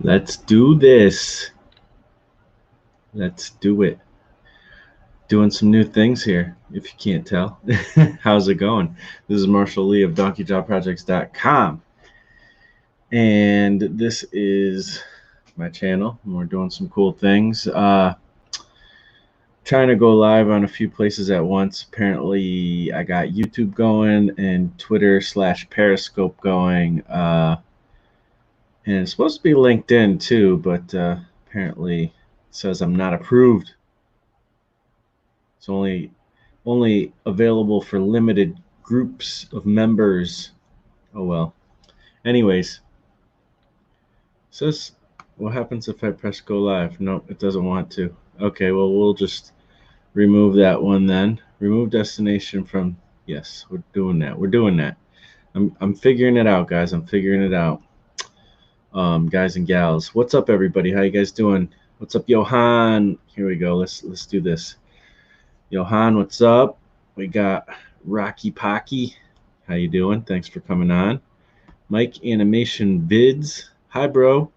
Let's do this. Let's do it. Doing some new things here, if you can't tell. How's it going? This is Marshall Lee of DonkeyJobProjects.com. And this is my channel. And we're doing some cool things. Trying to go live on a few places at once. Apparently, I got YouTube going and Twitter/Periscope going. And it's supposed to be LinkedIn too, but apparently it says I'm not approved. It's only available for limited groups of members. Oh well. Anyways, it says what happens if I press go live? Nope, it doesn't want to. Okay, well we'll just remove that one then. Remove destination from. Yes, we're doing that. We're doing that. I'm figuring it out, guys. I'm figuring it out. Guys and gals, what's up, everybody? How you guys doing? What's up, Johan? Here we go. Let's do this. Johan, what's up? We got Rocky Pocky. How you doing? Thanks for coming on. Mike Animation Vids. Hi, bro.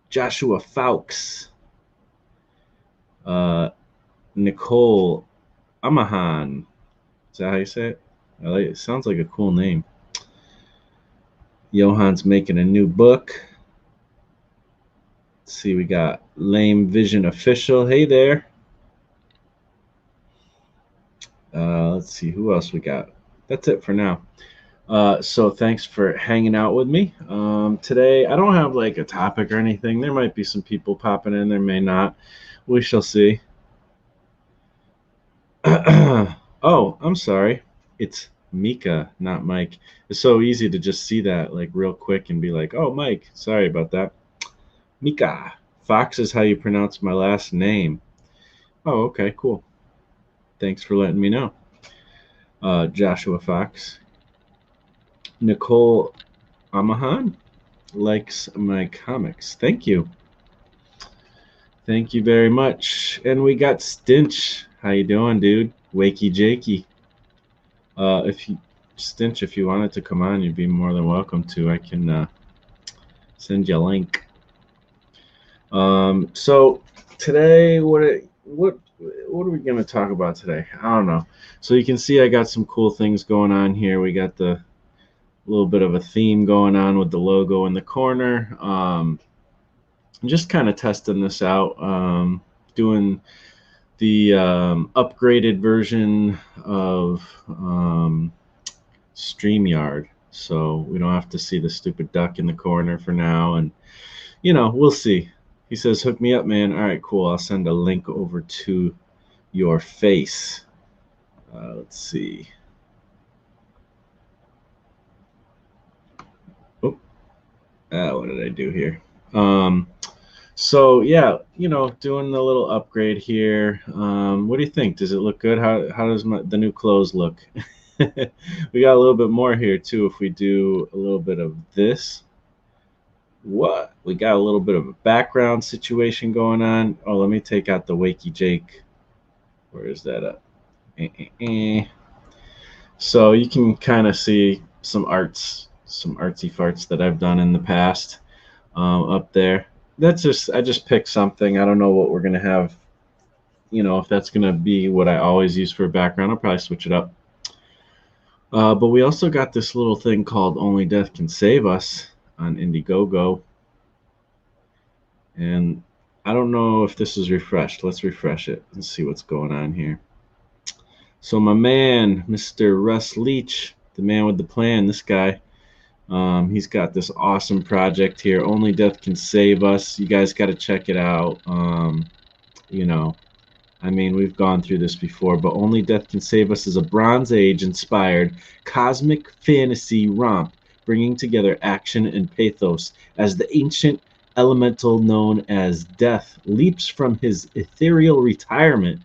Joshua Fawkes. Nicole Amahan. Is that how you say it? It sounds like a cool name. Johan's making a new book. Let's see, we got Lame Vision Official. Hey there. Let's see who else we got. That's it for now. So thanks for hanging out with me. Today, I don't have like a topic or anything. There might be some people popping in. There may not. We shall see. Oh, I'm sorry. It's Mika, not Mike. It's so easy to just see that like real quick and be like, oh, Mike, sorry about that. Mika. Fox is how you pronounce my last name. Oh, okay, cool. Thanks for letting me know. Joshua Fox. Nicole Amahan likes my comics. Thank you. Thank you very much. And we got Stinch. How you doing, dude? Wakey Jakey. Stinch, if you wanted to come on, you'd be more than welcome to. I can send you a link. So today, what are we going to talk about today? I don't know. So you can see I got some cool things going on here. We got the little bit of a theme going on with the logo in the corner. I'm just kind of testing this out, doing the upgraded version of StreamYard, so we don't have to see the stupid duck in the corner for now, and we'll see. He says, hook me up, man. All right, cool. I'll send a link over to your face. Let's see. Oh, what did I do here? So yeah, doing the little upgrade here. What do you think? Does it look good? How does the new clothes look? We got a little bit more here too. If we do a little bit of this, what we got a little bit of a background situation going on. Oh, let me take out the Wakey Jake. Where is that up? So you can kind of see some artsy farts that I've done in the past up there. I just picked something. I don't know what we're gonna have. If that's gonna be what I always use for a background, I'll probably switch it up. But we also got this little thing called Only Death Can Save Us on Indiegogo. And I don't know if this is refreshed. Let's refresh it and see what's going on here. So my man, Mr. Russ Leach, the man with the plan, this guy, he's got this awesome project here. Only Death Can Save Us. You guys got to check it out. I mean, we've gone through this before, but Only Death Can Save Us is a Bronze Age-inspired cosmic fantasy romp, bringing together action and pathos as the ancient elemental known as Death leaps from his ethereal retirement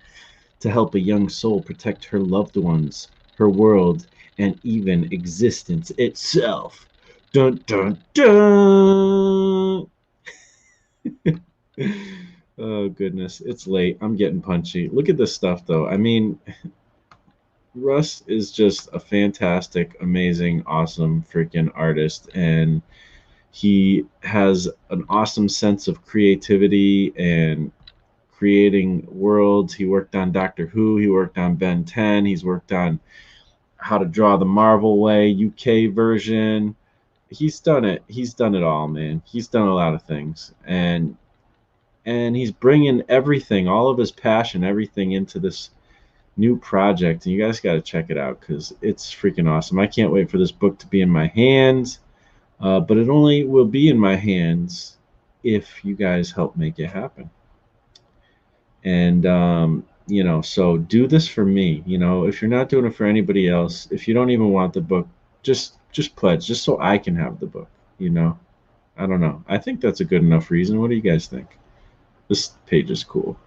to help a young soul protect her loved ones, her world, and even existence itself. Dun, dun, dun! Oh, goodness. It's late. I'm getting punchy. Look at this stuff, though. I mean, Russ is just a fantastic, amazing, awesome freaking artist. And He has an awesome sense of creativity and creating worlds. He worked on Doctor Who. He worked on Ben 10. He's worked on How to Draw the Marvel Way, UK version. He's done it. He's done it all, man. He's done a lot of things, and he's bringing everything, all of his passion, everything into this new project. And you guys got to check it out because it's freaking awesome. I can't wait for this book to be in my hands, but it only will be in my hands if you guys help make it happen. And you know, so do this for me. You know, if you're not doing it for anybody else, if you don't even want the book, just pledge, just so I can have the book. You know, I don't know. I think that's a good enough reason. What do you guys think? This page is cool.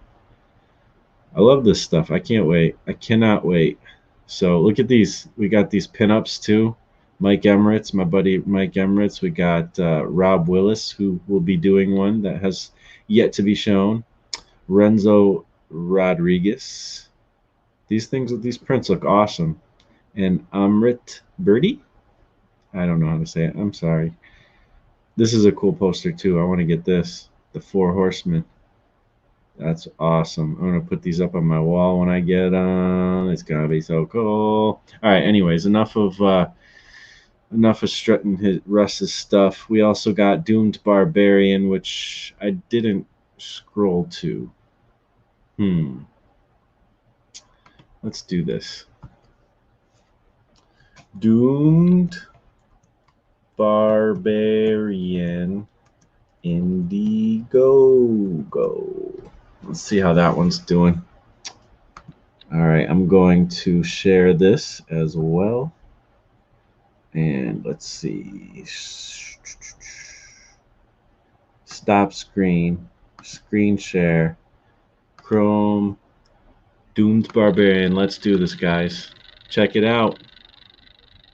I love this stuff. I can't wait. I cannot wait. So look at these. We got these pinups too. Mike Emirates, my buddy Mike Emirates. We got Rob Willis, who will be doing one that has yet to be shown. Renzo Rodriguez. These things with these prints look awesome. And Amrit Birdie? I don't know how to say it. I'm sorry. This is a cool poster too. I want to get this. The Four Horsemen. That's awesome. I'm going to put these up on my wall when I get on. It's going to be so cool. All right, anyways, enough of strutting Russ's stuff. We also got Doomed Barbarian, which I didn't scroll to. Let's do this. Doomed Barbarian Indiegogo. Let's see how that one's doing. All right, I'm going to share this as well. And let's see. Stop screen, screen share, Chrome, Doomed Barbarian. Let's do this, guys. Check it out.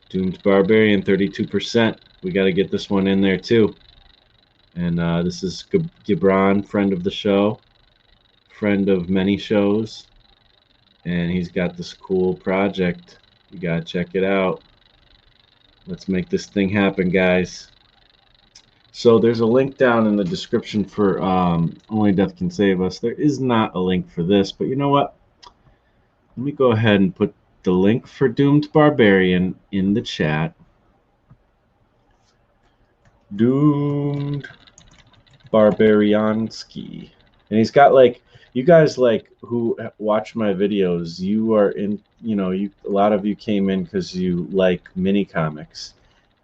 Doomed Barbarian, 32%. We got to get this one in there too. And this is Gibran, friend of the show, friend of many shows. And he's got this cool project. You got to check it out. Let's make this thing happen, guys. So there's a link down in the description for Only Death Can Save Us. There is not a link for this, but you know what? Let me go ahead and put the link for Doomed Barbarian in the chat. Doomed Barbariansky. And he's got, like, you guys, like, who watch my videos, you are in, you know, a lot of you came in because you like mini comics.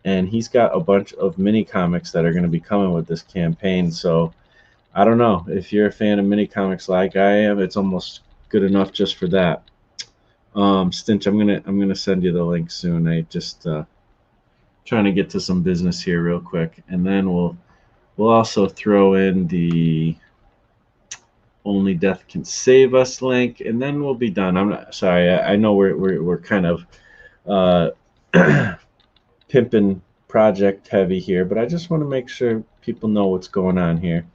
And he's got a bunch of mini comics that are going to be coming with this campaign. So I don't know if you're a fan of mini comics like I am. It's almost good enough just for that. Stinch, I'm gonna send you the link soon. I just trying to get to some business here real quick, and then we'll also throw in the Only Death Can Save Us link, and then we'll be done. I'm not sorry. I know we're kind of pimping project heavy here, but I just want to make sure people know what's going on here.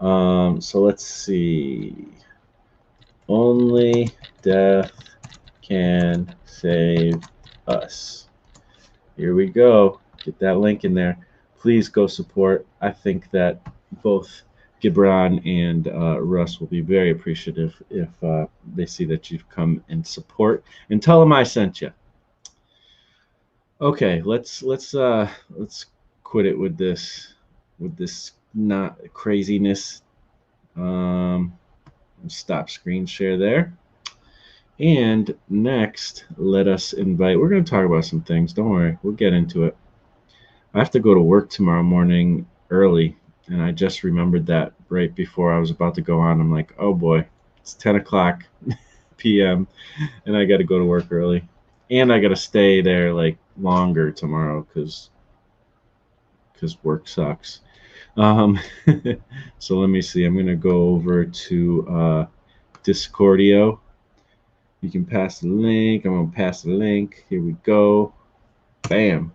So let's see. Only Death Can Save Us. Here we go. Get that link in there. Please go support. I think that both Gibran and Russ will be very appreciative if they see that you've come and support. And tell them I sent you. Okay, let's quit it with this not craziness. Stop screen share there. And next, let us invite. We're going to talk about some things. Don't worry, we'll get into it. I have to go to work tomorrow morning early, and I just remembered that right before I was about to go on. I'm like, oh boy, it's 10 o'clock p.m. and I got to go to work early, and I got to stay there like longer tomorrow because work sucks. So let me see. I'm going to go over to Discordio. You can pass the link. I'm going to pass the link. Here we go. Bam.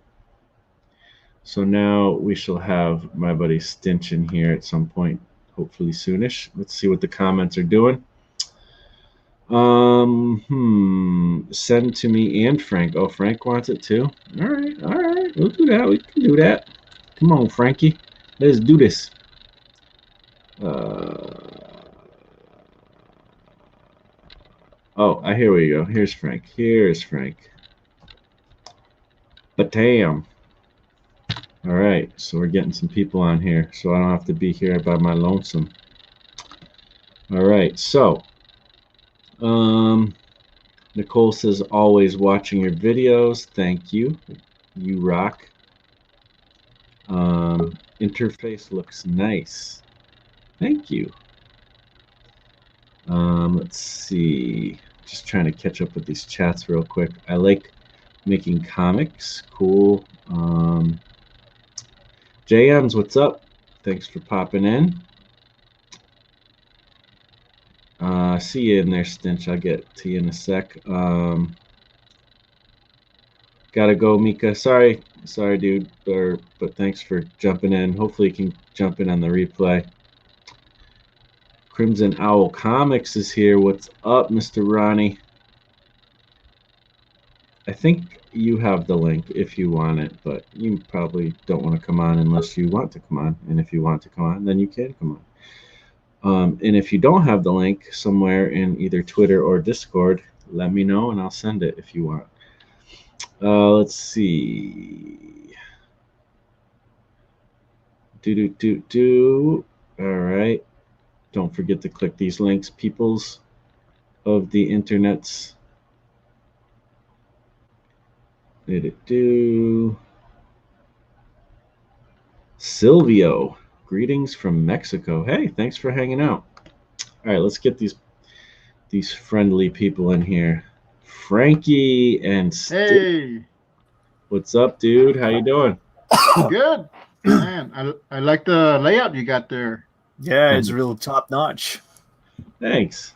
So now we shall have my buddy Stinch in here at some point, hopefully soonish. Let's see what the comments are doing. Send to me and Frank. Oh, Frank wants it too. All right. We'll do that. We can do that. Come on, Frankie. Let's do this. Oh, here we go. Here's Frank. Here's Frank. Batam. All right, so we're getting some people on here, so I don't have to be here by my lonesome. All right, so Nicole says, always watching your videos. Thank you. You rock. Interface looks nice. Thank you. Let's see. Just trying to catch up with these chats real quick. I like making comics. Cool. JMs, what's up? Thanks for popping in. See you in there, Stinch. I'll get to you in a sec. Gotta go, Mika. Sorry, dude. But thanks for jumping in. Hopefully you can jump in on the replay. Crimson Owl Comics is here. What's up, Mr. Ronnie? I think you have the link if you want it, but you probably don't want to come on unless you want to come on. And if you want to come on, then you can come on. And if you don't have the link somewhere in either Twitter or Discord, let me know and I'll send it if you want. Let's see. All right. Don't forget to click these links, peoples of the internets. Silvio, greetings from Mexico. Hey, thanks for hanging out. All right, let's get these friendly people in here. Frankie and Hey, what's up, dude? How you doing? good. Man, I like the layout you got there. Yeah, it's real top notch. Thanks.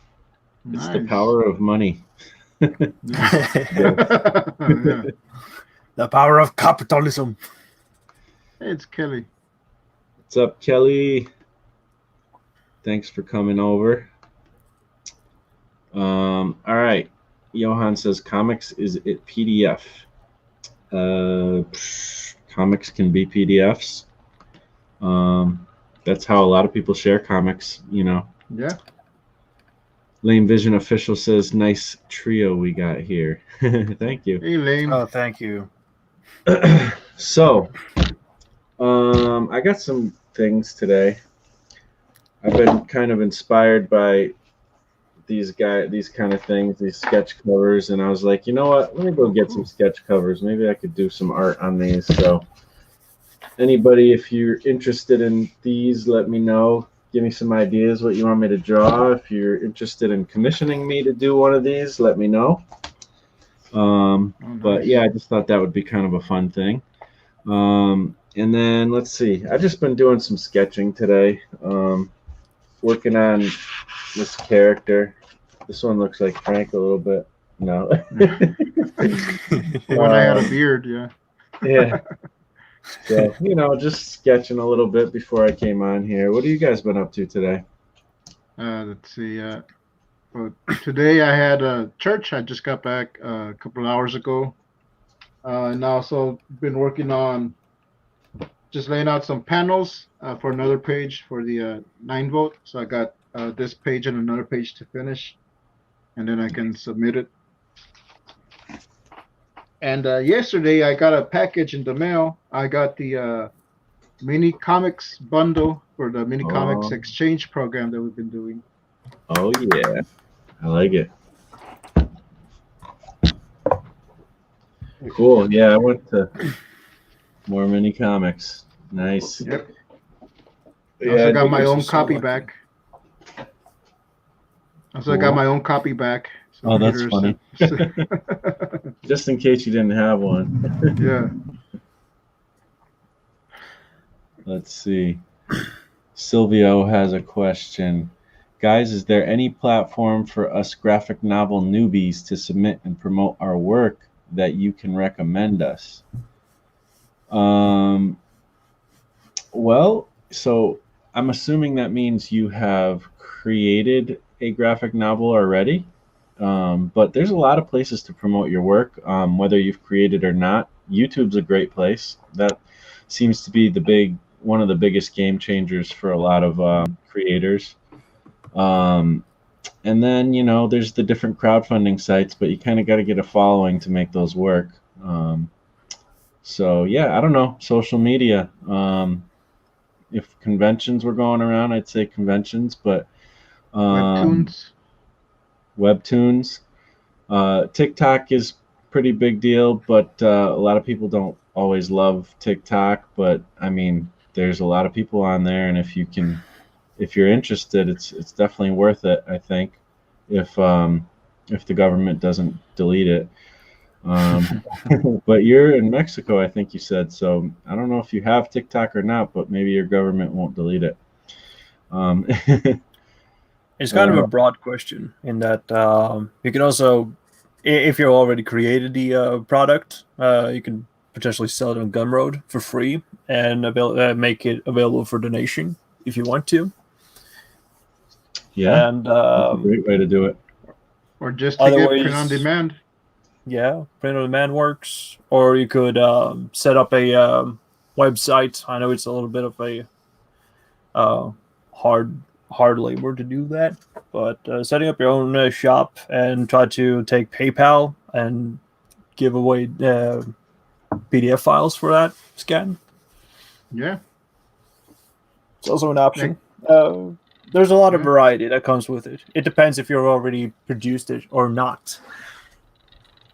Nice. It's the power of money. Yeah. The power of capitalism. Hey, it's Kelly. What's up, Kelly? Thanks for coming over. All right. Johan says comics is it PDF. Comics can be PDFs. That's how a lot of people share comics, you know. Yeah. Lame Vision Official says, nice trio we got here. Thank you. Hey, Lame. Oh, thank you. So, I got some things today. I've been kind of inspired by these kind of things, these sketch covers, and I was like, you know what? Let me go get some sketch covers. Maybe I could do some art on these. So, anybody, if you're interested in these, let me know. Give me some ideas what you want me to draw. If you're interested in commissioning me to do one of these, let me know. But yeah, I just thought that would be kind of a fun thing. And then let's see. I've just been doing some sketching today. Working on this character. This one looks like Frank a little bit. No. When I had a beard, yeah. Yeah. So, you know, just sketching a little bit before I came on here. What have you guys been up to today? Let's see. Well, today I had a church. I just got back a couple of hours ago. And also been working on just laying out some panels for another page for the 9-volt. So I got this page and another page to finish. And then I can submit it. And yesterday I got a package in the mail. I got the mini comics bundle for the mini comics exchange program that we've been doing. Oh yeah, I like it. Cool. Yeah, I went to more mini comics. Nice. Yep. Yeah, I also got think my it's own just copy so back. Cool. I got my own copy back. So oh, that's funny. Just in case you didn't have one. Yeah. Let's see. Silvio has a question. Guys, is there any platform for us graphic novel newbies to submit and promote our work that you can recommend us? Well, so I'm assuming that means you have created a graphic novel already. But there's a lot of places to promote your work, whether you've created or not. YouTube's a great place. seems to be one of the biggest game changers for a lot of creators. And then, there's the different crowdfunding sites, but you kind of got to get a following to make those work. So yeah, I don't know, social media. If conventions were going around, I'd say conventions, but webtoons. TikTok is pretty big deal, but a lot of people don't always love TikTok. But I mean, there's a lot of people on there, and if you're interested, it's definitely worth it. I think if the government doesn't delete it. But you're in Mexico, I think you said. So I don't know if you have TikTok or not, but maybe your government won't delete it. It's kind of a broad question in that you can also, if you've already created the product, you can potentially sell it on Gumroad for free and make it available for donation if you want to. Yeah, and that's a great way to do it. Or just take it print on demand. Yeah, print on demand works. Or you could set up a website. I know it's a little bit of a hard labor to do that, but setting up your own shop and try to take PayPal and give away PDF files for that scan. Yeah, it's also an option. There's a lot of variety that comes with it. It depends if you've already produced it or not,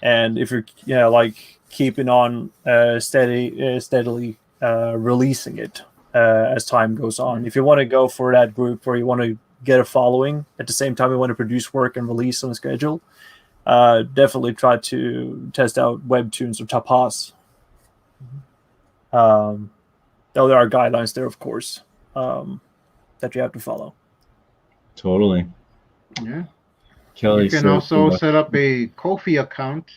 and if you're like keeping on steadily releasing it as time goes on. If you want to go for that group where you want to get a following at the same time you want to produce work and release on a schedule, definitely try to test out Webtoons or Tapas. Though there are guidelines there, of course, that you have to follow. Totally. Yeah. Kelly, you can also set up a Kofi account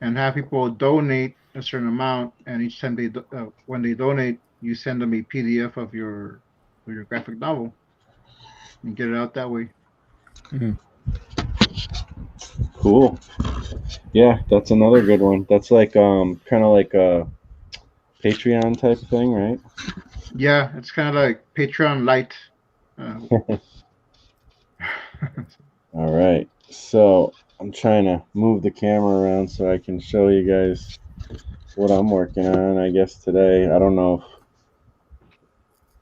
and have people donate a certain amount, and each time when they donate, you send them a PDF of your graphic novel and get it out that way. Mm-hmm. Cool. Yeah, that's another good one. That's like kind of like a Patreon type of thing, right? Yeah, it's kind of like Patreon Lite. All right. So I'm trying to move the camera around so I can show you guys what I'm working on, I guess, today. I don't know if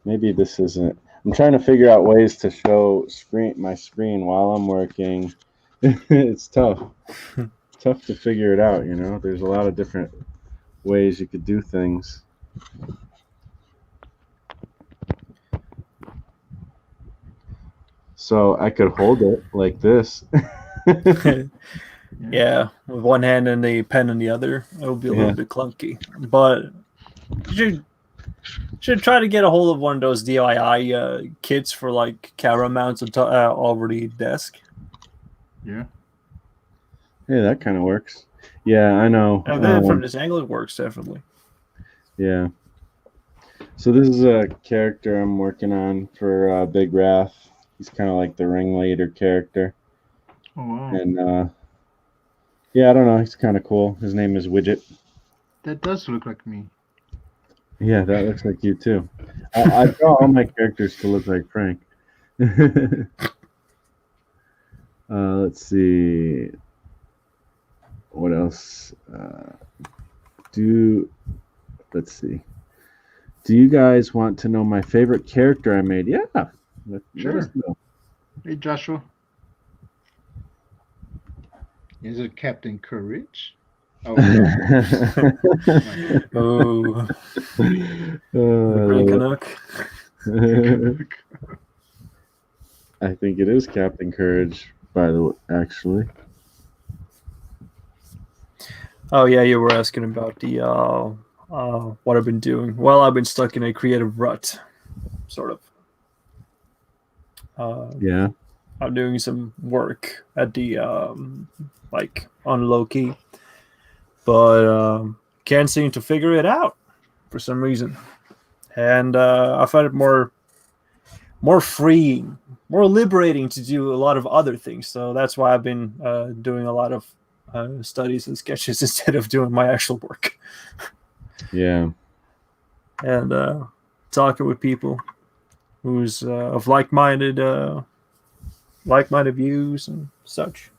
maybe this isn't. I'm trying to figure out ways to show my screen while I'm working. It's tough. It's tough to figure it out, There's a lot of different ways you could do things. So I could hold it like this. Yeah, with one hand and the pen in the other, it would be a little bit clunky. But you should try to get a hold of one of those DIY kits for like camera mounts already desk. Yeah. Hey, that kind of works. Yeah, I know. And then from this angle, it works definitely. Yeah. So this is a character I'm working on for Big Wrath. He's kind of like the ringleader character. Oh, wow. And yeah, I don't know. He's kind of cool. His name is Widget. That does look like me. Yeah, that looks like you too. I draw all my characters to look like Frank. Let's see. What else? Let's see. Do you guys want to know my favorite character I made? Yeah. Let us know. Hey, Joshua. Is it Captain Courage? Oh. Oh. Canuck. I think it is Captain Courage, by the way, actually. Oh yeah, you were asking about the what I've been doing. Well, I've been stuck in a creative rut, sort of. Yeah. I'm doing some work at the like on low key, but can't seem to figure it out for some reason. And I find it more freeing, more liberating to do a lot of other things. So that's why I've been doing a lot of studies and sketches instead of doing my actual work. Yeah. and talking with people who's of like-minded views and such.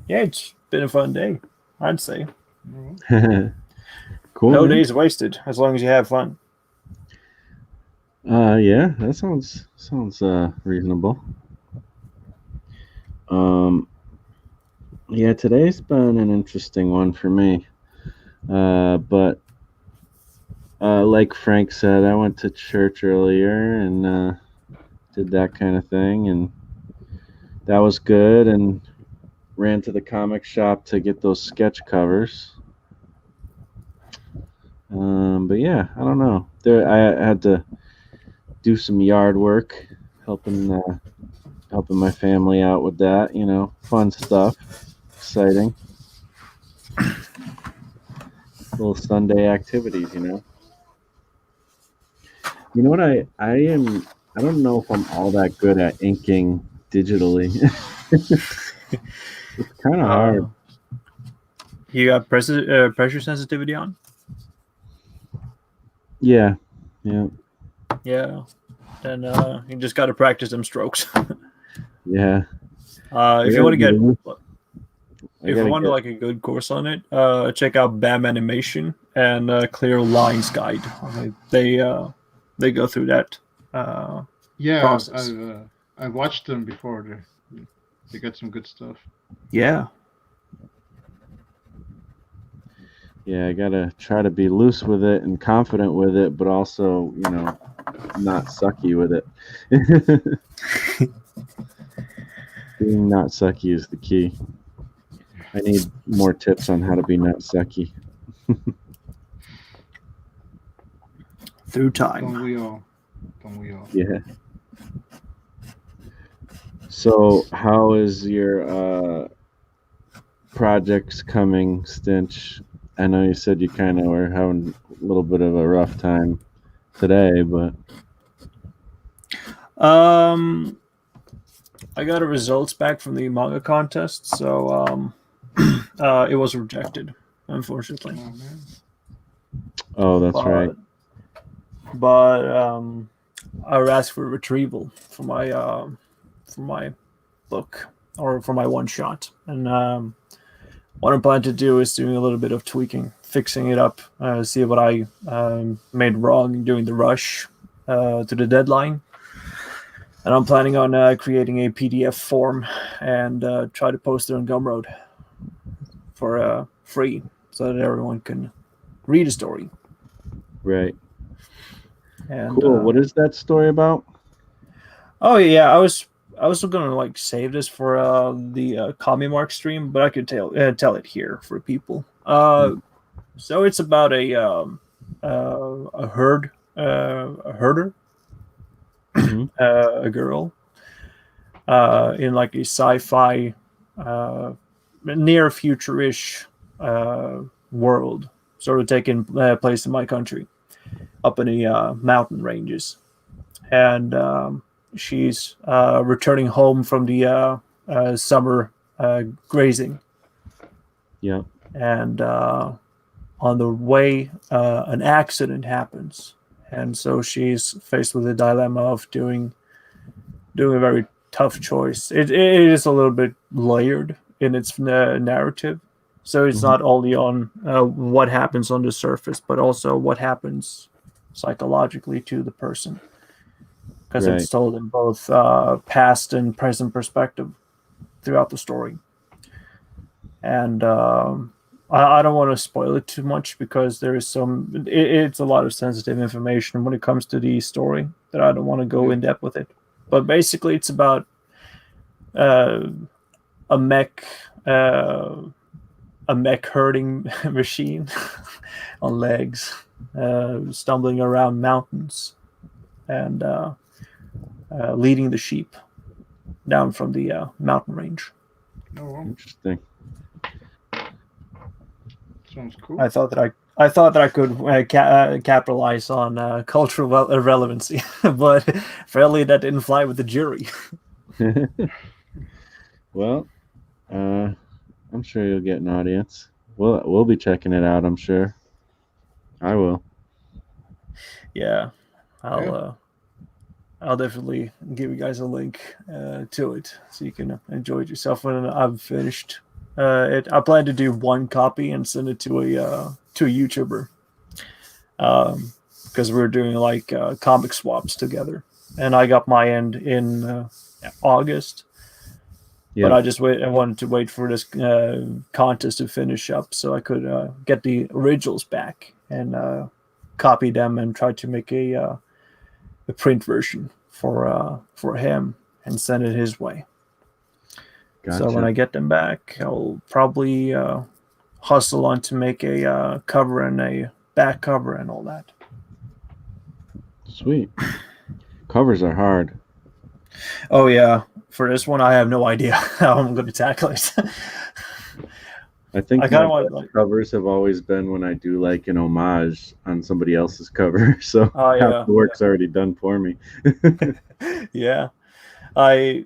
Yeah, it's been a fun day, I'd say. Cool. No man. days wasted as long as you have fun. Yeah, that sounds reasonable. Yeah, today's been an interesting one for me. But like Frank said, I went to church earlier and did that kind of thing, and that was good. And ran to the comic shop to get those sketch covers. But yeah, I don't know. I had to do some yard work, helping my family out with that. Fun stuff, exciting, little Sunday activities. You know what I am. I don't know if I'm all that good at inking digitally. It's kind of hard. You got pressure sensitivity on? Yeah. Yeah. Then you just got to practice them strokes. Yeah. If you want to get, if you want get like a good course on it, check out BAM Animation and Clear Lines Guide. They go through that process. I've watched them before. They got some good stuff. Yeah. Yeah, I gotta try to be loose with it and confident with it, but also, not sucky with it. Being not sucky is the key. I need more tips on how to be not sucky. Through time. Don't we all? Yeah. So, how is your projects coming, Stinch? I know you said you kind of were having a little bit of a rough time today, but I got the results back from the manga contest, so it was rejected, unfortunately. Oh man. Oh, that's right. But I asked for retrieval for my book or for my one shot, and what I'm planning to do is doing a little bit of tweaking, fixing it up, see what I made wrong doing the rush to the deadline. And I'm planning on creating a PDF form and try to post it on Gumroad for free so that everyone can read a story. Right. And, cool. What is that story about? Oh yeah, I was gonna like save this for the Comimark stream, but I could tell it here for people. So it's about a herder, a girl, in like a sci-fi, near future-ish world, sort of taking place in my country, up in the mountain ranges, and she's returning home from the summer grazing. Yeah. And on the way, an accident happens, and so she's faced with the dilemma of doing a very tough choice. It is a little bit layered in its narrative, so it's not only on what happens on the surface, but also what happens psychologically to the person, because it's told in both past and present perspective throughout the story. And I don't want to spoil it too much because there is it's a lot of sensitive information when it comes to the story that I don't want to go in depth with it. But basically, it's about a mech herding machine on legs, stumbling around mountains and leading the sheep down from the mountain range. Oh, interesting. Sounds cool. I thought that I could capitalize on cultural relevancy, but apparently that didn't fly with the jury. Well, I'm sure you'll get an audience. We'll be checking it out. I'm sure. I will. Yeah, I'll Yeah. I'll definitely give you guys a link to it so you can enjoy it yourself when I've finished it. I plan to do one copy and send it to a YouTuber because we're doing like comic swaps together, and I got my end in August. But Yeah, I wanted to wait for this contest to finish up so I could get the originals back and copy them and try to make a print version for him and send it his way. gotcha. So when I get them back, I'll probably hustle on to make a cover and a back cover and all that. Sweet. Covers are hard. Oh yeah, for this one I have no idea how I'm going to tackle it. I think I kind my of want best like, covers have always been when I do like an homage on somebody else's cover. So oh half yeah, the work's already done for me. yeah. I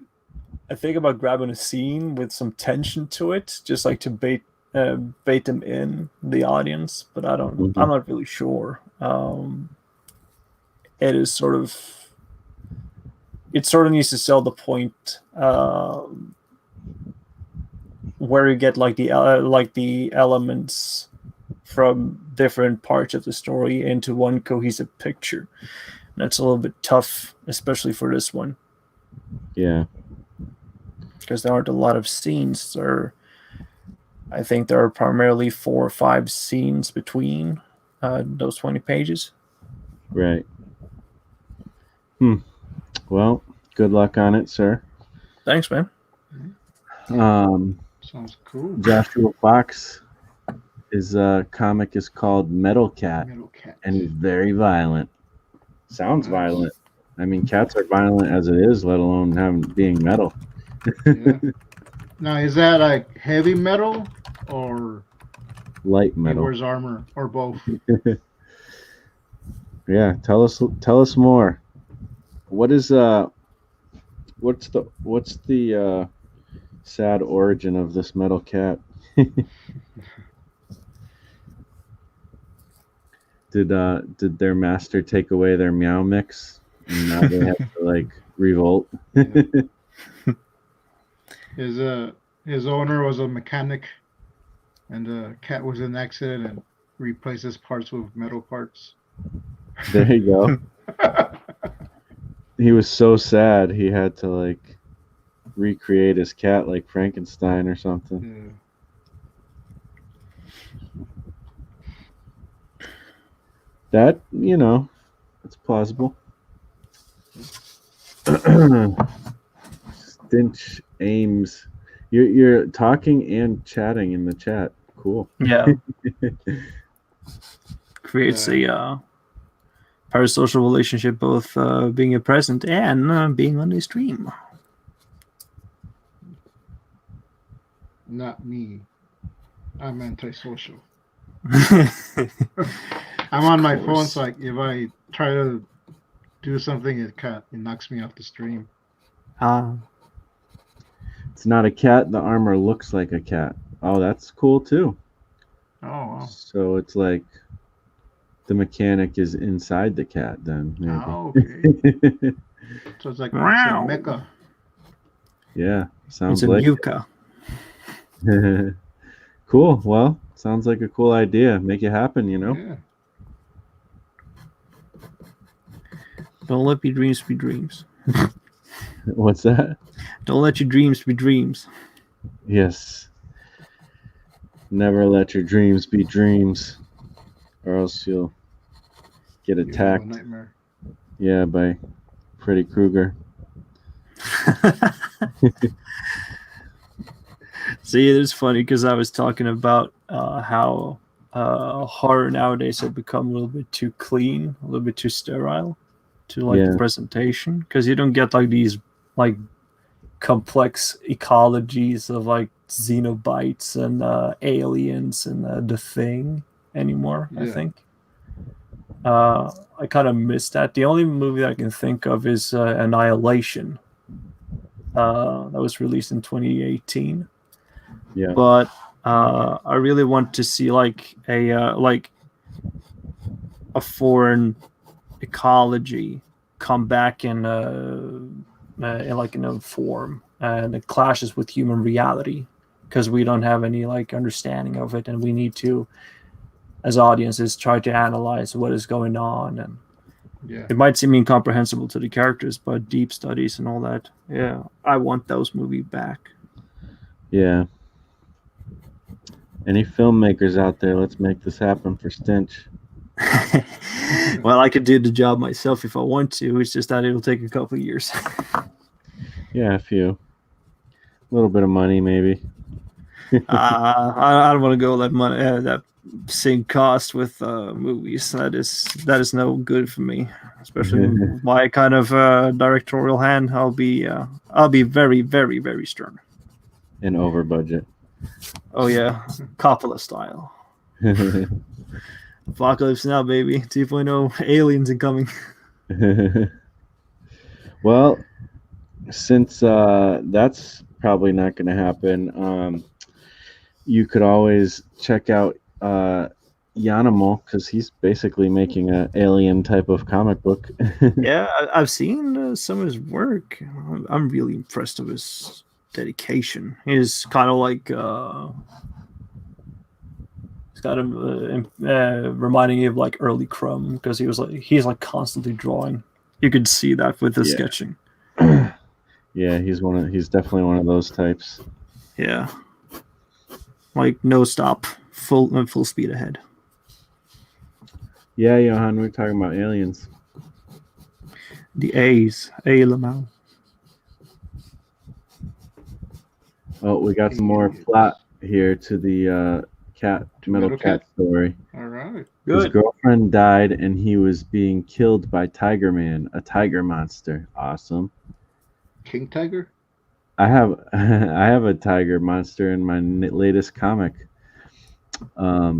think about grabbing a scene with some tension to it, just like to bait them in the audience. But I don't. I'm Mhm. not really sure. It is sort of. It sort of needs to sell the point where you get like the elements from different parts of the story into one cohesive picture. That's a little bit tough, especially for this one. Yeah. Because there aren't a lot of scenes. I think there are primarily 4 or 5 scenes between those 20 pages. Right. Well, good luck on it, sir. Thanks, man. Sounds cool. Joshua Fox, his comic is called Metal Cat, Metal Cat. and he's very violent. Sounds Nice. violent. I mean, cats are violent as it is, let alone being metal. Yeah. Now, is that like heavy metal or Light he metal. wears armor or both? Yeah, tell us more. What is what's the sad origin of this metal cat? Did their master take away their meow mix and now they have to like revolt? His owner was a mechanic, and the cat was in an accident and replaces parts with metal parts. There you go. He was so sad he had to like recreate his cat like Frankenstein or something. Yeah. That, it's plausible. Stinch Ames. You're talking and chatting in the chat. Cool. Yeah. Creates a parasocial relationship, both being present and being on the stream. Not me. I'm antisocial. I'm on my phone, so like if I try to do something, it knocks me off the stream. It's not a cat. The armor looks like a cat. Oh, that's cool too. Oh, wow. So it's like the mechanic is inside the cat then. Maybe. Oh, okay. So it's like it's a mecha. Yeah, sounds it's a like Yuka. Cool. Well, sounds like a cool idea. Make it happen, Yeah. Don't let your dreams be dreams. What's that? Don't let your dreams be dreams. Yes. Never let your dreams be dreams, or else you'll get attacked. Nightmare. Yeah, by Freddy Krueger. See, it is funny because I was talking about how horror nowadays have become a little bit too clean, a little bit too sterile to the presentation, because you don't get like these like complex ecologies of like xenobites and aliens and the Thing anymore. I think I kind of miss that. The only movie that I can think of is Annihilation. That was released in 2018. Yeah. But I really want to see like a foreign ecology come back in like in a form, and it clashes with human reality because we don't have any like understanding of it, and we need to, as audiences, try to analyze what is going on. And Yeah. it might seem incomprehensible to the characters, but deep studies and all that, yeah, I want those movies back. Yeah. Any filmmakers out there, let's make this happen for Stench. Well, I could do the job myself if I want to. It's just that it'll take a couple of years. Yeah, a few. A little bit of money, maybe. I don't want to go that money that same cost with movies. That is no good for me, especially my kind of directorial hand. I'll be very, very, very stern. And over budget. Oh yeah, Coppola style. Apocalypse Now, baby. 2.0, aliens incoming. Well, since that's probably not going to happen, you could always check out Yanimal, because he's basically making an alien type of comic book. Yeah, I've seen some of his work. I'm really impressed with his dedication. He's kind of like kind of reminding me of like early Crumb, because he's like constantly drawing. You could see that with the sketching. Yeah, he's definitely one of those types. Yeah, like no stop, full speed ahead. Yeah, Johan, we're talking about aliens. The A's, A Lamau. Oh, we got some more plot here to the metal cat story. All right. Good. His girlfriend died, and he was being killed by Tiger Man, a tiger monster. Awesome. King Tiger? I have a tiger monster in my latest comic.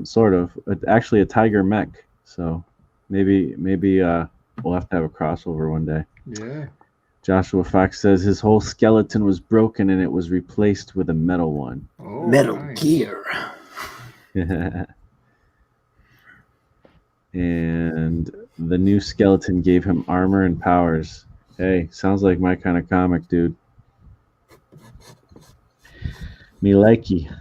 Sort of. Actually, a tiger mech. So maybe we'll have to have a crossover one day. Yeah. Joshua Fox says his whole skeleton was broken and it was replaced with a metal one. Oh, Metal nice. Gear. And the new skeleton gave him armor and powers. Hey, sounds like my kind of comic, dude. Me likey.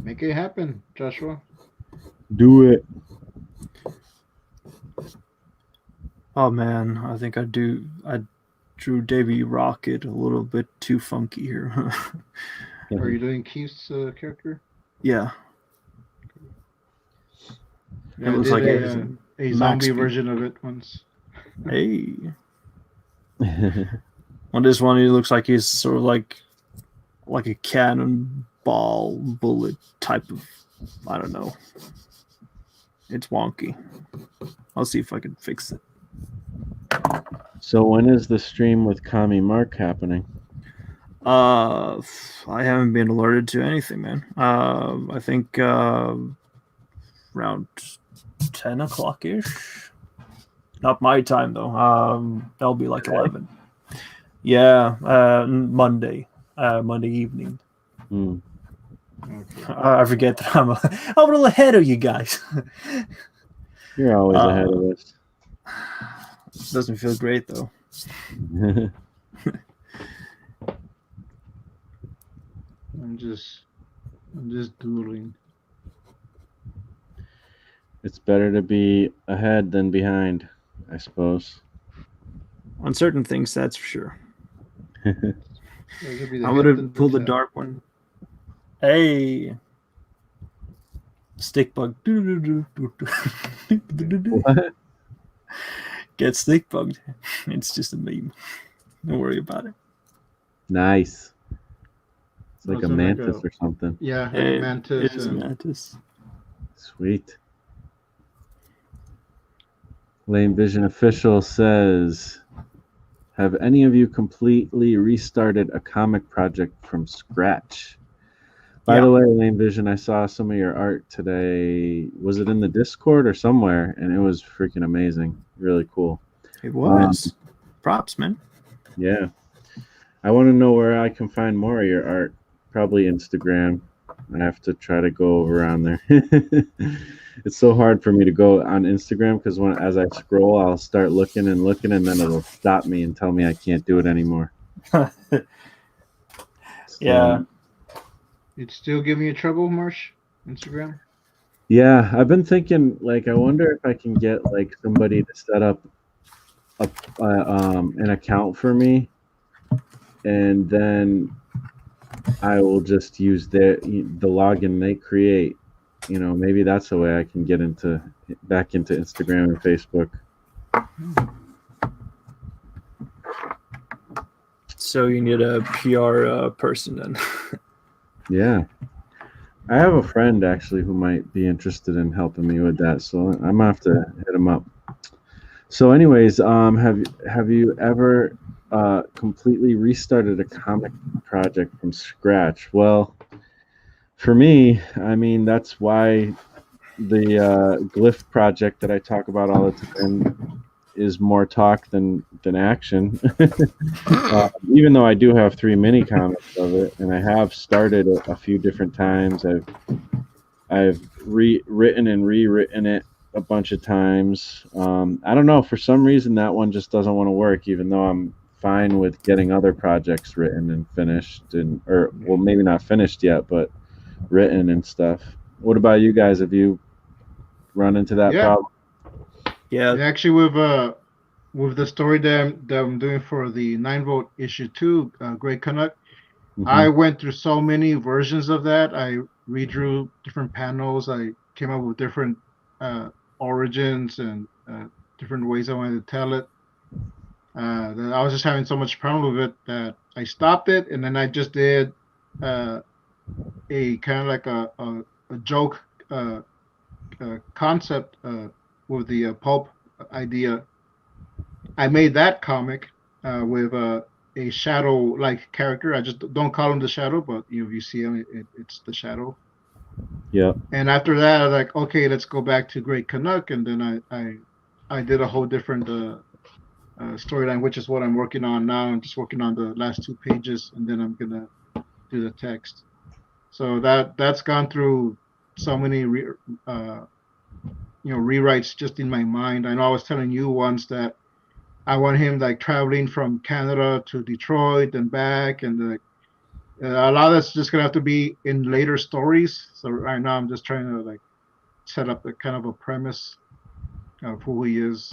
Make it happen, Joshua. Do it. Oh man, I think I drew Davy Rocket a little bit too funky here. Are you doing Keith's character? Yeah. Yeah, It looks like a zombie version of it once. Hey. On this one, he looks like he's sort of like a cannonball bullet type of, I don't know. It's wonky. I'll see if I can fix it. So when is the stream with Kami Mark happening? I haven't been alerted to anything, man. I think around 10 o'clock ish. Not my time though. That'll be like 11. Yeah, Monday evening. Mm. Okay. I forget that I'm a little ahead of you guys. You're always ahead of us. Doesn't feel great though. I'm just doodling. It's better to be ahead than behind, I suppose. On certain things, that's for sure. I I would have pulled the dark one. Hey, stick bug. What? Get stick bugged. It's just a meme. Don't worry about it. Nice. It's like Was a it like mantis or something. Yeah, It mantis. is a mantis. Sweet. Lane Vision Official says, have any of you completely restarted a comic project from scratch? By the way, Lane Vision, I saw some of your art today. Was it in the Discord or somewhere? And it was freaking amazing. Really cool. It was. Props, man. Yeah. I want to know where I can find more of your art. Probably Instagram. I have to try to go over on there. It's so hard for me to go on Instagram because as I scroll, I'll start looking, and then it'll stop me and tell me I can't do it anymore. Yeah. It's still giving you trouble, Marsh? Instagram? Yeah, I've been thinking, like, I wonder if I can get like somebody to set up an account for me, and then I will just use the login they create. Maybe that's the way I can get back into Instagram and Facebook. So you need a PR person then. Yeah. I have a friend actually who might be interested in helping me with that, so I'm gonna have to hit him up. So, anyways, have you ever completely restarted a comic project from scratch? Well, for me, I mean, that's why the glyph project that I talk about all the time is more talk than action. Even though I do have 3 mini comics of it, and I have started it a few different times. I've written and rewritten it a bunch of times. I don't know, for some reason that one just doesn't want to work, even though I'm fine with getting other projects written and finished, or maybe not finished yet, but written and stuff. What about you guys? Have you run into that problem? Yeah. Actually, with the story that I'm doing for the 9-vote issue 2, Great Canuck, I went through so many versions of that. I redrew different panels. I came up with different origins and different ways I wanted to tell it. That I was just having so much problem with it that I stopped it, and then I just did a kind of like a joke concept with the pulp idea. I made that comic with a shadow-like character. I just don't call him the Shadow, but if you see him, it's the Shadow. Yeah. And after that, I was like, okay, let's go back to Great Canuck, and then I did a whole different storyline, which is what I'm working on now. I'm just working on the last 2 pages, and then I'm gonna do the text. So that's gone through so many rewrites just in my mind. I know I was telling you once that I want him like traveling from Canada to Detroit and back, and a lot of that's just gonna have to be in later stories. So right now I'm just trying to like set up a kind of a premise of who he is,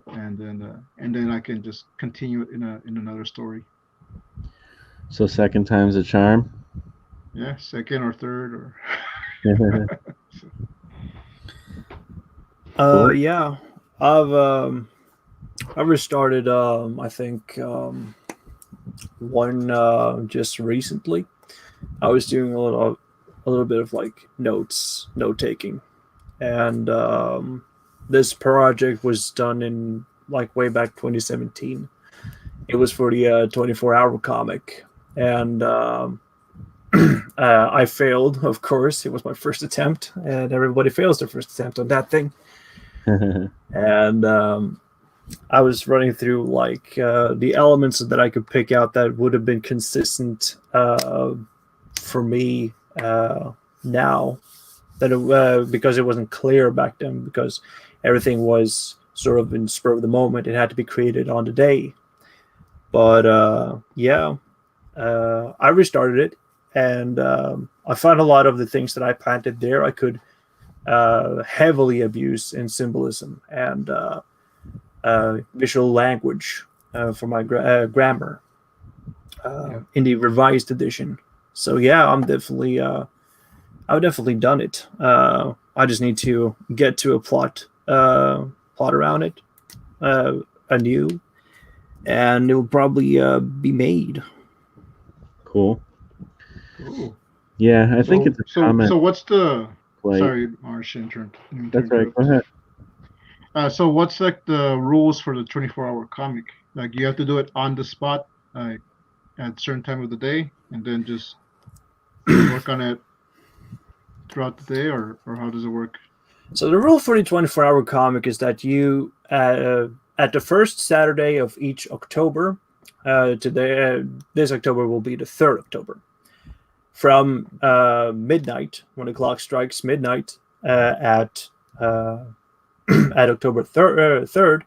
and then I can just continue it in another story. So second time's a charm. Yeah, second or third or. Cool. Yeah, I've restarted. I think one just recently. I was doing a little bit of like note taking, and this project was done in like way back 2017. It was for the 24-hour comic, and I failed. Of course, it was my first attempt, and everybody fails their first attempt on that thing. And I was running through like the elements that I could pick out that would have been consistent for me now, that because it wasn't clear back then, because everything was sort of in spur of the moment. It had to be created on the day. But I restarted it, and I found a lot of the things that I planted there I could heavily abuse in symbolism and visual language for my grammar in the revised edition. So yeah, I've definitely done it. I just need to get to a plot around it anew, and it will probably be made. Cool. Ooh. Yeah, I think it's a comment. So what's the? Like, sorry, Marsh, intern. That's right. Go ahead. So what's like the rules for the 24-hour comic? Like you have to do it on the spot, like at a certain time of the day, and then just work on it throughout the day, or how does it work? So the rule for the 24-hour comic is that you at the first Saturday of each October, today this October will be the 3rd October. from midnight, when the clock strikes midnight at October 3rd,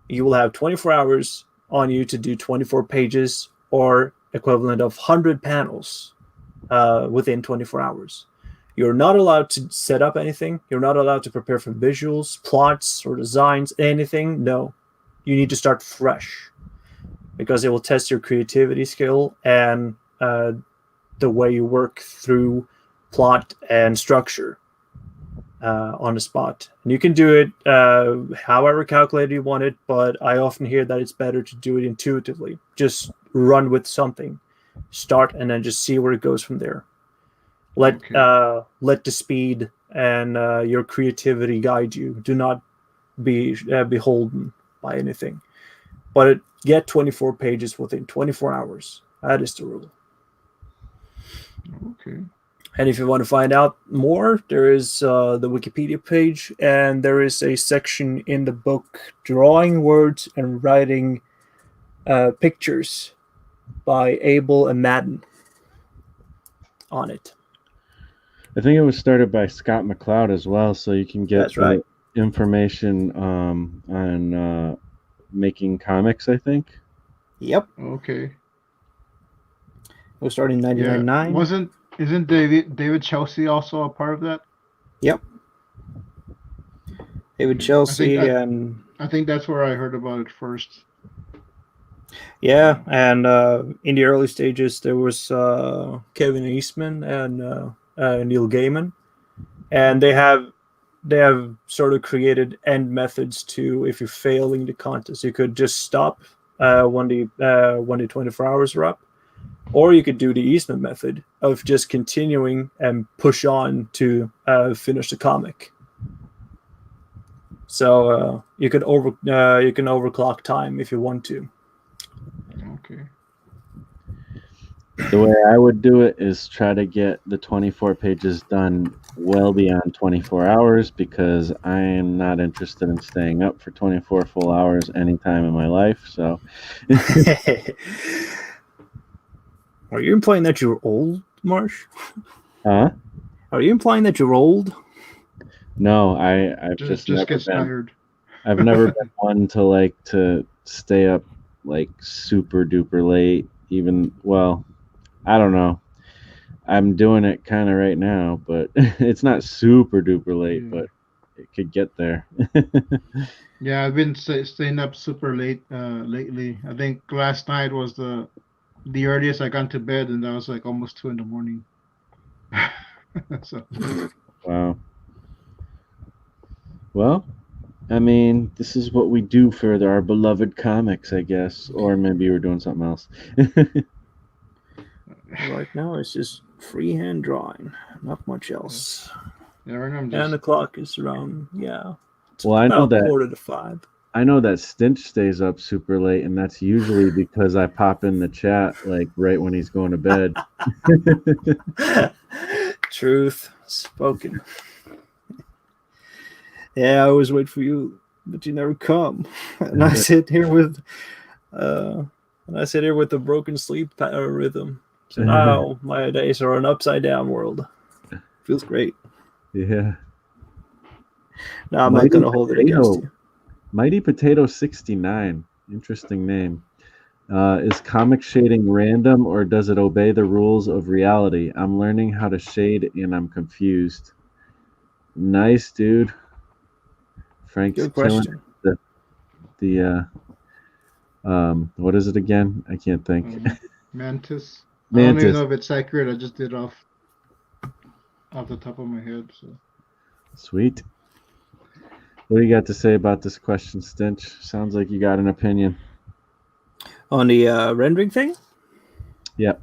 you will have 24 hours on you to do 24 pages or equivalent of 100 panels within 24 hours. You're not allowed to set up anything. You're not allowed to prepare for visuals, plots, or designs, anything. No. You need to start fresh because it will test your creativity skill and the way you work through plot and structure on the spot. And you can do it however calculated you want it, but I often hear that it's better to do it intuitively. Just run with something. Start and then just see where it goes from there. Let the speed and your creativity guide you. Do not be beholden by anything. But get 24 pages within 24 hours. That is the rule. Okay. And if you want to find out more, there is the Wikipedia page, and there is a section in the book, Drawing Words and Writing Pictures by Abel and Madden on it. I think it was started by Scott McCloud as well, so you can get information on making comics, I think. Yep. Okay. It was started in 1999. Isn't David Chelsea also a part of that? Yep. David Chelsea I think that's where I heard about it first. Yeah, and in the early stages there was Kevin Eastman and Neil Gaiman, and they have sort of created end methods to, if you're failing the contest, you could just stop when the 24 hours are up, or you could do the Eastman method of just continuing and push on to finish the comic. So you can overclock time if you want to. Okay. The way I would do it is try to get the 24 pages done well beyond 24 hours, because I am not interested in staying up for 24 full hours anytime in my life. So, Are you implying that you're old, Marsh? huh? Are you implying that you're old? No, I've just never gets been. tired. I've never been one to stay up like super duper late. I don't know. I'm doing it kind of right now, but it's not super duper late, but it could get there. Yeah, I've been staying up super late lately. I think last night was the earliest I got to bed, and that was like almost 2 a.m. So. Wow. Well, I mean, this is what we do for our beloved comics, I guess. Or maybe we're doing something else. Right now it's just freehand drawing, not much else. Yeah, right now I'm And the clock is around, well, I know that 4:45. I know that Stinch stays up super late, and that's usually because I pop in the chat like right when he's going to bed. Truth spoken. Yeah, I always wait for you, but you never come. And I sit here with a broken sleep rhythm. So now my days are an upside down world. Feels great. Yeah. No, I'm not gonna hold it against you. Mighty Potato 69. Interesting name. Is comic shading random, or does it obey the rules of reality? I'm learning how to shade and I'm confused. Nice, dude. Frank's Good question. The what is it again? I can't think. Mantis. I Mantis. don't even know if it's accurate. I just did off the top of my head. So Sweet. What do you got to say about this question, Stinch? Sounds like you got an opinion. On the rendering thing? Yep.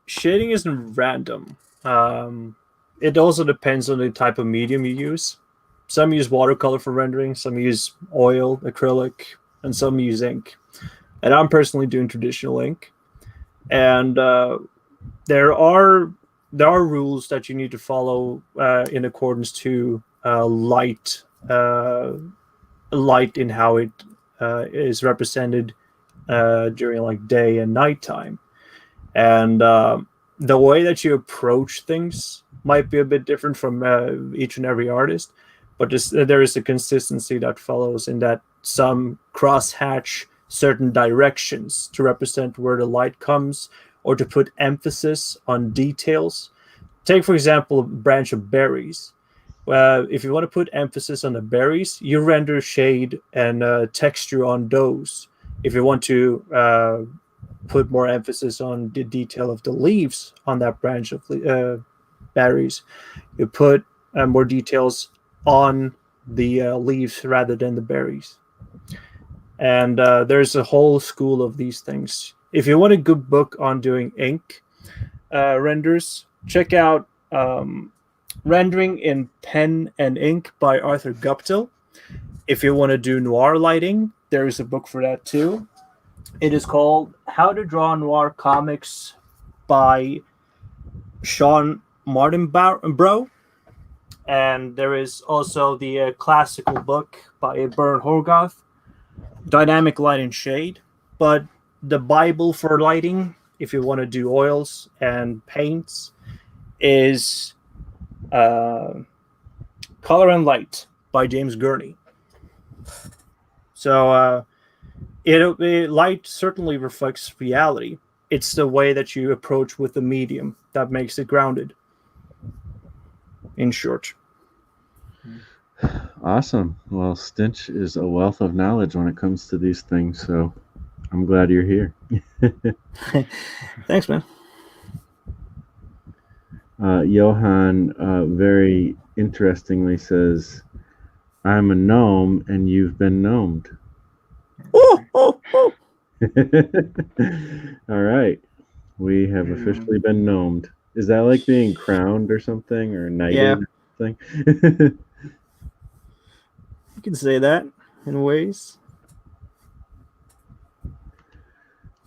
Shading isn't random. It also depends on the type of medium you use. Some use watercolor for rendering, some use oil, acrylic, and some use ink. And I'm personally doing traditional ink. And there are rules that you need to follow in accordance to light in how it is represented during like day and nighttime. And the way that you approach things might be a bit different from each and every artist, but there is a consistency that follows in that some cross-hatch certain directions to represent where the light comes or to put emphasis on details. Take, for example, a branch of berries. If you want to put emphasis on the berries, you render shade and texture on those. If you want to put more emphasis on the detail of the leaves on that branch of berries, you put more details on the leaves rather than the berries. And there's a whole school of these things. If you want a good book on doing ink renders, check out Rendering in Pen and Ink by Arthur Guptill. If you want to do noir lighting, there is a book for that too. It is called How to Draw Noir Comics by Sean Martinborough. And there is also the classical book by Bern Horgoth, Dynamic Light and Shade. But the Bible for lighting, if you want to do oils and paints, is Color and Light by James Gurney. So light certainly reflects reality. It's the way that you approach with the medium that makes it grounded, in short. Awesome. Well, Stinch is a wealth of knowledge when it comes to these things, so I'm glad you're here. Thanks, man. Johan very interestingly says, I'm a gnome and you've been gnomed. All right. We have officially been gnomed. Is that like being crowned or something, or knighted or something? You can say that in ways.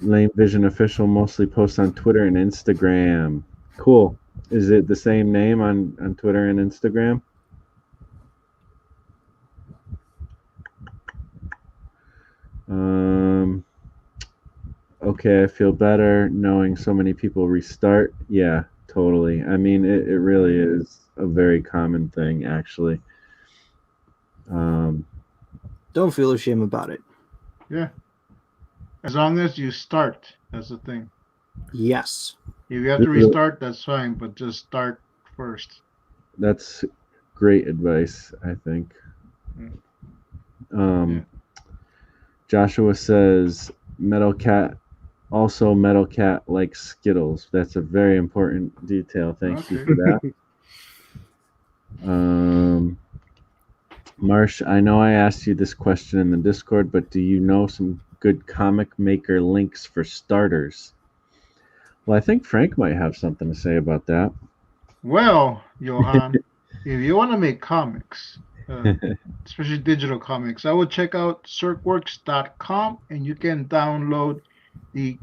Lame Vision Official mostly posts on Twitter and Instagram. Cool. Is it the same name on Twitter and Instagram? Okay, I feel better knowing so many people restart. Yeah, totally. I mean, it really is a very common thing, actually. Don't feel ashamed about it. Yeah. As long as you start, that's the thing. Yes. If you have to restart, that's fine, but just start first. That's great advice, I think. Joshua says, Metal Cat likes Skittles. That's a very important detail. Thank you for that. Marsh, I know I asked you this question in the Discord, but do you know some good comic maker links for starters? Well, I think Frank might have something to say about that. Well, Johan, if you want to make comics, especially digital comics, I would check out circworks.com, and you can download the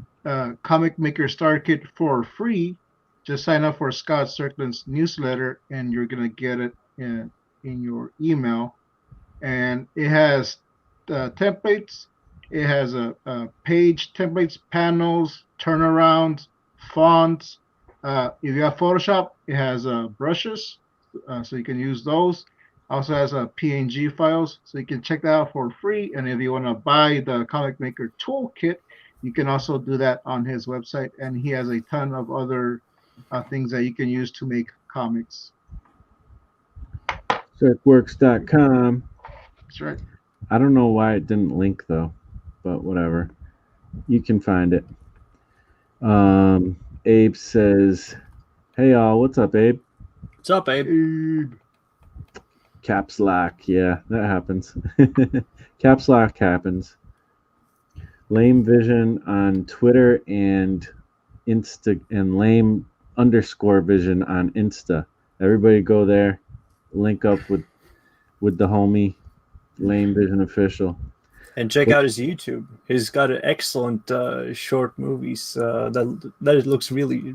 Comic Maker Star Kit for free. Just sign up for Scott Strickland's newsletter, and you're going to get it in your email. And it has templates. It has a page templates, panels, turnarounds, fonts. If you have Photoshop, it has brushes, so you can use those. Also has PNG files, so you can check that out for free. And if you want to buy the Comic Maker Toolkit, you can also do that on his website. And he has a ton of other things that you can use to make comics. Circworks.com. That's right. I don't know why it didn't link though, but whatever. You can find it. Abe says, hey y'all, what's up, Abe? What's up, Abe? Caps lock, yeah, that happens. Caps lock happens. Lame Vision on Twitter and Insta, and lame_vision on Insta. Everybody go there, link up with the homie Lame Vision Official. And check out his YouTube. He's got an excellent short movies that looks really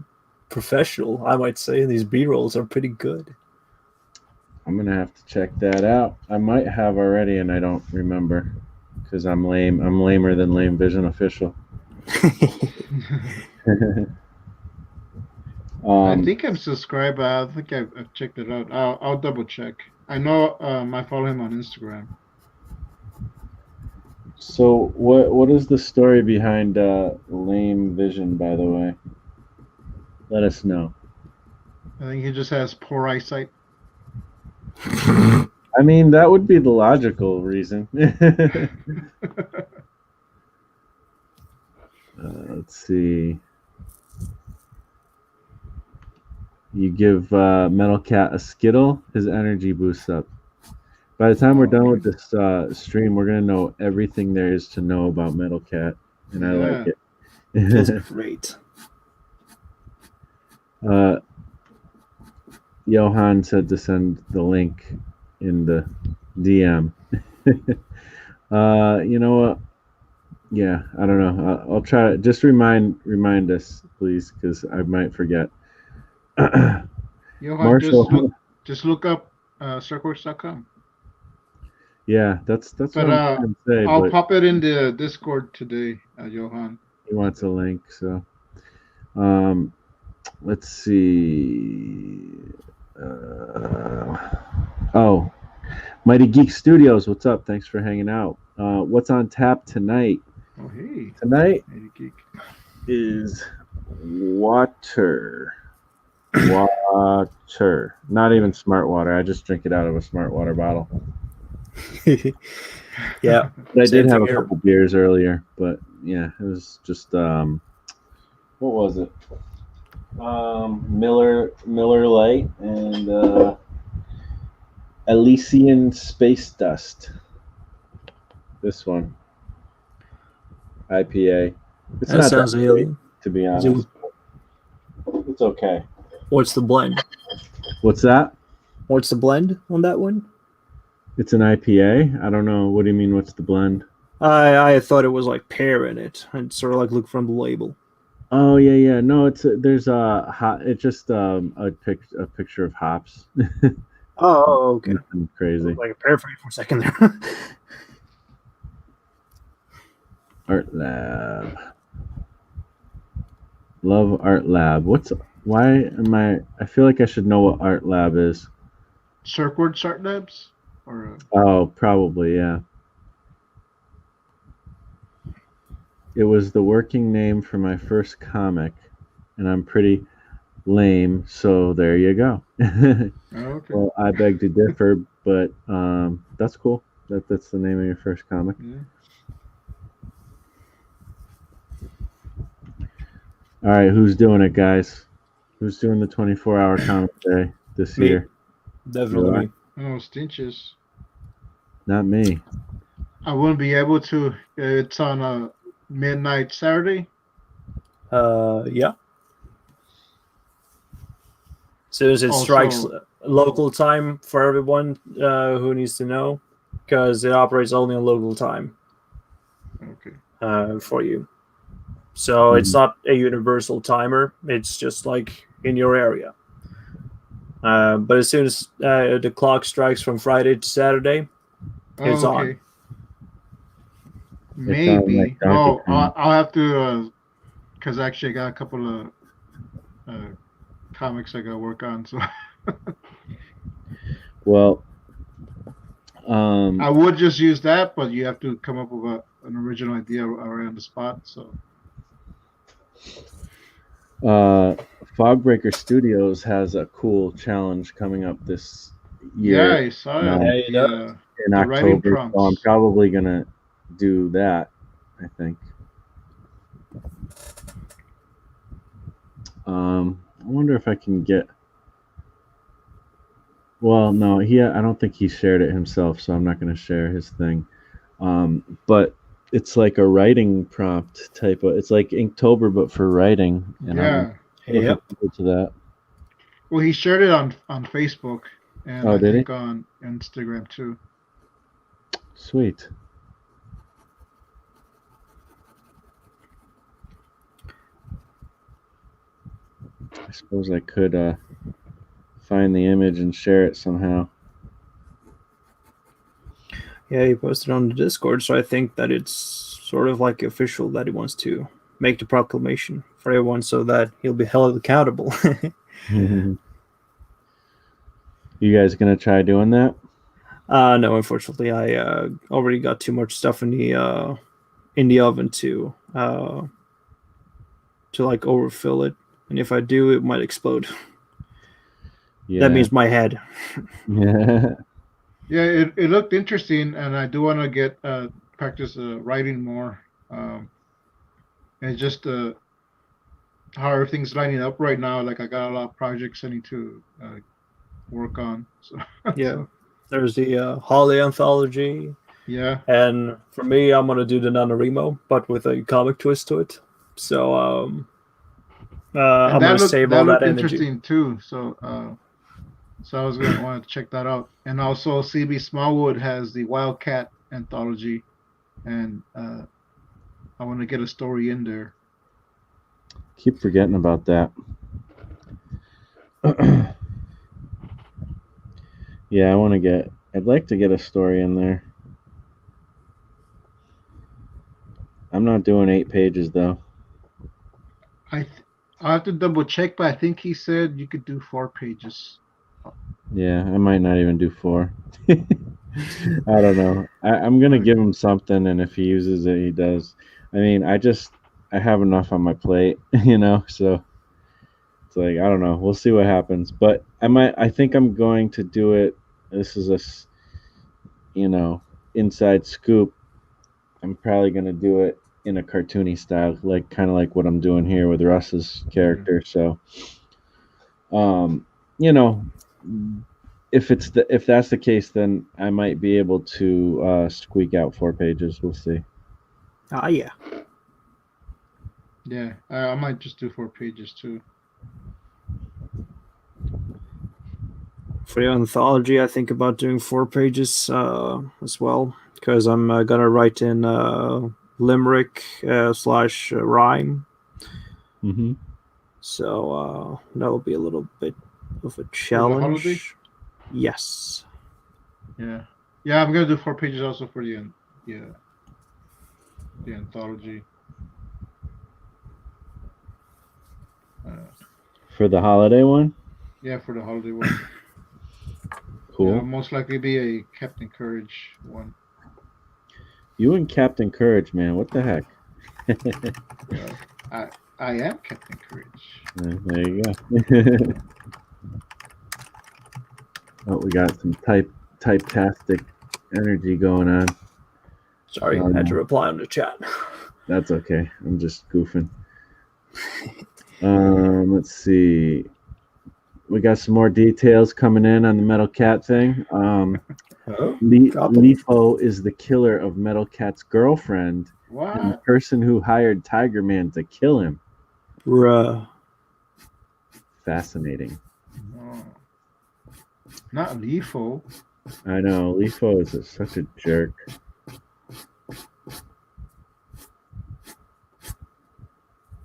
professional, I might say. These B-rolls are pretty good. I'm going to have to check that out. I might have already, and I don't remember because I'm lame. I'm lamer than Lame Vision Official. I Um, think I'm subscribed. But I think I've checked it out. I'll double check. I know I follow him on Instagram. so what is the story behind lame vision, by the way? Let us know. I think he just has poor eyesight. I mean, that would be the logical reason. Let's see. You give Metal Cat a Skittle, his energy boosts up. By the time we're done with this stream, we're gonna know everything there is to know about Metal Cat, and I like it. Feels great. Johan said to send the link in the DM. You know what? Yeah, I don't know. I'll try to just remind us, please, because I might forget. Johan, Marshall, just look up circworks.com. Yeah, that's what I'm trying to say. I'll pop it in the Discord today, Johan. He wants a link, so let's see. Oh, Mighty Geek Studios, what's up? Thanks for hanging out. What's on tap tonight? Oh, hey. Tonight Mighty Geek is water. Water. Not even smart water. I just drink it out of a smart water bottle. Yeah. But I did have a couple beers earlier, but yeah, it was just what was it? Miller Lite and Elysian Space Dust. This one. IPA. It's that not sounds that great, to be honest. It's okay. What's the blend? What's that? What's the blend on that one? It's an IPA. I don't know. What do you mean? What's the blend? I thought it was like pear in it. I'd sort of like look from the label. Oh yeah. No, there's it's just a picture of hops. Oh, okay. Nothing crazy. Like a pear for a second there. Art Lab. Love Art Lab. I feel like I should know what Art Lab is. Circworks Art Labs? Oh, probably, yeah. It was the working name for my first comic, and I'm pretty lame, so there you go. Okay. Well, I beg to differ, but that's cool. That's the name of your first comic. Yeah. All right, who's doing it, guys? Who's doing the 24-hour comic day this year? Definitely me. Oh, Stinches. Not me. I wouldn't be able to. It's on a midnight Saturday. Yeah. So it strikes local time for everyone who needs to know, because it operates only on local time. Okay. For you. So it's not a universal timer. It's just like in your area. But as soon as the clock strikes from Friday to Saturday, it's on. Maybe. I'll have to, because actually I got a couple of comics I got to work on. So. Well, I would just use that, but you have to come up with an original idea right on the spot. So. Fogbreaker Studios has a cool challenge coming up this year. Yeah, I saw it. In October, so I'm probably gonna do that. I think. I wonder if I can get. Well, no, I don't think he shared it himself, so I'm not going to share his thing. But it's like a writing prompt type of. It's like Inktober, but for writing. And yeah. I'm looking forward to that. Well, he shared it on Facebook, and I think on Instagram too. Sweet. I suppose I could find the image and share it somehow. Yeah, he posted on the Discord, so I think that it's sort of like official that he wants to make the proclamation for everyone so that he'll be held accountable. You guys gonna try doing that? No, unfortunately, I already got too much stuff in the oven to like overfill it, and if I do, it might explode. Yeah. That means my head. Yeah. Yeah, it looked interesting, and I do want to get practice writing more. And just how everything's lining up right now. Like I got a lot of projects I need to work on. So Yeah, there's the holiday anthology, yeah, and for me, I'm gonna do the NaNoWriMo, but with a comic twist to it. So and I'm gonna save all that looked energy. interesting too. So so I was gonna want to check that out. And also CB Smallwood has the Wildcat anthology, and I want to get a story in there. Keep forgetting about that. Yeah, I'd like to get a story in there. I'm not doing 8 pages though. I'll have to double check, but I think he said you could do 4 pages. Yeah, I might not even do 4. I don't know. I'm gonna give him something, and if he uses it, he does. I mean, I have enough on my plate, so it's like, I don't know. We'll see what happens. But I think I'm going to do it. This is a inside scoop. I'm probably gonna do it in a cartoony style, like kind of like what I'm doing here with Russ's character. So, if that's the case, then I might be able to squeak out 4 pages. We'll see. Yeah. Yeah, I might just do 4 pages too. For the anthology, I think about doing 4 pages as well, because I'm gonna write in limerick / rhyme. Mm-hmm. So that will be a little bit of a challenge. Yes. Yeah. I'm gonna do 4 pages also for the anthology. For the holiday one? Yeah, for the holiday one. Cool. Yeah, most likely be a Captain Courage one. You and Captain Courage, man. What the heck? I am Captain Courage. There you go. Oh, we got some type-tastic energy going on. Sorry, I had to reply on the chat. That's okay. I'm just goofing. Let's see. We got some more details coming in on the Metal Cat thing. Lifo is the killer of Metal Cat's girlfriend. What? And the person who hired Tiger Man to kill him. Bruh. Fascinating. Oh. Not Lifo. I know. Lifo is such a jerk.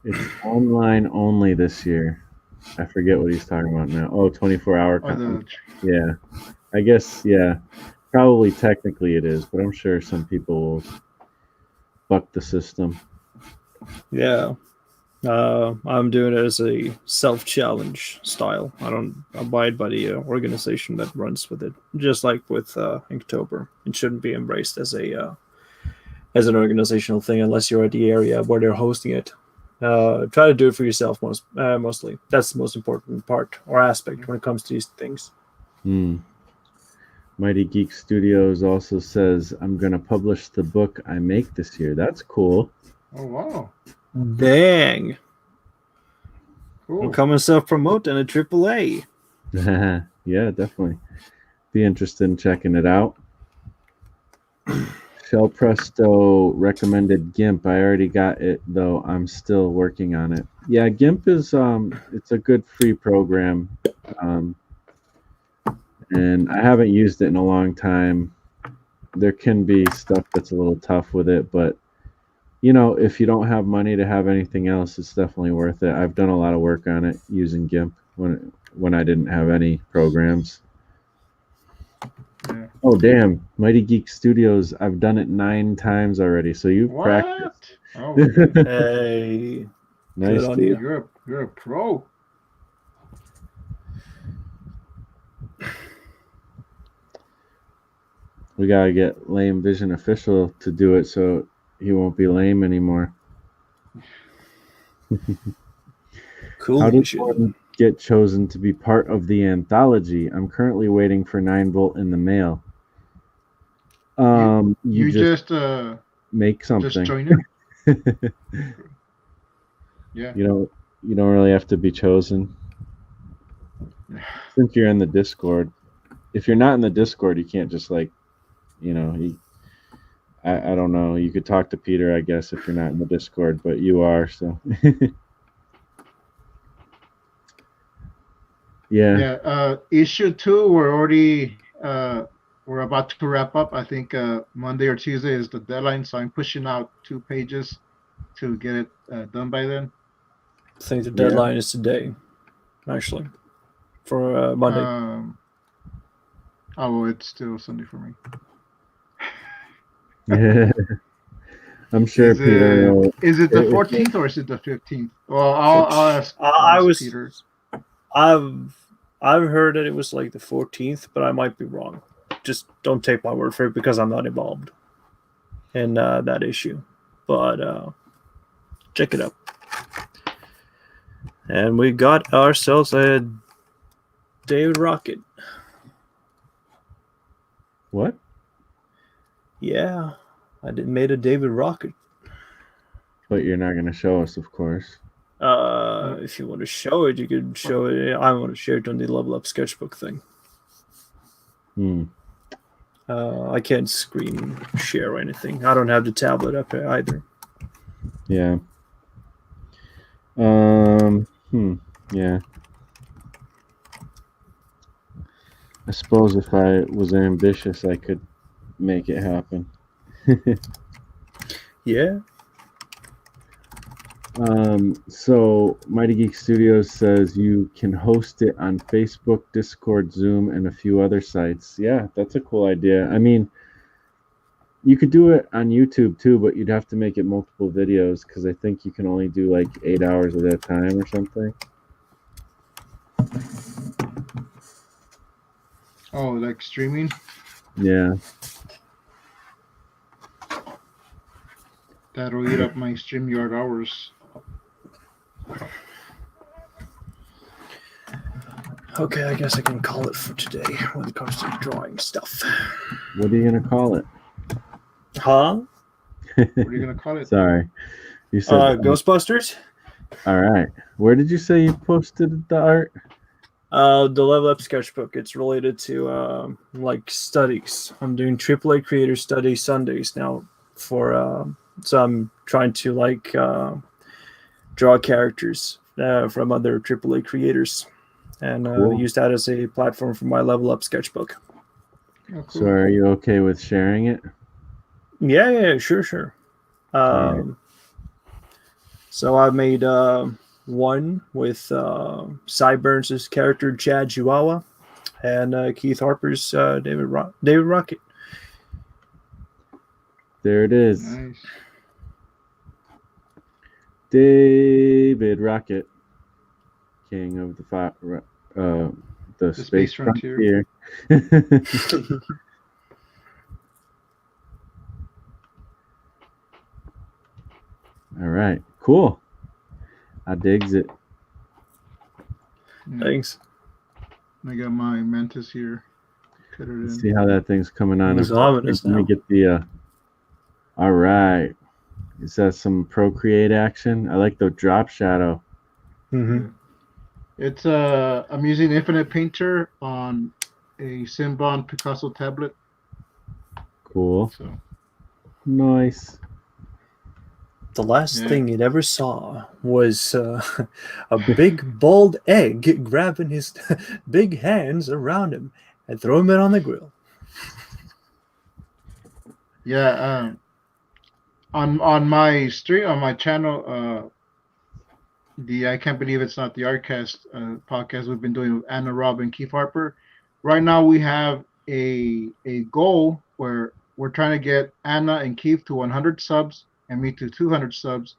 It's online only this year. I forget what he's talking about now. Oh, 24-hour content. Yeah. I guess, yeah. Probably technically it is, but I'm sure some people will buck the system. Yeah. I'm doing it as a self-challenge style. I don't abide by the organization that runs with it. Just like with Inktober, it shouldn't be embraced as an organizational thing unless you're at the area where they're hosting it. Try to do it for yourself mostly. That's the most important part or aspect when it comes to these things. Mighty Geek Studios also says, I'm going to publish the book I make this year. That's cool. Oh, wow. Dang. Cool. I'm coming self-promote in a AAA. Yeah, definitely. Be interested in checking it out. Shell Presto recommended GIMP. I already got it, though. I'm still working on it. Yeah, GIMP is it's a good free program. And I haven't used it in a long time. There can be stuff that's a little tough with it, but if you don't have money to have anything else, it's definitely worth it. I've done a lot of work on it using GIMP when I didn't have any programs. Yeah. Oh, damn. Mighty Geek Studios, I've done it 9 times already. So you practiced. Oh, okay. Hey, Nice, good on dude. you. You're a pro. We gotta get Lame Vision official to do it so he won't be lame anymore. Cool How does mission. one get chosen to be part of the anthology? I'm currently waiting for 9-volt in the mail. You You just make just something. join it. Yeah. You don't really have to be chosen. Since you're in the Discord. If you're not in the Discord, you can't just I don't know. You could talk to Peter, I guess, if you're not in the Discord, but you are, so yeah. Yeah. Issue 2, we're about to wrap up. I think Monday or Tuesday is the deadline, so I'm pushing out 2 pages to get it done by then. I think the deadline is today, actually, for Monday. Oh, it's still Sunday for me. I'm sure Peter. Is it the 14th or is it the 15th? Well, I'll ask Peter. I've heard that it was like the 14th, but I might be wrong. Just don't take my word for it because I'm not involved in that issue. But check it out. And we got ourselves a David Rocket. What? Yeah, I made a David Rocket. But you're not going to show us, of course. If you want to show it, you can show it. I want to share it on the Level Up Sketchbook thing. I can't screen share or anything. I don't have the tablet up there either. Yeah. Yeah. I suppose if I was ambitious, I could make it happen. Yeah. So Mighty Geek Studios says you can host it on Facebook, Discord, Zoom, and a few other sites. Yeah, that's a cool idea. I mean, you could do it on YouTube too, but you'd have to make it multiple videos because I think you can only do like 8 hours at a time or something. Oh, like streaming? Yeah. That'll eat up my StreamYard hours. Okay, I guess I can call it for today when it comes to drawing stuff. What are you going to call it? Huh? What are you going to call it? Sorry. You said Ghostbusters? All right. Where did you say you posted the art? The Level Up Sketchbook. It's related to like studies. I'm doing AAA Creator Study Sundays now for so I'm trying to like draw characters from other AAA creators and Cool. use that as a platform for my Level Up Sketchbook. Oh, cool. So are you okay with sharing it? Yeah, sure. So I made one with Sideburns' character Chad Chihuahua and Keith Harper's David Rocket. There it is. Nice. David Rocket, king of the space frontier. All right, cool. I digs it. Yeah. Thanks. I got my Mantis here. Cut it in. Let's see how that thing's coming on. It's ominous Let me now. get the. All right. Is that some Procreate action? I like the drop shadow. Mm-hmm. It's I'm using Infinite Painter on a Cimbon Picasso tablet. Cool. So Nice. The last thing it ever saw was a big bald egg grabbing his big hands around him and throwing it on the grill. Yeah, on my stream, on my channel, the I Can't Believe It's Not the Artcast podcast we've been doing with Anna, Rob, and Keith Harper. Right now we have a goal where we're trying to get Anna and Keith to 100 subs and me to 200 subs.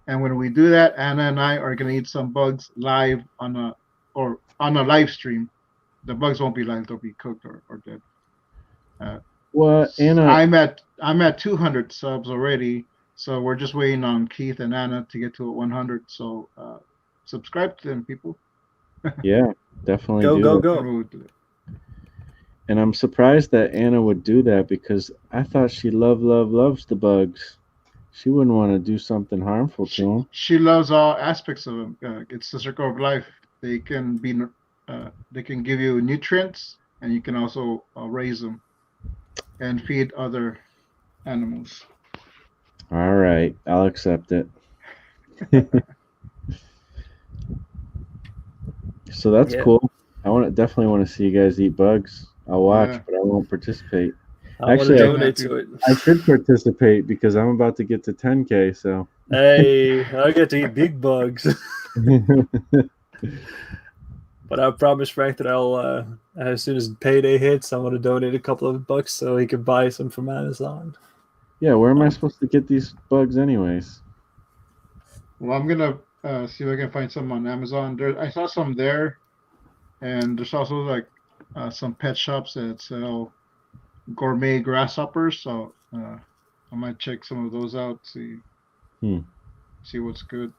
And when we do that, Anna and I are gonna eat some bugs live on a live stream. The bugs won't be live; they'll be cooked or dead. Well, Anna, I'm at 200 subs already, so we're just waiting on Keith and Anna to get to 100. So subscribe to them, people. yeah, definitely Go, do go, that. go. And I'm surprised that Anna would do that because I thought she loves the bugs. She wouldn't want to do something harmful to them. She loves all aspects of them. It's the circle of life. They can give you nutrients, and you can also raise them and feed other animals. All right, I'll accept it. So that's cool. I definitely want to see you guys eat bugs. I'll watch, but I won't participate. Actually, donate to it. I should participate because I'm about to get to 10K. So hey, I get to eat big bugs. But I promise Frank that I'll as soon as payday hits, I want to donate a couple of bucks so he can buy some from Amazon. Yeah, where am I supposed to get these bugs anyways? Well, I'm gonna see if I can find some on Amazon. I saw some there, and there's also like some pet shops that sell gourmet grasshoppers. So I might check some of those out. See what's good.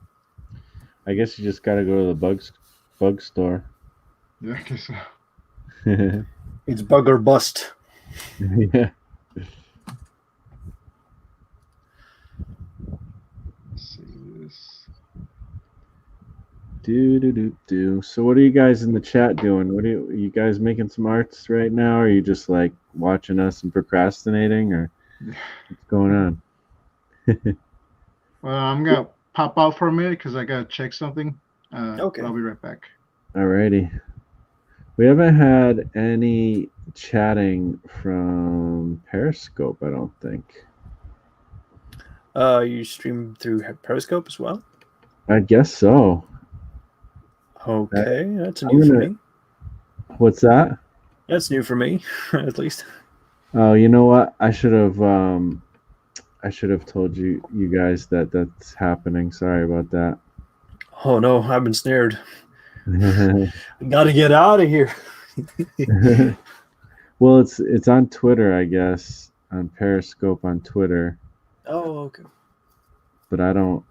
I guess you just got to go to the bug store. Yeah, I guess so. It's bug or bust. Yeah. Let's see this. Do. So what are you guys in the chat doing? Are you guys making some arts right now? Or are you just like watching us and procrastinating, or what's going on? Well, I'm gonna pop out for a minute because I gotta check something. Okay. I'll be right back. Alrighty. We haven't had any chatting from Periscope, I don't think. You stream through Periscope as well? I guess so. Okay, that's new for me. What's that? That's new for me, at least. Oh, you know what? I should have told you guys that that's happening. Sorry about that. Oh no, I've been snared. I gotta get out of here. Well, it's on Twitter, I guess, on Periscope on Twitter. Oh, okay. But I don't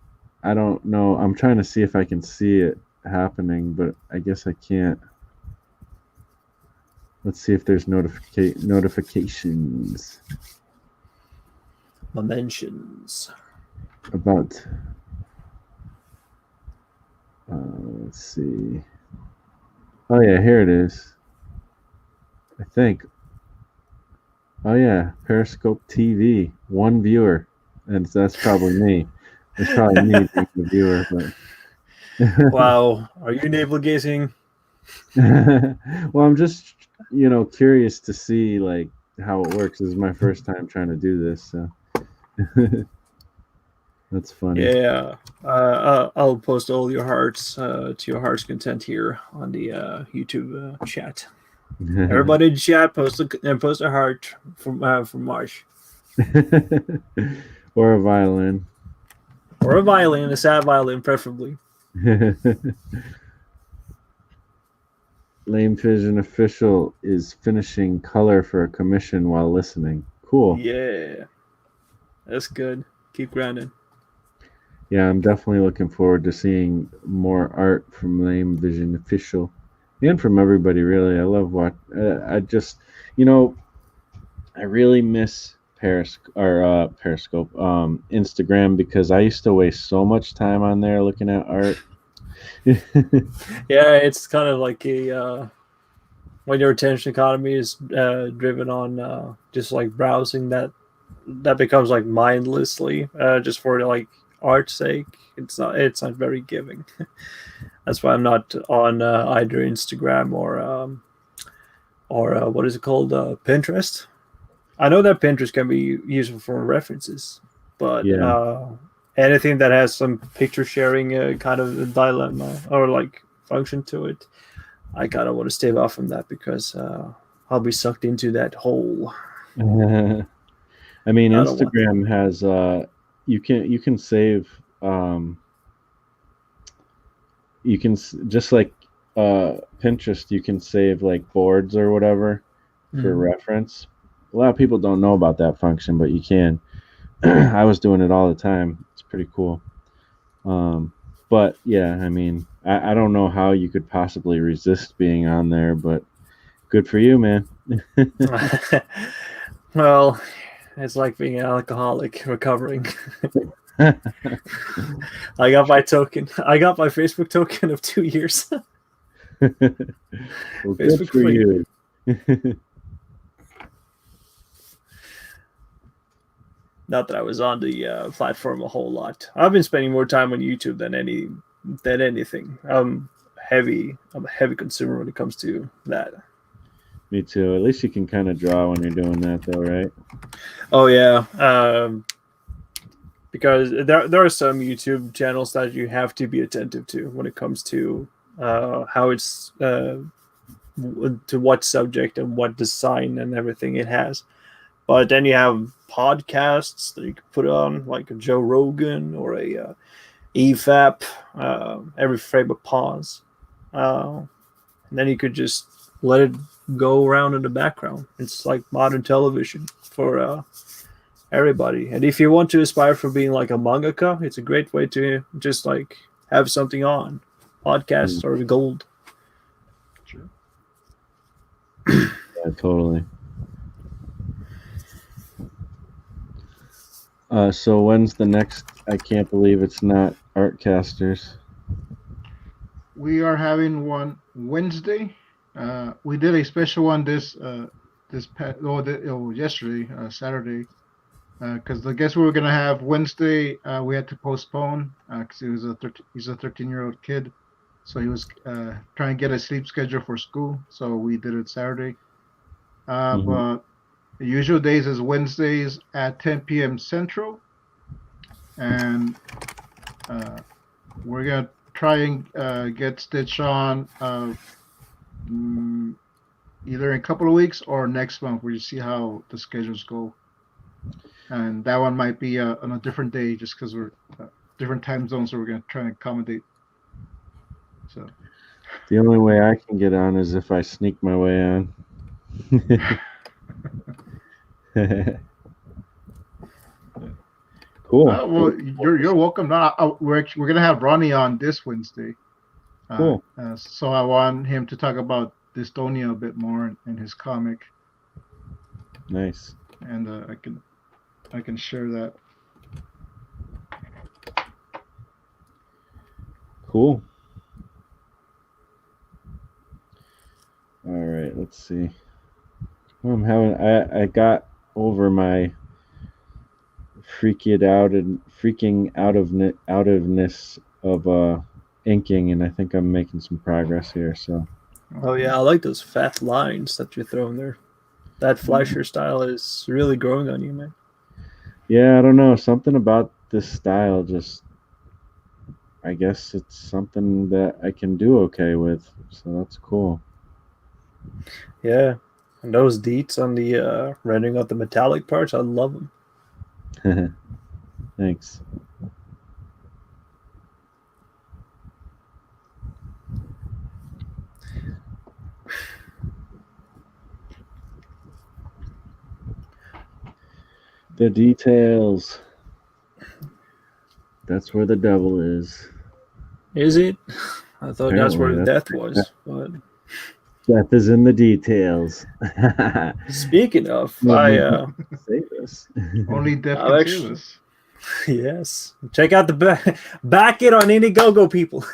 know. I'm trying to see if I can see it happening, but I guess I can't. Let's see if there's notifications. Mentions About. Let's see. Oh yeah, here it is. I think. Oh yeah, Periscope TV, 1 viewer, and that's probably me. It's probably me being the viewer, but. Wow, are you navel gazing? Well, I'm just curious to see like how it works. This is my first time trying to do this, so that's funny. Yeah, I'll post all your hearts to your heart's content here on the YouTube chat. Everybody in chat, post a heart from Marsh. Or a violin. Or a violin, a sad violin, preferably. Lame Vision Official is finishing color for a commission while listening. Cool. Yeah, that's good. Keep grinding. Yeah, I'm definitely looking forward to seeing more art from Lame Vision Official and from everybody, really. I love what I just, I really miss Periscope, Instagram, because I used to waste so much time on there looking at art. Yeah, it's kind of like a when your attention economy is driven on just like browsing, that becomes like mindlessly just for like art's sake. It's not very giving. That's why I'm not on either Instagram or what is it called, Pinterest. I know that Pinterest can be useful for references, but anything that has some picture sharing kind of a dilemma or like function to it, I kind of want to stay off from that because I'll be sucked into that hole. I mean, Instagram has you can save. You can just like Pinterest. You can save like boards or whatever for reference. A lot of people don't know about that function, but you can. I was doing it all the time. It's pretty cool. But yeah, I mean, I don't know how you could possibly resist being on there, but good for you, man. Well, it's like being an alcoholic recovering. I got my token. I got my Facebook token of 2 years. Well, good Facebook for free. you. Not that I was on the platform a whole lot. I've been spending more time on YouTube than anything. I'm a heavy consumer when it comes to that. Me too. At least you can kind of draw when you're doing that, though, right? Oh yeah, because there are some YouTube channels that you have to be attentive to when it comes to how it's to what subject and what design and everything it has. But then you have podcasts that you can put on, like a Joe Rogan or a EFAP, every frame of pause. And then you could just let it go around in the background. It's like modern television for everybody. And if you want to aspire for being like a mangaka, it's a great way to just like have something on. Podcasts are gold. Sure. Yeah, totally. So when's the next? I can't believe it's not Artcasters. We are having one Wednesday. We did a special one yesterday, Saturday, because I guess we were gonna have Wednesday. We had to postpone because he's a 13-year-old kid, so he was trying to get a sleep schedule for school. So we did it Saturday. But the usual days is Wednesdays at 10 p.m. Central, and we're gonna try and get Stitch on either in a couple of weeks or next month. We see how the schedules go, and that one might be on a different day just because we're different time zones, so we're gonna try and accommodate. So the only way I can get on is if I sneak my way on. Cool. Well, you're welcome. Now we're gonna have Ronnie on this Wednesday. Cool. So I want him to talk about dystonia a bit more in his comic. Nice. And I can share that. Cool. All right. Let's see. I got over my freaking outofness of inking, and I think I'm making some progress here. So. Oh yeah, I like those fat lines that you're throwing there. That Fleischer style is really growing on you, man. Yeah, I don't know. Something about this style just, I guess it's something that I can do okay with. So that's cool. Yeah. And those deets on the rendering of the metallic parts, I love them. Thanks. The details. That's where the devil is. Is it? I thought Apparently, that's where death was. But death is in the details. speaking of, save us. Only death can save us. Yes. Check out the back it on Indiegogo, people.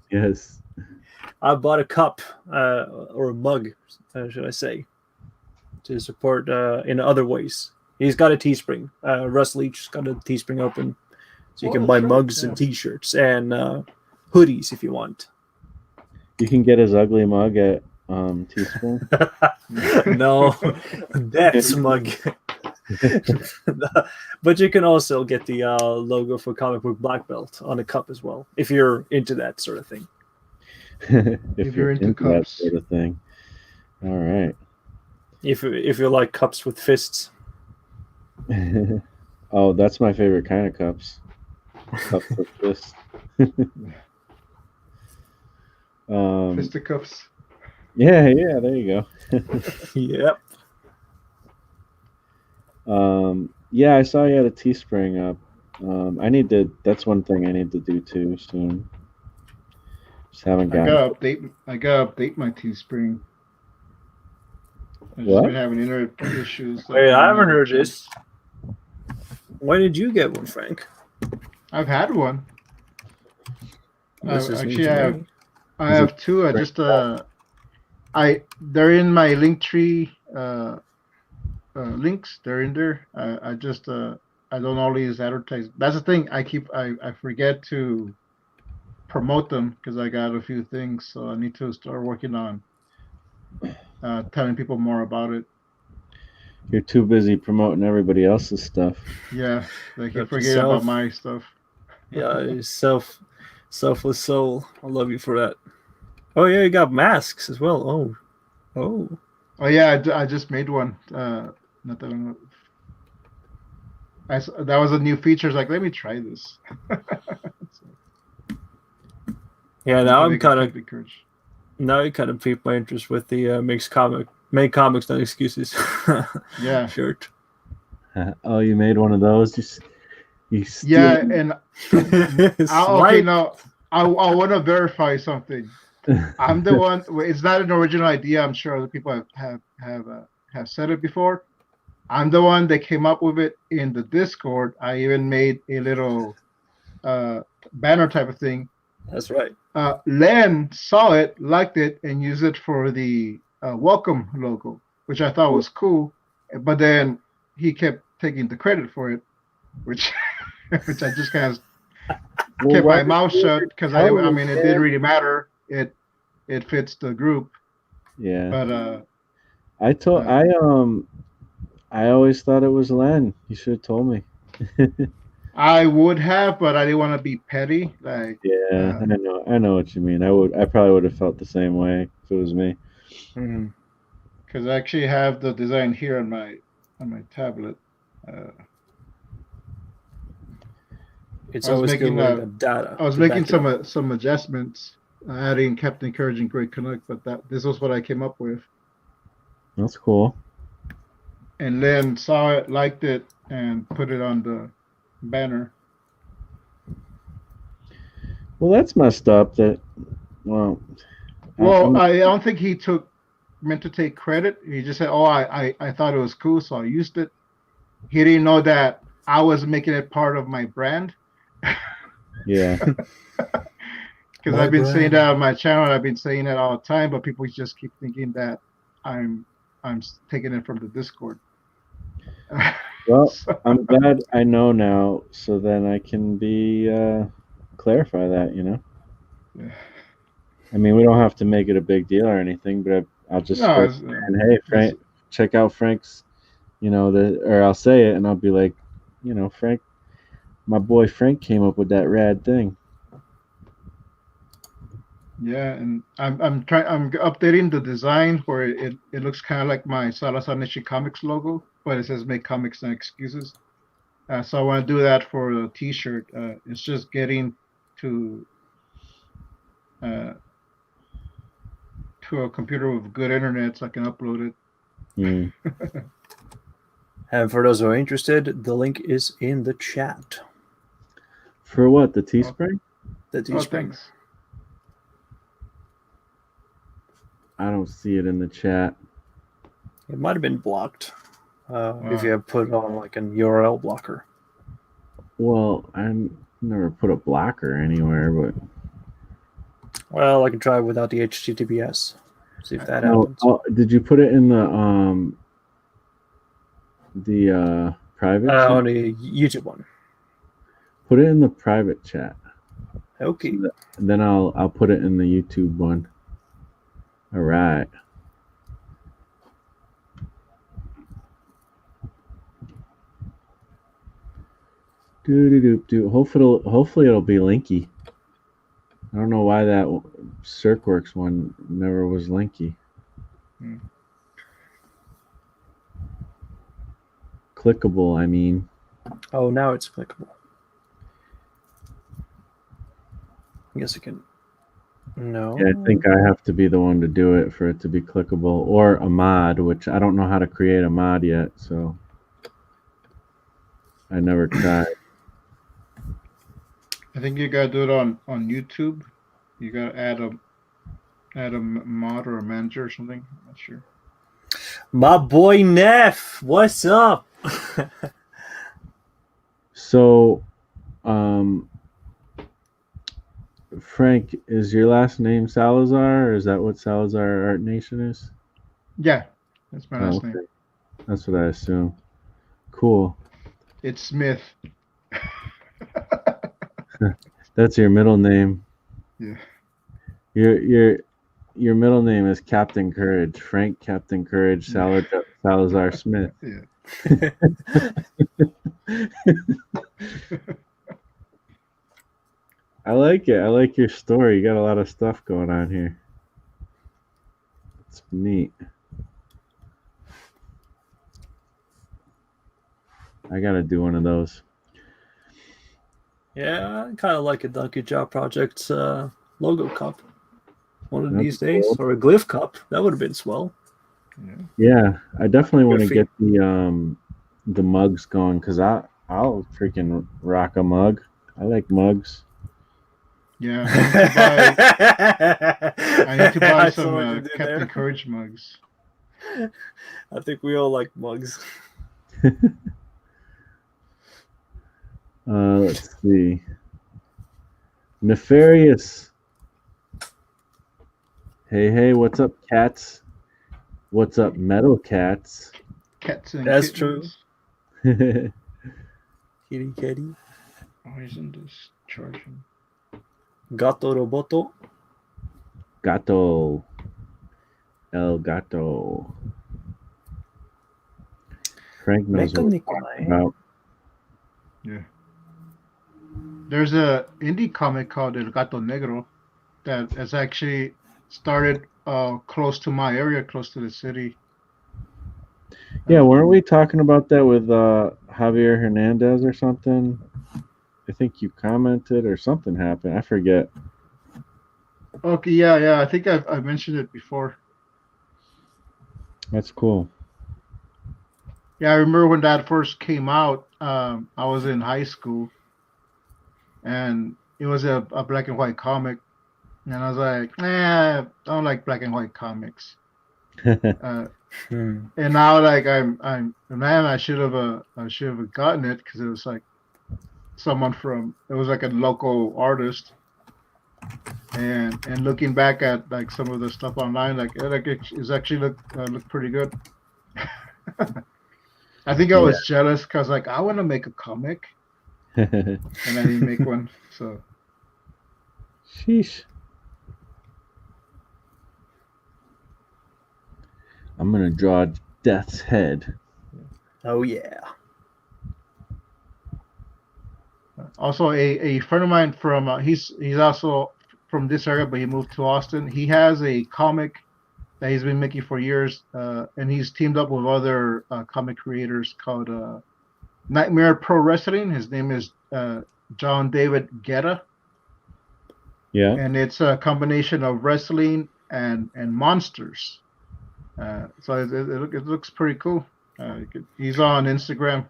Yes. I bought a cup or a mug, should I say, to support in other ways. He's got a Teespring. Russ Leach's got a Teespring open, so you can buy mugs and T-shirts and hoodies if you want. You can get his ugly mug at Teespring. No, Death's mug. But you can also get the logo for Comic Book BlackBelt on a cup as well, if you're into that sort of thing. if you're into cups, that sort of thing. All right. If you like cups with fists. Oh, that's my favorite kind of cups. Cups like this. Fisticuffs. Yeah, there you Yep. go. Yeah, I saw you had a Teespring up. I need to. That's one thing I need to do too soon. Just haven't I gotten. gotta update. I gotta update my Teespring. I've just What? been having internet issues. Like Wait, I getting haven't all the heard junk. this. Why did you get one, Frank? I've had one. This is new Actually, to me. I Is it have two. They're in my link tree links. They're in there. I don't always advertise. That's the thing. I forget to promote them because I got a few things. So I need to start working on telling people more about it. You're too busy promoting everybody else's stuff. Yeah, they keep Got forgetting about yourself. my stuff. Yeah, selfless soul. I love you for that. Oh yeah, you got masks as well. Oh. Oh yeah, I just made one. Not that long. That was a new feature. It's like, let me try this. Yeah, Need now to I'm make kind a of company courage. now you kind of piqued my interest with the make comics, not excuses. Yeah, shirt. Oh, you made one of those? You yeah, steal. and okay, Swipe. now I want to verify something. I'm the one. It's not an original idea. I'm sure other people have said it before. I'm the one that came up with it in the Discord. I even made a little uh, banner type of thing. That's right. Len saw it, liked it, and used it for the welcome logo, which I thought was cool. But then he kept taking the credit for it, which which I just kind of Well, kept why my did mouth you shut ever because tell I me, mean it didn't man? really matter. It fits the group, Yeah, but I told uh, I always thought it was Len. You should have told me. I would have, but I didn't want to be petty. Like, Yeah, I know what you mean. I probably would have felt the same way if it was me. Mm. because I actually have the design here on my tablet. Uh, It's I was always good making when you got data I was to making back it up. some adjustments, adding Captain Courage and Great Canuck, but this was what I came up with. That's cool. And Len saw it, liked it, and put it on the banner. Well, that's messed up. Well, Well, I'm I don't think he meant to take credit. He just said, "Oh, I thought it was cool, so I used it." He didn't know that I was making it part of my brand. yeah. Because My I've been saying brand. that on my channel. I've been saying it all the time, but people just keep thinking that I'm I'm taking it from the Discord. Well, So, I'm glad I know now, so then I can be clarify that. yeah. I mean, we don't have to make it a big deal or anything, but I'll just No, start saying, "Hey, it's Frank, check out Frank's." Or I'll say it and I'll be like, Frank, my boy Frank came up with that rad thing. yeah, and I'm updating the design where it looks kind of like my Salazar Nishi Comics logo, but it says "Make Comics No Excuses." So I want to do that for a T-shirt. It's just getting to uh, to a computer with good internet so I can upload Mm. it. And for those who are interested, the link is in the chat. For what? The Oh, Teespring? The oh, Teespring. thanks. I don't see it in the chat. It might have been blocked if you Oh, have put on like an URL blocker. Well, I never put a blocker anywhere, but Well, I can try without the HTTPS. See if that no. happens. Oh, did you put it in the private chat? On the YouTube one. Put it in the private chat. Okay. And then I'll put it in the YouTube one. All right. Do. Hopefully it'll be linky. I don't know why that CircWorks one never was linky. Hmm. Clickable, I mean. Oh, now it's clickable. I guess I can. No. Yeah, I think I have to be the one to do it for it to be clickable, or a mod, which I don't know how to create a mod yet, so I never tried. I think you gotta do it on YouTube. You gotta add a mod or a manager or something. I'm not sure. My boy Neff, what's up? So, Frank, is your last name Salazar, or is that what Salazar Art Nation is? Yeah, that's my Oh, last okay. name. That's what I assume. Cool. It's Smith. That's your middle name. Yeah. Your middle name is Captain Courage, Frank Captain Courage Salazar Smith. Yeah. I like it. I like your story. You got a lot of stuff going on here. It's neat. I gotta do one of those. Yeah, I kind of like a Donkey Job Project logo cup. One of That's these days, cool. or a glyph cup. That would have been swell. Yeah, I definitely want to Good get the mugs going because I'll freaking rock a mug. I like mugs. Yeah, I need to buy some Captain Courage mugs. I think we all like mugs. Let's see. Nefarious. Hey, what's up, cats? What's up, metal cats? Cats and That's kittens. true. Kitty. Why isn't this charging? Gato Roboto. Gato. El Gato. Frank knows what we're talking about. Yeah. There's a indie comic called El Gato Negro that has actually started close to my area, close to the city. Yeah, weren't we talking about that with Javier Hernandez or something? I think you commented or something happened. I forget. Okay, yeah. I think I've mentioned it before. That's cool. Yeah, I remember when that first came out. I was in high school, and it was a black and white comic, and I was like, I don't like black and white comics. And now, like, I'm man, I should have gotten it because it was like it was like a local artist. And looking back at like some of the stuff online, like it's actually look pretty good. I think I was jealous because like I want to make a comic, and I didn't make one. So, sheesh. I'm gonna draw Death's head. Oh yeah. Also, a friend of mine from he's also from this area, but he moved to Austin. He has a comic that he's been making for years, and he's teamed up with other comic creators called Nightmare Pro Wrestling. His name is John David Guetta. Yeah. And it's a combination of wrestling and monsters. So it looks pretty cool. He's on Instagram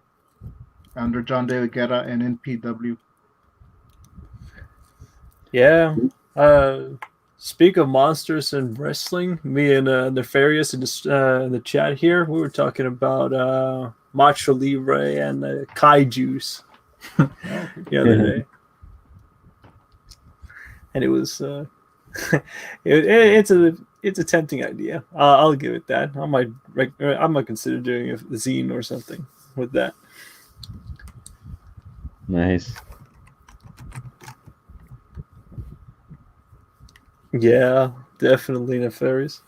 under John David Guetta and NPW. Yeah. Speak of monsters and wrestling, me and Nefarious in the chat here, we were talking about Macho Libre and Kaijus the other day. And it was it's a tempting idea. I'll give it that. I might consider doing a zine or something with that. Nice. Yeah, definitely Nefarious.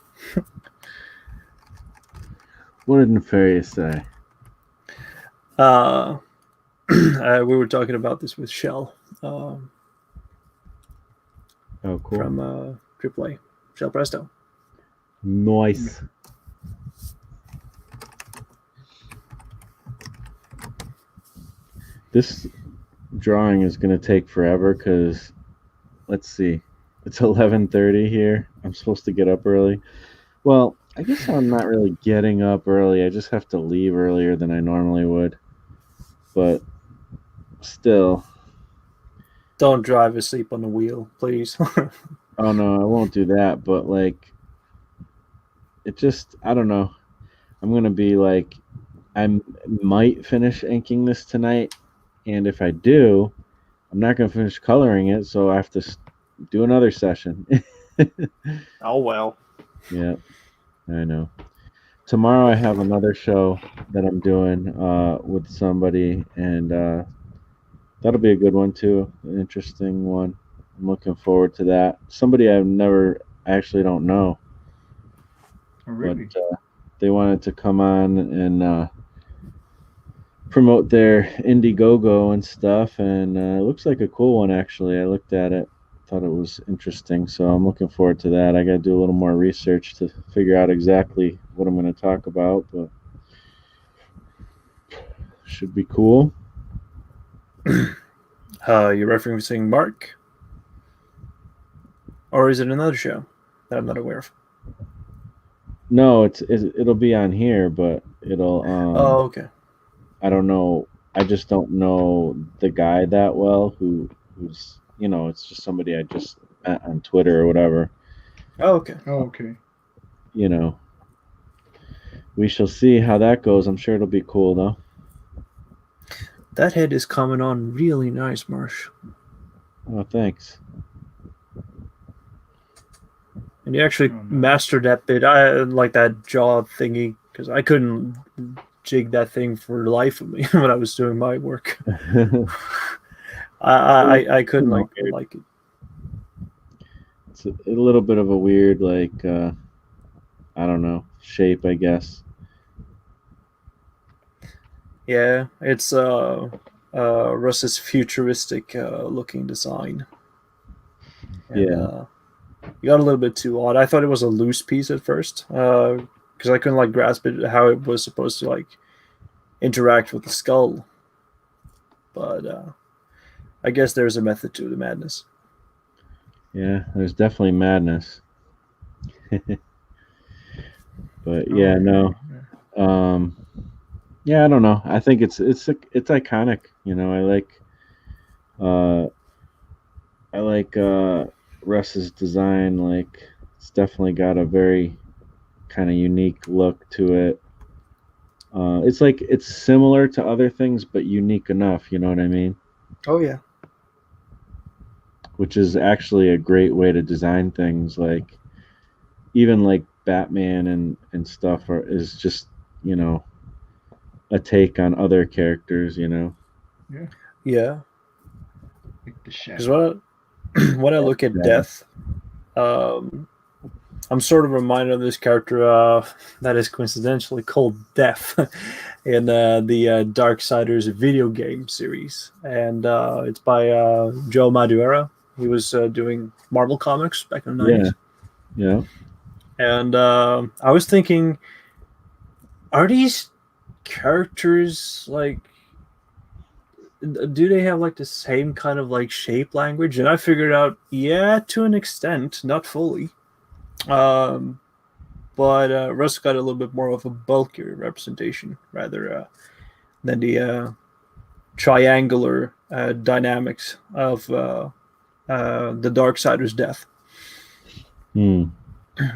What did Nefarious say? We were talking about this with Shell. Oh, cool. From AAA, Shell Presto. Nice. This drawing is going to take forever because, let's see, it's 11:30 here. I'm supposed to get up early. Well, I guess I'm not really getting up early. I just have to leave earlier than I normally would. But still. Don't drive asleep on the wheel, please. Oh, no, I won't do that. But, like, it just, I don't know. I'm going to be like, I might finish inking this tonight. And if I do, I'm not going to finish coloring it. So I have to do another session. Oh, well. Yeah, I know. Tomorrow I have another show that I'm doing with somebody, and that'll be a good one too. An interesting one. I'm looking forward to that. Somebody I actually don't know, Oh, really? but they wanted to come on and promote their Indiegogo and stuff, and it looks like a cool one actually. I looked at it, thought it was interesting, so I'm looking forward to that. I got to do a little more research to figure out exactly what I'm going to talk about, but should be cool. You're referencing Mark? Or is it another show that I'm not aware of? No, it'll be on here, but it'll Oh, okay. I don't know. I just don't know the guy that well who's it's just somebody I just met on Twitter or whatever. Oh, okay. Oh, okay. We shall see how that goes. I'm sure it'll be cool though. That head is coming on really nice, Marsh. Oh, thanks. And you actually mastered that bit. I like that jaw thingy because I couldn't jig that thing for the life of me when I was doing my work. I couldn't like it. It's a little bit of a weird, like, I don't know, shape, I guess. Yeah, it's Russ's futuristic looking design. And, yeah. You got a little bit too odd. I thought it was a loose piece at first because I couldn't like grasp it how it was supposed to like interact with the skull. But I guess there's a method to the madness. Yeah, there's definitely madness. But yeah, no. Yeah, I don't know. I think it's iconic. I like Russ's design. Like, it's definitely got a very kind of unique look to it. It's similar to other things, but unique enough. You know what I mean? Oh yeah. Which is actually a great way to design things. Like, even like Batman and stuff is just a take on other characters. Yeah. Yeah. Because when I look at Death, I'm sort of reminded of this character that is coincidentally called Death in the Darksiders video game series, and it's by Joe Madureira. He was doing Marvel comics back in the 90s. Yeah. And I was thinking, are these characters like, do they have like the same kind of like shape language? And I figured out, yeah, to an extent, not fully. But Russ got a little bit more of a bulkier representation rather than the triangular dynamics of the Darksiders' Death.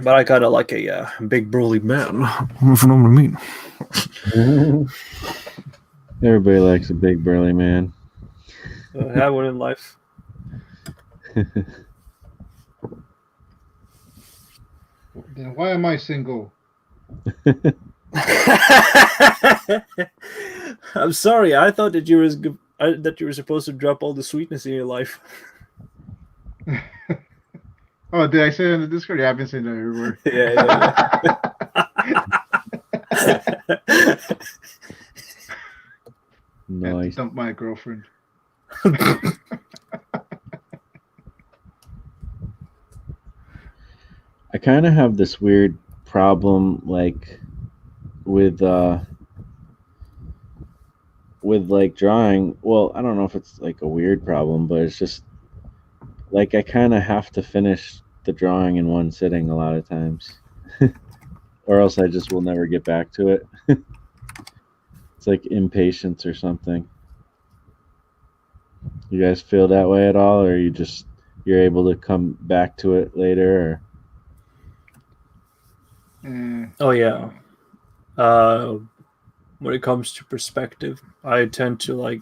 But I kind of like a big burly man, if you know what I mean. Everybody likes a big burly man. Have one in life. Then why am I single? I'm sorry. I thought that you were supposed to drop all the sweetness in your life. Oh, did I say it in the Discord? Yeah, I've been saying that everywhere. Yeah. Nice. Dump my girlfriend. I kind of have this weird problem, like with with like drawing, well, I don't know if it's like a weird problem, but it's just like I kind of have to finish the drawing in one sitting a lot of times, or else I just will never get back to it. It's like impatience or something. You guys feel that way at all, or you're able to come back to it later? Or Oh yeah. When it comes to perspective, I tend to like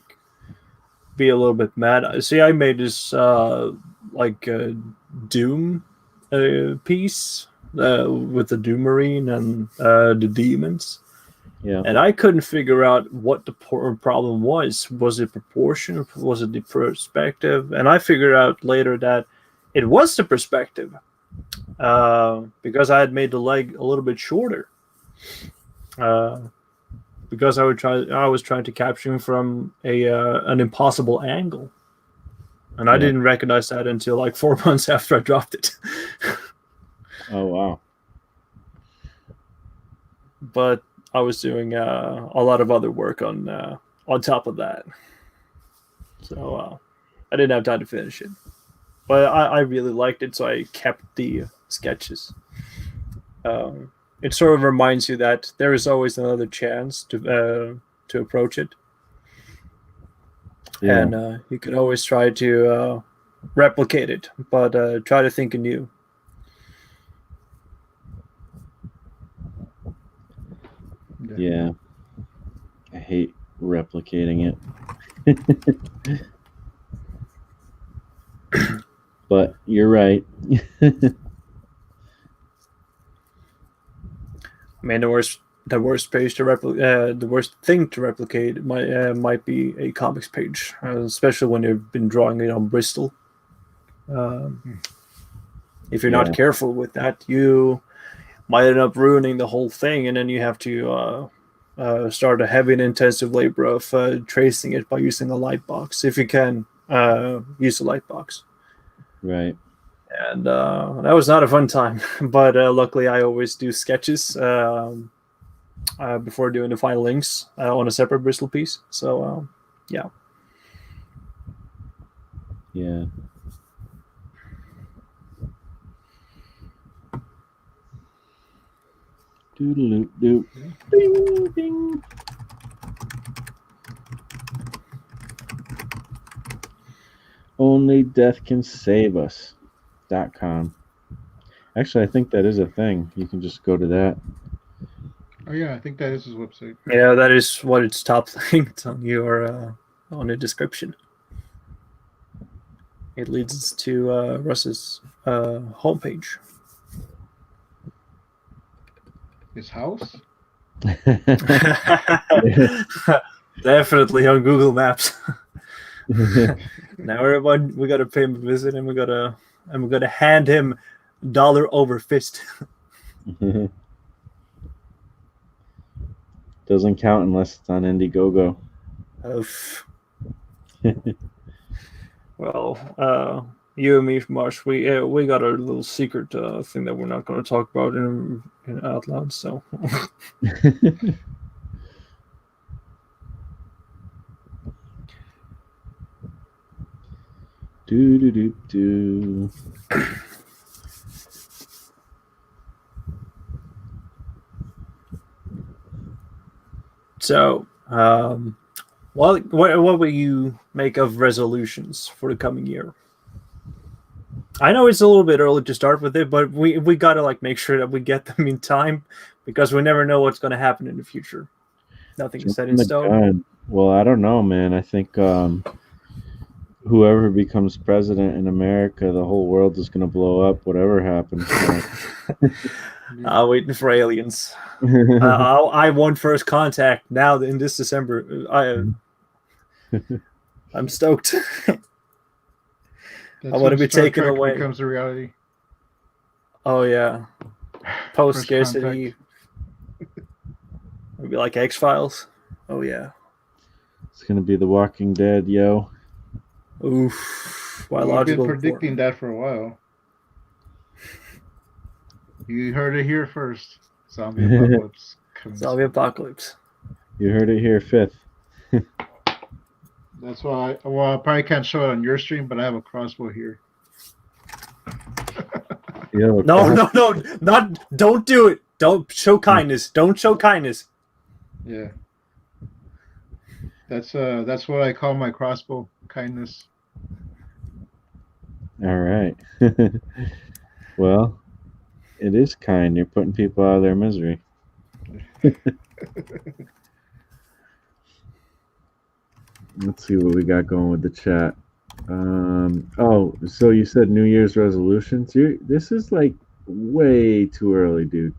be a little bit mad. See, I made this like Doom piece with the Doom Marine and the demons. yeah, And I couldn't figure out what the problem was. Was it proportion? Was it the perspective? And I figured out later that it was the perspective because I had made the leg a little bit shorter. Because I was trying to capture him from an impossible angle, and I didn't recognize that until like 4 months after I dropped it. Oh wow! But I was doing a lot of other work on top of that, so I didn't have time to finish it. But I really liked it, so I kept the sketches. It sort of reminds you that there is always another chance to approach it, and you can always try to replicate it, but try to think anew. Yeah, I hate replicating it. But you're right. I mean, the worst page to replicate, the worst thing to replicate might be a comics page, especially when you've been drawing it on Bristol. If you're not careful with that, you might end up ruining the whole thing, and then you have to start a heavy and intensive labor of tracing it by using a light box, if you can use a light box. Right. And that was not a fun time, but luckily I always do sketches before doing the final inks on a separate Bristol piece. So, yeah. Yeah. Doodle doop. Ding ding. Only death can save us. .com. Actually, I think that is a thing. You can just go to that. Oh yeah, I think that is his website. Yeah, that is what it's top linked on your on the description. It leads to Russ's homepage. His house? Definitely on Google Maps. Now everyone, we gotta pay him a visit, and we gotta hand him dollar over fist. Doesn't count unless it's on Indiegogo. Well, you and me, Marsh, we got our little secret thing that we're not going to talk about in out loud. So. Do do do do. So, what will you make of resolutions for the coming year? I know it's a little bit early to start with it, but we gotta like make sure that we get them in time, because we never know what's going to happen in the future. Nothing is set in stone. Well, I don't know, man. I think whoever becomes president in America, the whole world is going to blow up, whatever happens. I'm waiting for aliens. I won first contact now in this December. I'm stoked. I want to be taken away. Becomes a reality. Oh yeah, post scarcity. It'll be like X-Files. Oh yeah. It's gonna be The Walking Dead, yo. Oof. I've been predicting that for a while. You heard it here first. Zombie apocalypse. Zombie apocalypse. You heard it here, fifth. That's why. Well, I probably can't show it on your stream, but I have a crossbow here. You have a No, not. Don't do it. Don't show kindness. Don't show kindness. Yeah. That's what I call my crossbow. Kindness. All right. Well, it is kind. You're putting people out of their misery. Let's see what we got going with the chat. Oh, so you said New Year's resolutions? This is like way too early, dude.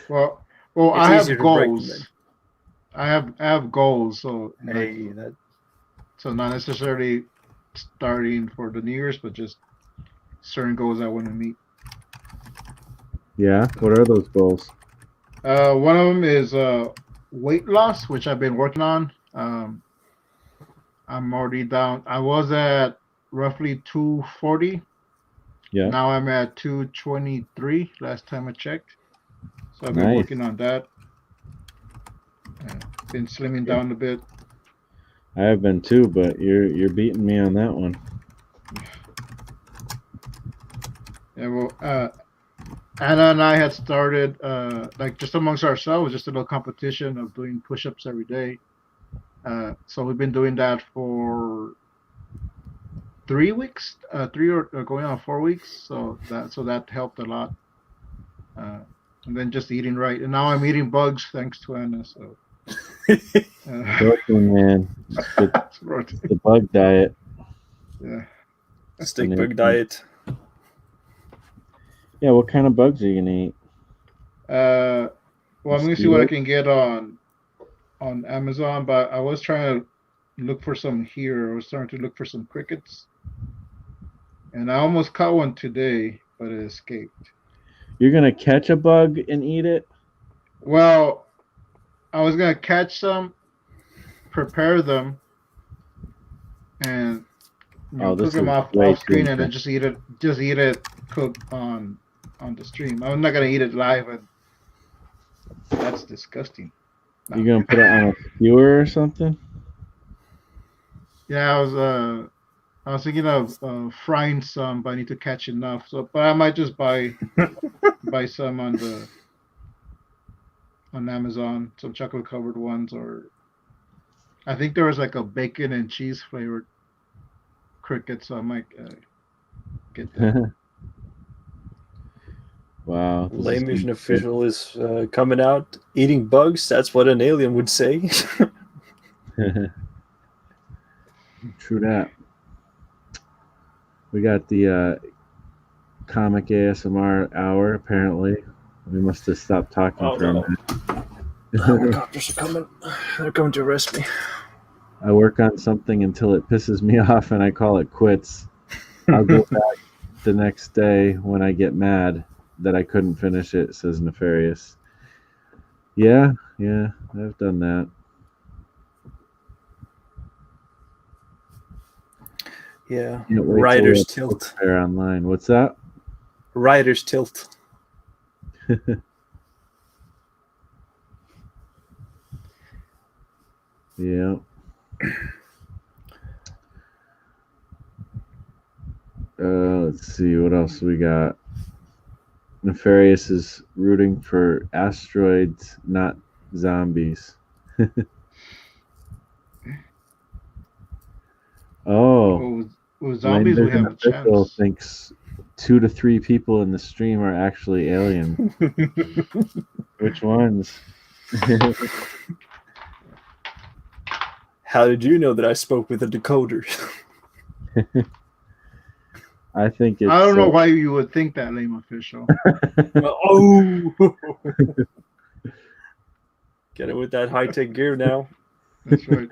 Well, It's I easier have to break them goals. I have goals, so Hey, that so not necessarily starting for the New Year's, but just certain goals I want to meet. Yeah, what are those goals? One of them is weight loss, which I've been working on. I'm already down. I was at roughly 240. Yeah. Now I'm at 223 last time I checked. So I've been Nice. working on that. Been slimming down a bit. I have been too, but you're beating me on that one. Yeah, well, Anna and I had started like just amongst ourselves, just a little competition of doing push-ups every day. So we've been doing that for 3 weeks, 3 or going on 4 weeks. So that helped a lot. And then just eating right. And now I'm eating bugs thanks to Anna. So Protein, man. The bug diet. Yeah. steak bug diet. Yeah, what kind of bugs are you gonna eat? Well, I'm gonna see what I can get on Amazon, but I was trying to look for some here. I was starting to look for some crickets, and I almost caught one today, but it escaped. You're gonna catch a bug and eat it? Well, I was gonna catch some, prepare them, and cook them off screen, and then just eat it cooked on the stream. I'm not gonna eat it live, and that's disgusting. No. You're gonna put it on a skewer or something? Yeah, I was thinking of frying some, but I need to catch enough. So, but I might just buy some on Amazon, some chocolate covered ones, or I think there was like a bacon and cheese flavored cricket, so I might get that. Wow. Lame Mission Official is coming out eating bugs. That's what an alien would say. True that. We got the comic ASMR hour, apparently. We must have stopped talking for a minute. Helicopters are coming. They're coming to arrest me. I work on something until it pisses me off and I call it quits. I'll go back the next day when I get mad that I couldn't finish it, says Nefarious. Yeah, I've done that. Yeah, Writer's Tilt. Online. What's that? Writer's Tilt. Yeah. Let's see what else we got. Nefarious is rooting for asteroids, not zombies. Oh, well, zombies we have a chance. Thinks 2 to 3 people in the stream are actually aliens. Which ones? How did you know that I spoke with a decoder? I think it's. I don't know why you would think that, Lame Official. Oh! Get it with that high-tech gear now. That's right.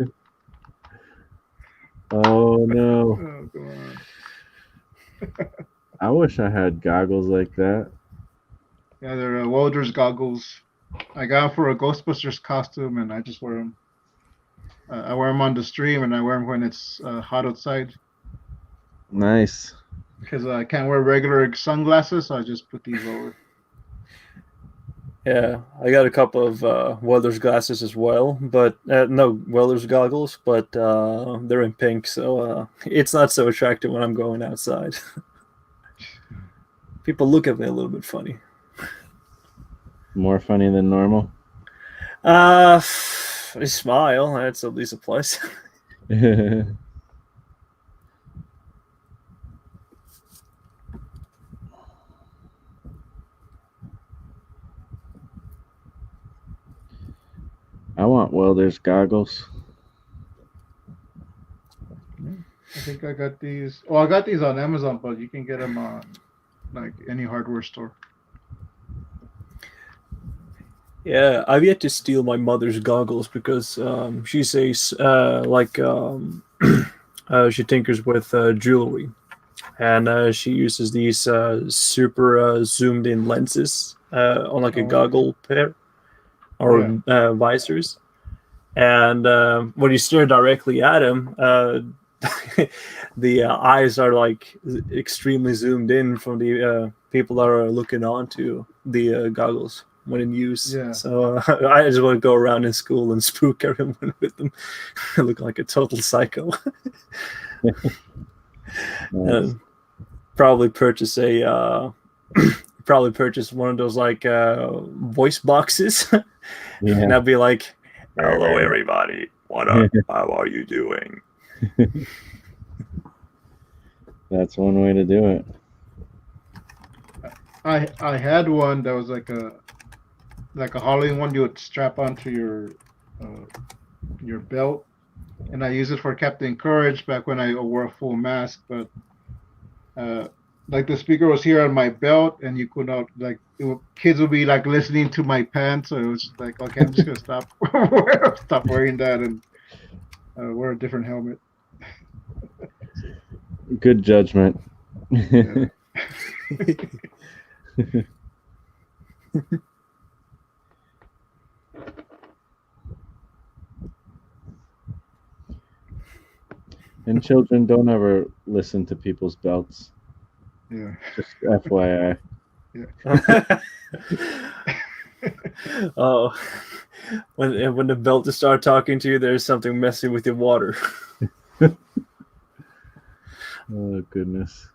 Oh no! Oh, go on. I wish I had goggles like that. Yeah, they're welder's goggles. I got them for a Ghostbusters costume, and I just wear them. I wear them on the stream, and I wear them when it's hot outside. Nice. Because I can't wear regular sunglasses, so I just put these over. Yeah, I got a couple of welder's glasses as well, but no welder's goggles, but they're in pink, so it's not so attractive when I'm going outside. People look at me a little bit funny. More funny than normal. They smile. That's at least a plus. I want welder's goggles. I think I got these. Oh, I got these on Amazon, but you can get them on like any hardware store. Yeah, I've yet to steal my mother's goggles because she says she tinkers with jewelry, and she uses these super zoomed in lenses on like a goggle pair or visors, and when you stare directly at them, the eyes are like extremely zoomed in from the people that are looking onto the goggles when in use. Yeah. So I just want to go around in school and spook everyone with them. I look like a total psycho. Nice. Probably purchase one of those like voice boxes. Yeah. And I'll be like, "Hello, everybody. What up? How are you doing?" That's one way to do it. I had one that was like a Halloween one you would strap onto your belt, and I used it for Captain Courage back when I wore a full mask. But like the speaker was here on my belt, and you could not kids would be like listening to my pants, so it was just like, okay, I'm just gonna stop wearing that and wear a different helmet. Good judgment. Yeah. And children, don't ever listen to people's belts. Yeah. Just FYI. Oh, when the belt to start talking to you, there's something messy with your water. Oh goodness.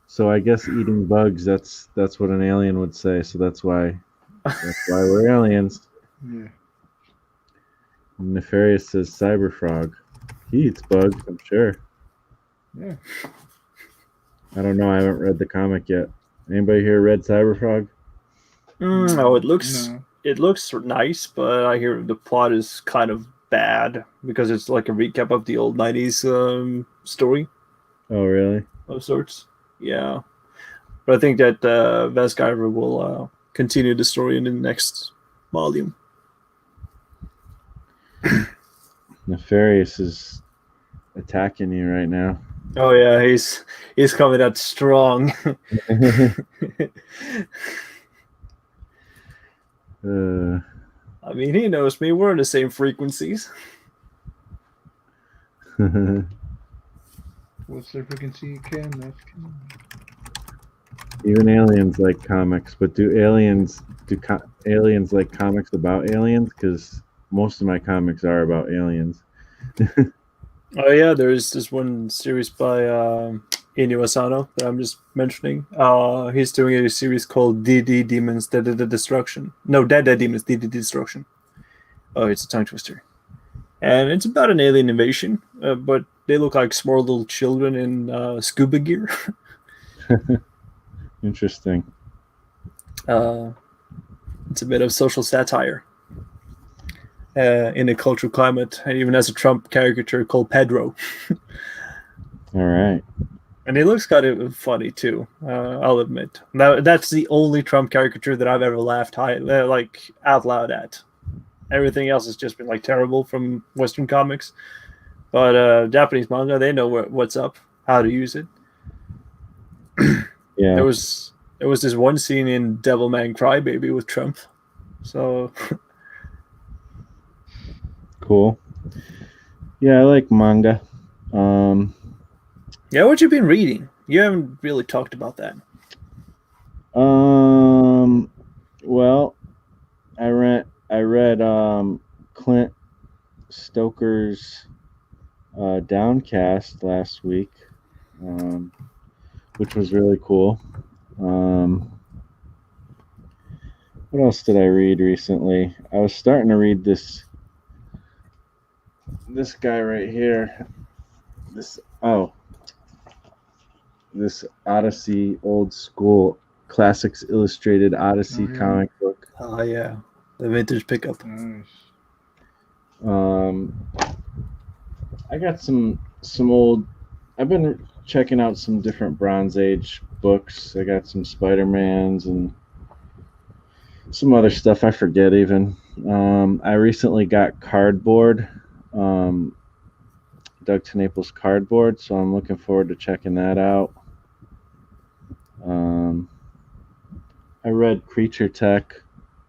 So I guess eating bugs, that's what an alien would say. So that's why we're aliens. Yeah. Nefarious says Cyberfrog. He eats bugs, I'm sure. Yeah. I don't know. I haven't read the comic yet. Anybody here read Cyberfrog? No, it looks nice, but I hear the plot is kind of bad because it's like a recap of the old 90s story Oh, really? of sorts. Yeah. But I think that Vaskyver will continue the story in the next volume. Nefarious is attacking you right now. Oh yeah, he's coming out strong. I mean, he knows me. We're in the same frequencies. What's the frequency you can? Even aliens like comics, but do aliens like comics about aliens? Because most of my comics are about aliens. Oh yeah, there's this one series by Inu Asano that I'm just mentioning. He's doing a series called DD Demons Dead Destruction. No, Dead Demons DD Destruction. Oh, it's a tongue twister. And it's about an alien invasion, but they look like small little children in scuba gear. Interesting. It's a bit of social satire in a cultural climate, and even has a Trump caricature called Pedro. All right. And he looks kind of funny too. I'll admit. That's the only Trump caricature that I've ever laughed out loud at. Everything else has just been like terrible from Western comics. But Japanese manga, they know what's up, how to use it. Yeah. There was this one scene in Devilman Crybaby with Trump. So cool. Yeah, I like manga. yeah, what you been reading? You haven't really talked about that. Well, I read Clint Stoker's Downcast last week, which was really cool. What else did I read recently? I was starting to read this guy right here. This Odyssey old school classics illustrated Odyssey Oh, yeah. comic book. Oh yeah, the vintage pickup. Nice. I got some old. I've been checking out some different Bronze Age books. I got some Spider-Mans and some other stuff I forget even. I recently got Cardboard, Doug TeNaples Cardboard, so I'm looking forward to checking that out. I read Creature Tech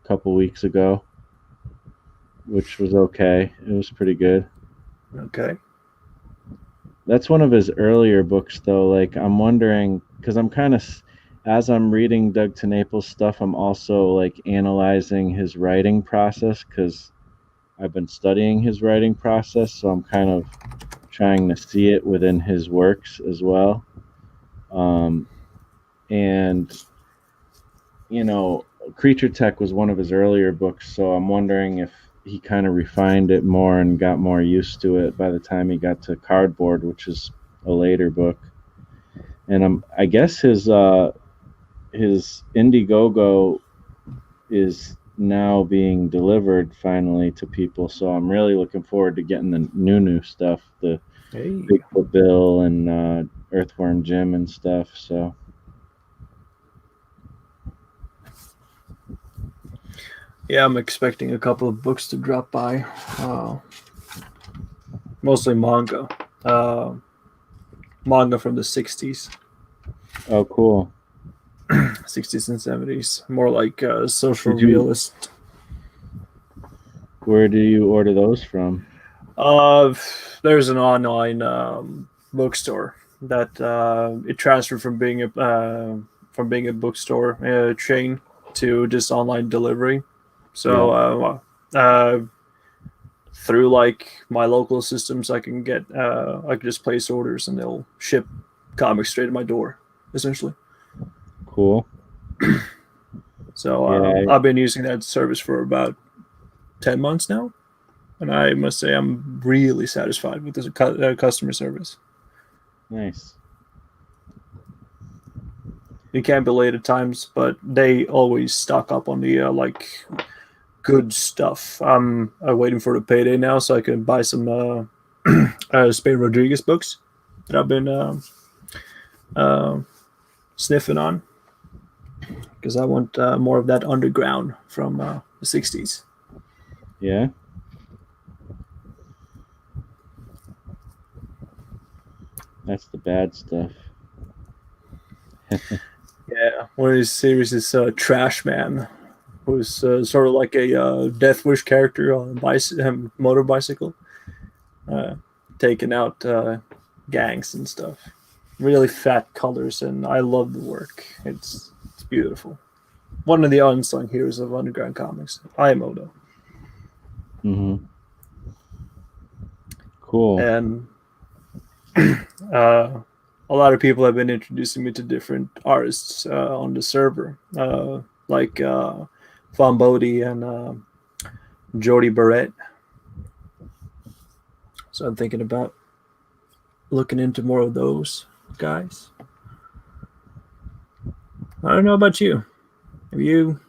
a couple weeks ago, which was okay. It was pretty good. Okay. That's one of his earlier books, though. Like, I'm wondering, because I'm kind of, as I'm reading Doug TeNaples stuff, I'm also like analyzing his writing process because I've been studying his writing process, so I'm kind of trying to see it within his works as well. And you know, Creature Tech was one of his earlier books, so I'm wondering if he kind of refined it more and got more used to it by the time he got to Cardboard, which is a later book. And I guess his Indiegogo is now being delivered finally to people, so I'm really looking forward to getting the new stuff, the Hey. Bigfoot Bill and Earthworm Jim and stuff. So Yeah, I'm expecting a couple of books to drop by. Mostly manga. Manga from the 60s. oh, cool. 60s and 70s. More like social Did you- realist. Where do you order those from? There's an online bookstore that it transferred from being a bookstore chain to just online delivery. So through like my local systems, I can just place orders and they'll ship comics straight to my door, essentially. Cool. So Yeah. I've been using that service for about 10 months now, and I must say I'm really satisfied with the customer service. Nice. You can be late at times, but they always stock up on the like good stuff. I'm waiting for the payday now so I can buy some Spain Rodriguez books that I've been sniffing on because I want more of that underground from the 60s. Yeah. That's the bad stuff. Yeah, one of these series is Trash Man, who's sort of like a Death Wish character on a motor bicycle, taking out gangs and stuff. Really fat colors, and I love the work. It's beautiful. One of the unsung heroes of underground comics, Iamoto. Mm-hmm. Cool. And a lot of people have been introducing me to different artists on the server, like Von Bodie and Jody Barrett. So I'm thinking about looking into more of those guys. I don't know about you. Have you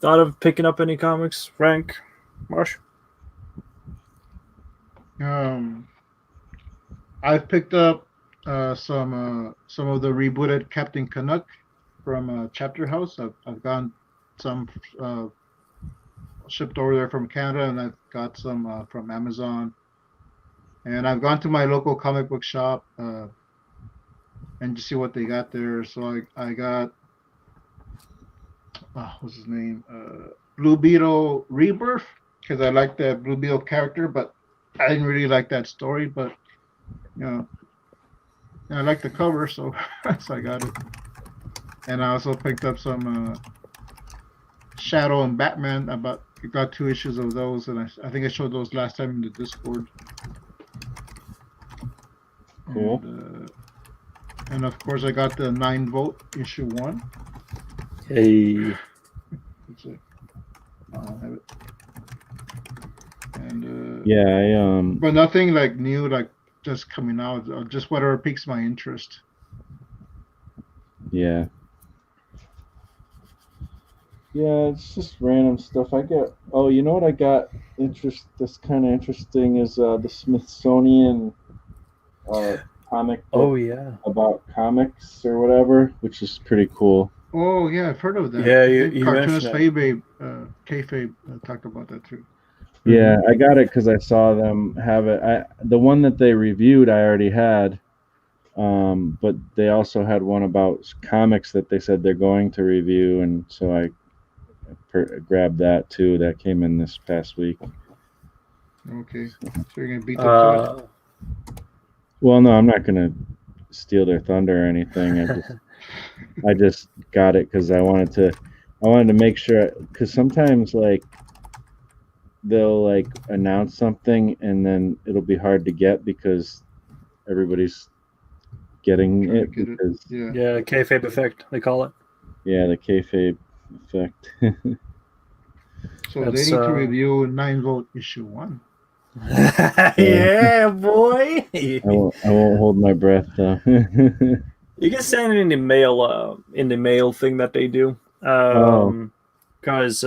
thought of picking up any comics, Frank, Marsh? I've picked up some of the rebooted Captain Canuck from Chapter House. I've gotten some shipped over there from Canada, and I've got some from Amazon. And I've gone to my local comic book shop and just see what they got there. So I got what's his name? Blue Beetle Rebirth, because I like that Blue Beetle character, but I didn't really like that story. But you know, I like the cover, so so I got it. And I also picked up some Shadow and Batman. I got 2 issues of those, and I think I showed those last time in the Discord. Cool. And of course, I got the 9-volt issue 1. Hey. That's it. I'll have it. And Yeah, but nothing like new, like just coming out. Just whatever piques my interest. yeah. Yeah, it's just random stuff. I get. Oh, you know what I got? That's kind of interesting is the Smithsonian comic book Oh yeah. about comics or whatever, which is pretty cool. Oh yeah, I've heard of that. Yeah, I think you cartoonist mentioned Kayfabe talked about that too. Yeah, I got it because I saw them have it. The one that they reviewed, I already had, but they also had one about comics that they said they're going to review, and so I grabbed that too. That came in this past week. Okay, so you're gonna beat them to it. Well, no, I'm not gonna steal their thunder or anything. I just got it because I wanted to make sure, because sometimes like they'll like announce something and then it'll be hard to get because everybody's getting Trying to it get it. because Yeah, kayfabe effect they call it. yeah, the kayfabe effect. So That's, they need to review 9-volt issue 1. Yeah, boy. I won't hold my breath though. You can send it in the mail thing that they do. Because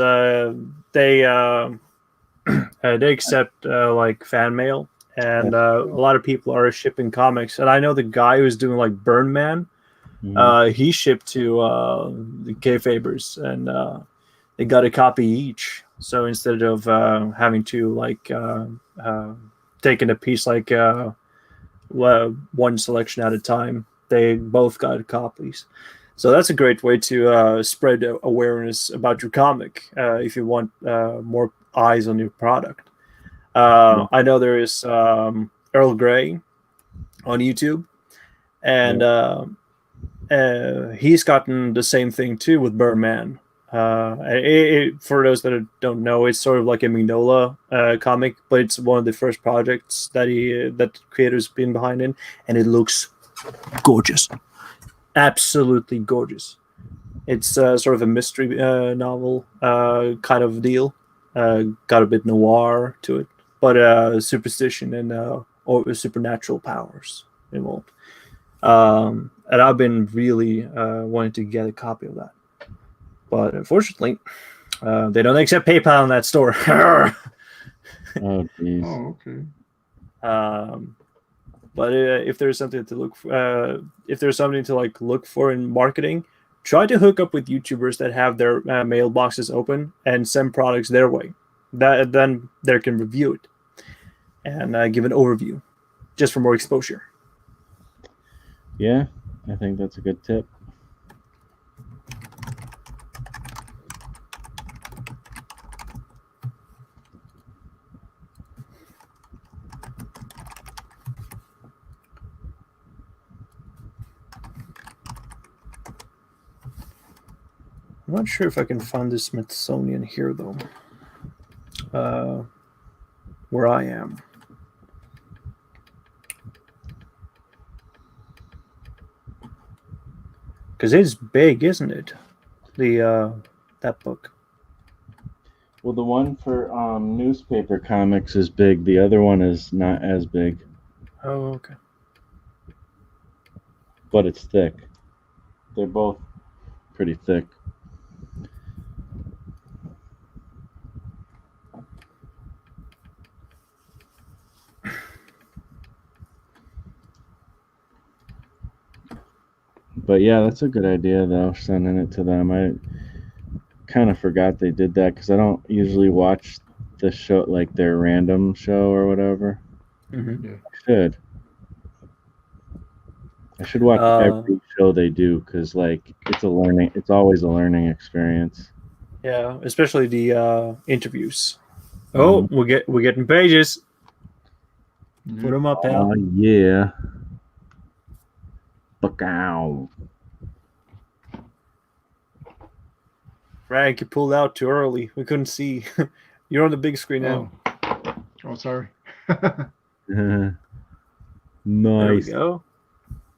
they accept like fan mail, and a lot of people are shipping comics. And I know the guy who's doing like Burn Man, he shipped to the Kayfabers, and they got a copy each. So instead of having to like taking a piece like one selection at a time, they both got copies. So that's a great way to spread awareness about your comic if you want more eyes on your product. I know there is Earl Grey on YouTube, and he's gotten the same thing too with Birdman. For those that don't know, it's sort of like a Mignola comic, but it's one of the first projects that the creator's been behind in, and it looks gorgeous, absolutely gorgeous. It's sort of a mystery novel kind of deal. Got a bit noir to it, but superstition and or supernatural powers involved. And I've been really wanting to get a copy of that, but unfortunately, they don't accept PayPal in that store. Oh, geez. Oh, okay. But if there's something to look for, if there's something to like look for in marketing, try to hook up with YouTubers that have their mailboxes open and send products their way. That then they can review it and give an overview, just for more exposure. Yeah, I think that's a good tip. I'm not sure if I can find the Smithsonian here, though. Where I am. Because it's big, isn't it? That book. Well, the one for newspaper comics is big. The other one is not as big. Oh, okay. But it's thick. They're both pretty thick. But yeah, that's a good idea, though, sending it to them. I kind of forgot they did that because I don't usually watch the show, like their random show or whatever. Mm-hmm. Yeah. I should watch every show they do because, like, it's always a learning experience. Yeah, especially the interviews. Oh, we're getting pages. Put them up, pal. Oh, yeah. Buck out. Frank, you pulled out too early. We couldn't see. You're on the big screen now. Oh, sorry. There we Nice. go.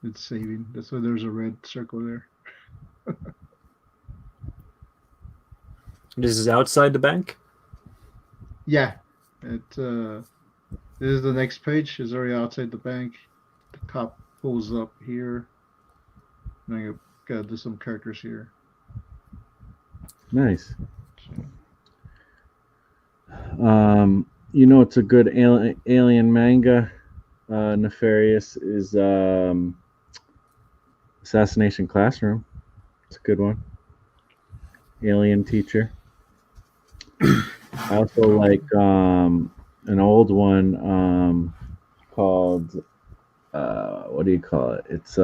It's saving. That's why there's a red circle there. This is outside the bank. Yeah. This is the next page. It's already outside the bank. The cop pulls up here. And I gotta do some characters here. Nice. So, You know, it's a good alien manga. Nefarious is Assassination Classroom. It's a good one. Alien Teacher. I also like an old one called what do you call it? It's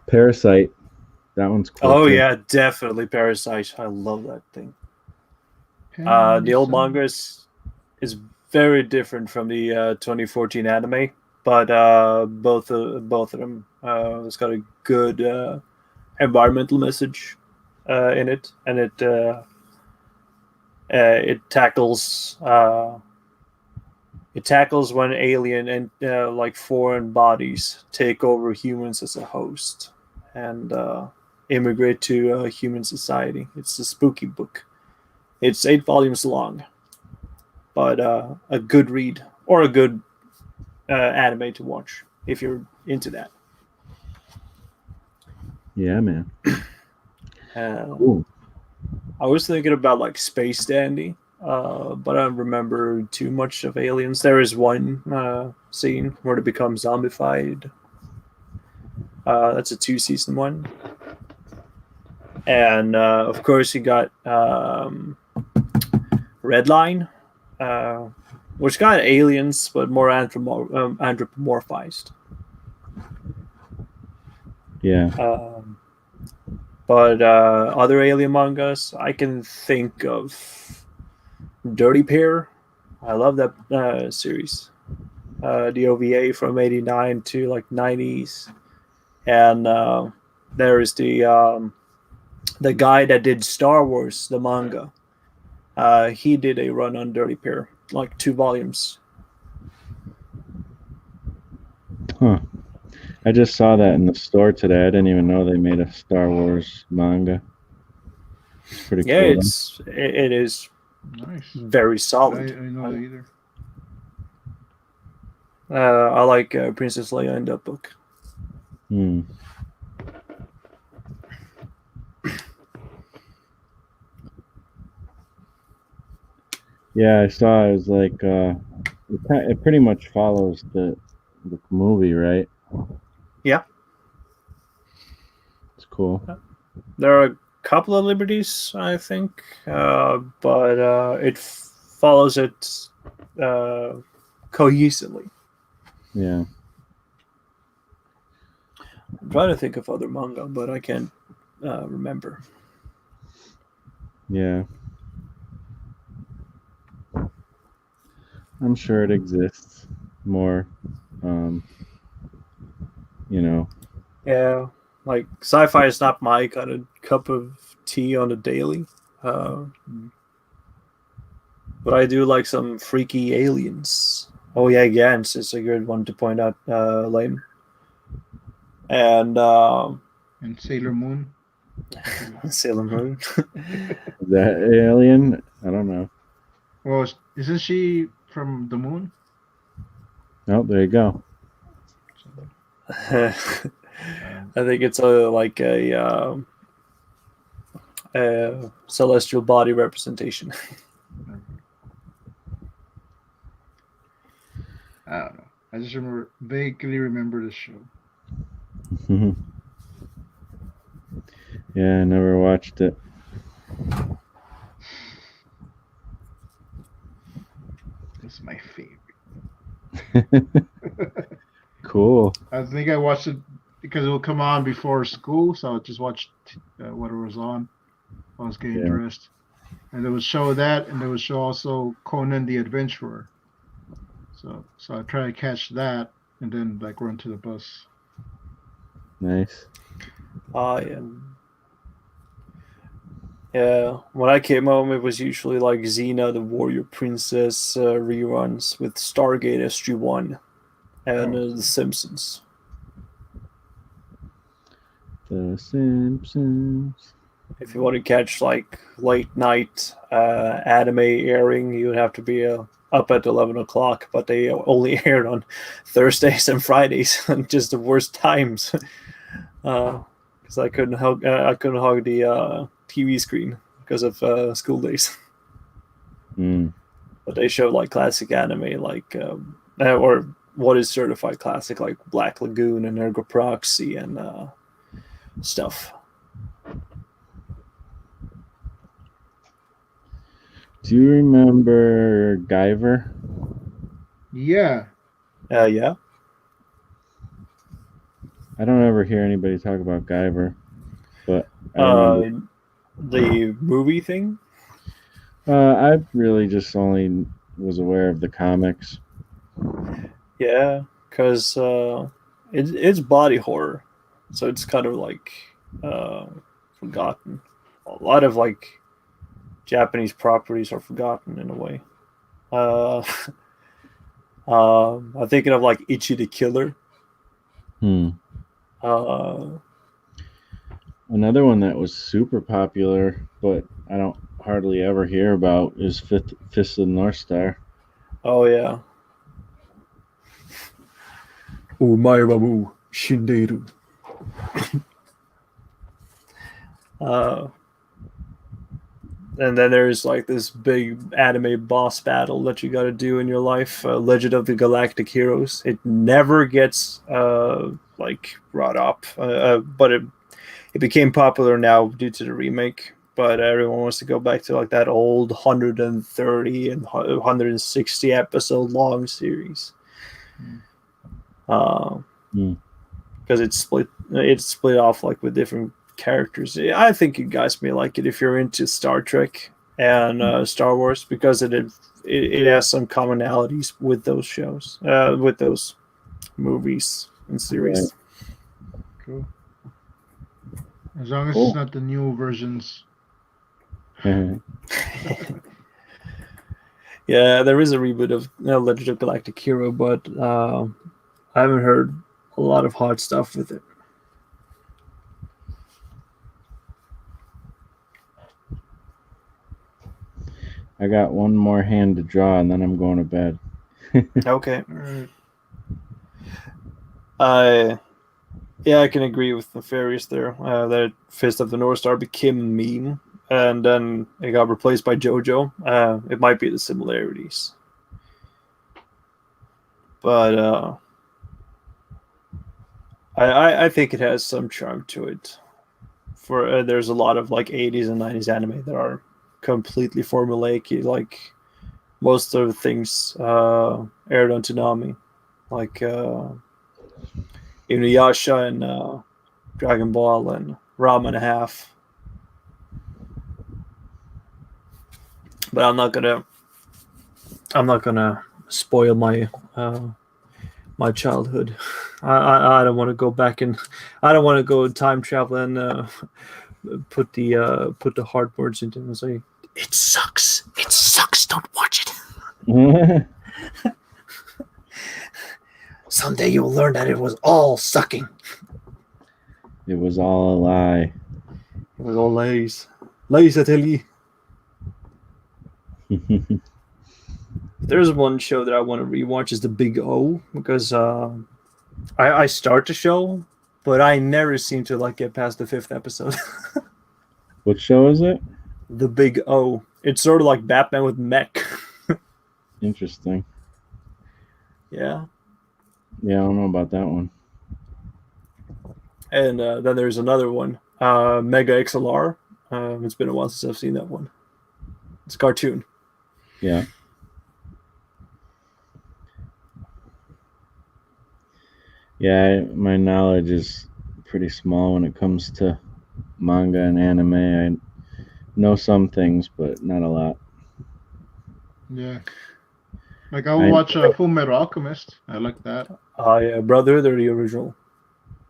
Parasite. That one's cool. Oh too. yeah, definitely Parasite. I love that thing. The old manga is very different from the 2014 anime, but both of them it's got a good environmental message in it, and it tackles when alien and like foreign bodies take over humans as a host and immigrate to human society. It's a spooky book. It's 8 volumes long, but a good read or a good anime to watch if you're into that. Yeah, man. Cool. I was thinking about like Space Dandy, but I don't remember too much of Aliens. There is one scene where they become zombified. That's a 2-season one. And of course, you got Redline, which got aliens, but more anthropomorphized. Yeah. But other alien mangas, I can think of Dirty Pair. I love that series. The OVA from '89 to like '90s, and there is the guy that did Star Wars, the manga. He did a run on Dirty Pair, like 2 volumes. Huh. I just saw that in the store today. I didn't even know they made a Star Wars manga. It's pretty Yeah, cool. it is nice. very solid. I know that either. I like Princess Leia in that book. Yeah, I saw. It was like it pretty much follows the movie, right? Yeah, it's cool. There are a couple of liberties, I think, but it follows it cohesively. Yeah. I'm trying to think of other manga, but I can't remember. Yeah. I'm sure it exists more. You know. Yeah, like sci-fi is not my kind of cup of tea on a daily. But I do like some freaky aliens. Oh yeah, Gans is a good one to point out, Lane. And Sailor Moon. Sailor Moon. Is that alien? I don't know. Well, isn't she from the moon? Oh, there you go. I think it's like a celestial body representation. I don't know. I just vaguely remember the show. Yeah, I never watched it. It's my favorite. Cool. I think I watched it because it will come on before school, so I just watched whatever was on while I was getting dressed. And they would show that, and they would show also Conan the Adventurer. So I try to catch that, and then like run to the bus. Nice. Yeah. Yeah, when I came home, it was usually like Xena, the Warrior Princess reruns with Stargate SG-1 and Oh, The Simpsons. The Simpsons. If you want to catch like late night anime airing, you would have to be up at 11 o'clock. But they only aired on Thursdays and Fridays, and just the worst times. Because I couldn't hug the TV screen because of school days. Mm. But they show like classic anime, like or what is certified classic, like Black Lagoon and Ergo Proxy and stuff. Do you remember Guyver? yeah. Yeah. I don't ever hear anybody talk about Guyver, but I remember. The movie thing. I really just only was aware of the comics. Yeah, because it's body horror, so it's kind of like forgotten. A lot of like Japanese properties are forgotten in a way. Uh, I'm thinking of like Ichi the Killer. Hmm. Uh, Another one that was super popular, but I don't hardly ever hear about is Fist of the North Star. oh yeah. Umae wa mu shinderu. Uh, and then there's like this big anime boss battle that you got to do in your life, Legend of the Galactic Heroes. It never gets like brought up, but it became popular now due to the remake. But everyone wants to go back to like that old 130 and 160 episode long series. Because it's split off like with different characters. I think you guys may like it if you're into Star Trek and Star Wars, because it has some commonalities with those shows, with those movies and series. Right. Cool. As long as Cool. it's not the new versions. Yeah, there is a reboot of Legend of Galactic Hero, but I haven't heard a lot of hot stuff with it. I got one more hand to draw, and then I'm going to bed. Okay. Yeah, I can agree with Nefarious there. That Fist of the North Star became a meme, and then it got replaced by JoJo. It might be the similarities, but I think it has some charm to it. For there's a lot of like 80s and 90s anime that are completely formulaic. Like most of the things aired on Toonami, like Inuyasha and Dragon Ball and Ranma and a half. But I'm not gonna spoil my my childhood. I don't want to go back and I don't want to go time travel and put the hard words into it and say it sucks. It sucks. Don't watch it. Someday you'll learn that it was all sucking. It was all a lie. It was all lies. Lies, I tell you. There's one show that I want to rewatch is The Big O, because I start the show, but I never seem to like get past the 5th episode. What show is it? The Big O. It's sort of like Batman with mech. Interesting. Yeah. Yeah, I don't know about that one. And then there's another one, Mega XLR. It's been a while since I've seen that one. It's a cartoon. Yeah. Yeah, my knowledge is pretty small when it comes to manga and anime. I know some things, but not a lot. Yeah. Like I will watch Full Metal Alchemist. I like that. Yeah, Brotherhood or the original?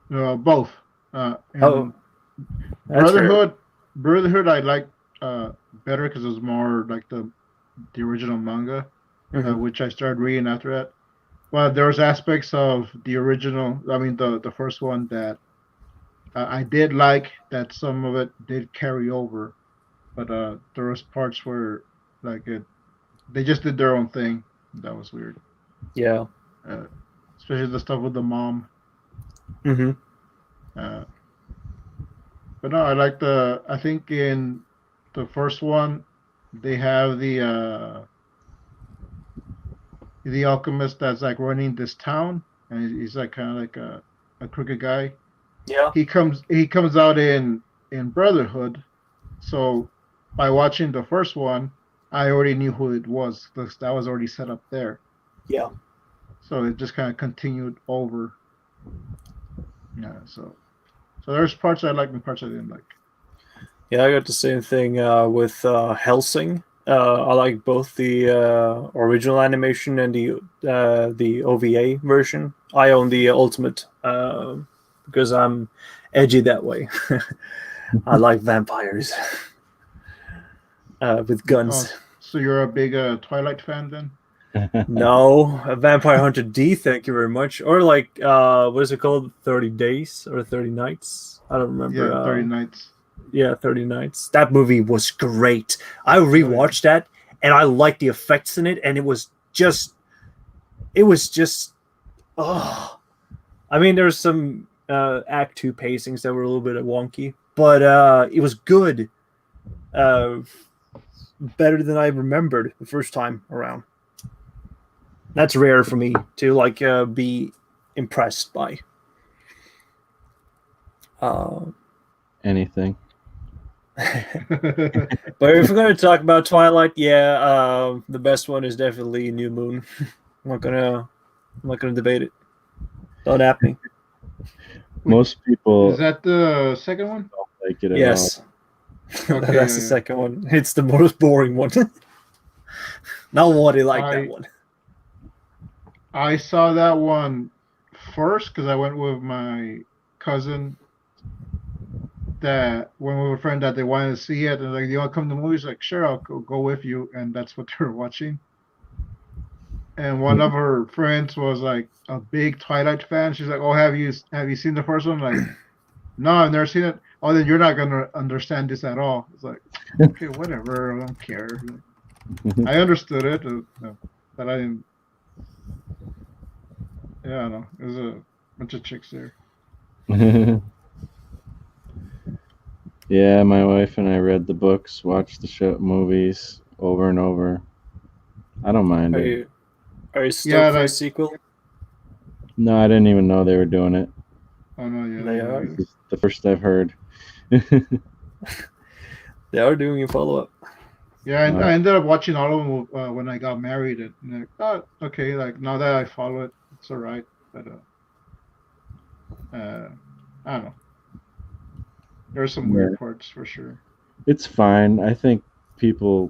Both. That's Brotherhood. fair. Brotherhood. I like better because it was more like the original manga, Mhm. which I started reading after that. Well, there was aspects of the original. I mean, the first one that I did like. That some of it did carry over, but there was parts where like they just did their own thing. That was weird. Yeah. Uh, Especially the stuff with the mom. Hmm. Uh, but no, I like the. I think in the first one, they have the alchemist that's like running this town, and he's like kind of like a crooked guy. Yeah. He comes out in Brotherhood, so by watching the first one, I already knew who it was. That was already set up there, Yeah. so it just kind of continued over. Yeah, so there's parts I liked and parts I didn't like. Yeah, I got the same thing with Helsing. I like both the original animation and the OVA version. I own the Ultimate because I'm edgy that way. I like vampires with Oh, guns. so you're a big Twilight fan then? No, a Vampire Hunter D. Thank you very much. Or like, what is it called? 30 Days or 30 Nights? I don't remember. Yeah, 30 Nights. Yeah, 30 Nights. That movie was great. I Oh yeah. rewatched that and I liked the effects in it, and it was just, oh. I mean, there's some Act 2 pacings that were a little bit wonky, but it was good. Uh, Better than I remembered the first time around. That's rare for me to like be impressed by. Anything. But if we're going to talk about Twilight, yeah, the best one is definitely New Moon. I'm not gonna debate it. Don't at me. Most people Is that the second one? don't like it at Yes, Okay, that's the yeah. second one. It's the most boring one. Nobody liked that I one. I saw that one first because I went with my cousin that when we were friends that they wanted to see it and like, you want to come to the movies? Like, sure, I'll go with you, and that's what they were watching. And one of her friends was like a big Twilight fan. She's like, "Oh, have you seen the first one?" Like, no, I've never seen it. Oh, then you're not gonna understand this at all. It's like, okay, whatever, I don't care. all. I understood it, but I didn't. Yeah, I don't know. It was a bunch of chicks there. Yeah, my wife and I read the books, watched the show movies over and over. I don't mind Are it. you Yeah, stoked for a like, sequel? No, I didn't even know they were doing it. oh no, yeah, They yeah, are. yeah. This is the first I've heard. They are doing a follow up. Yeah, I ended up watching all of them when I got married. And like, oh, okay, like now that I follow it, it's all right. But I don't know. There's some Yeah, weird parts for sure. it's fine. I think people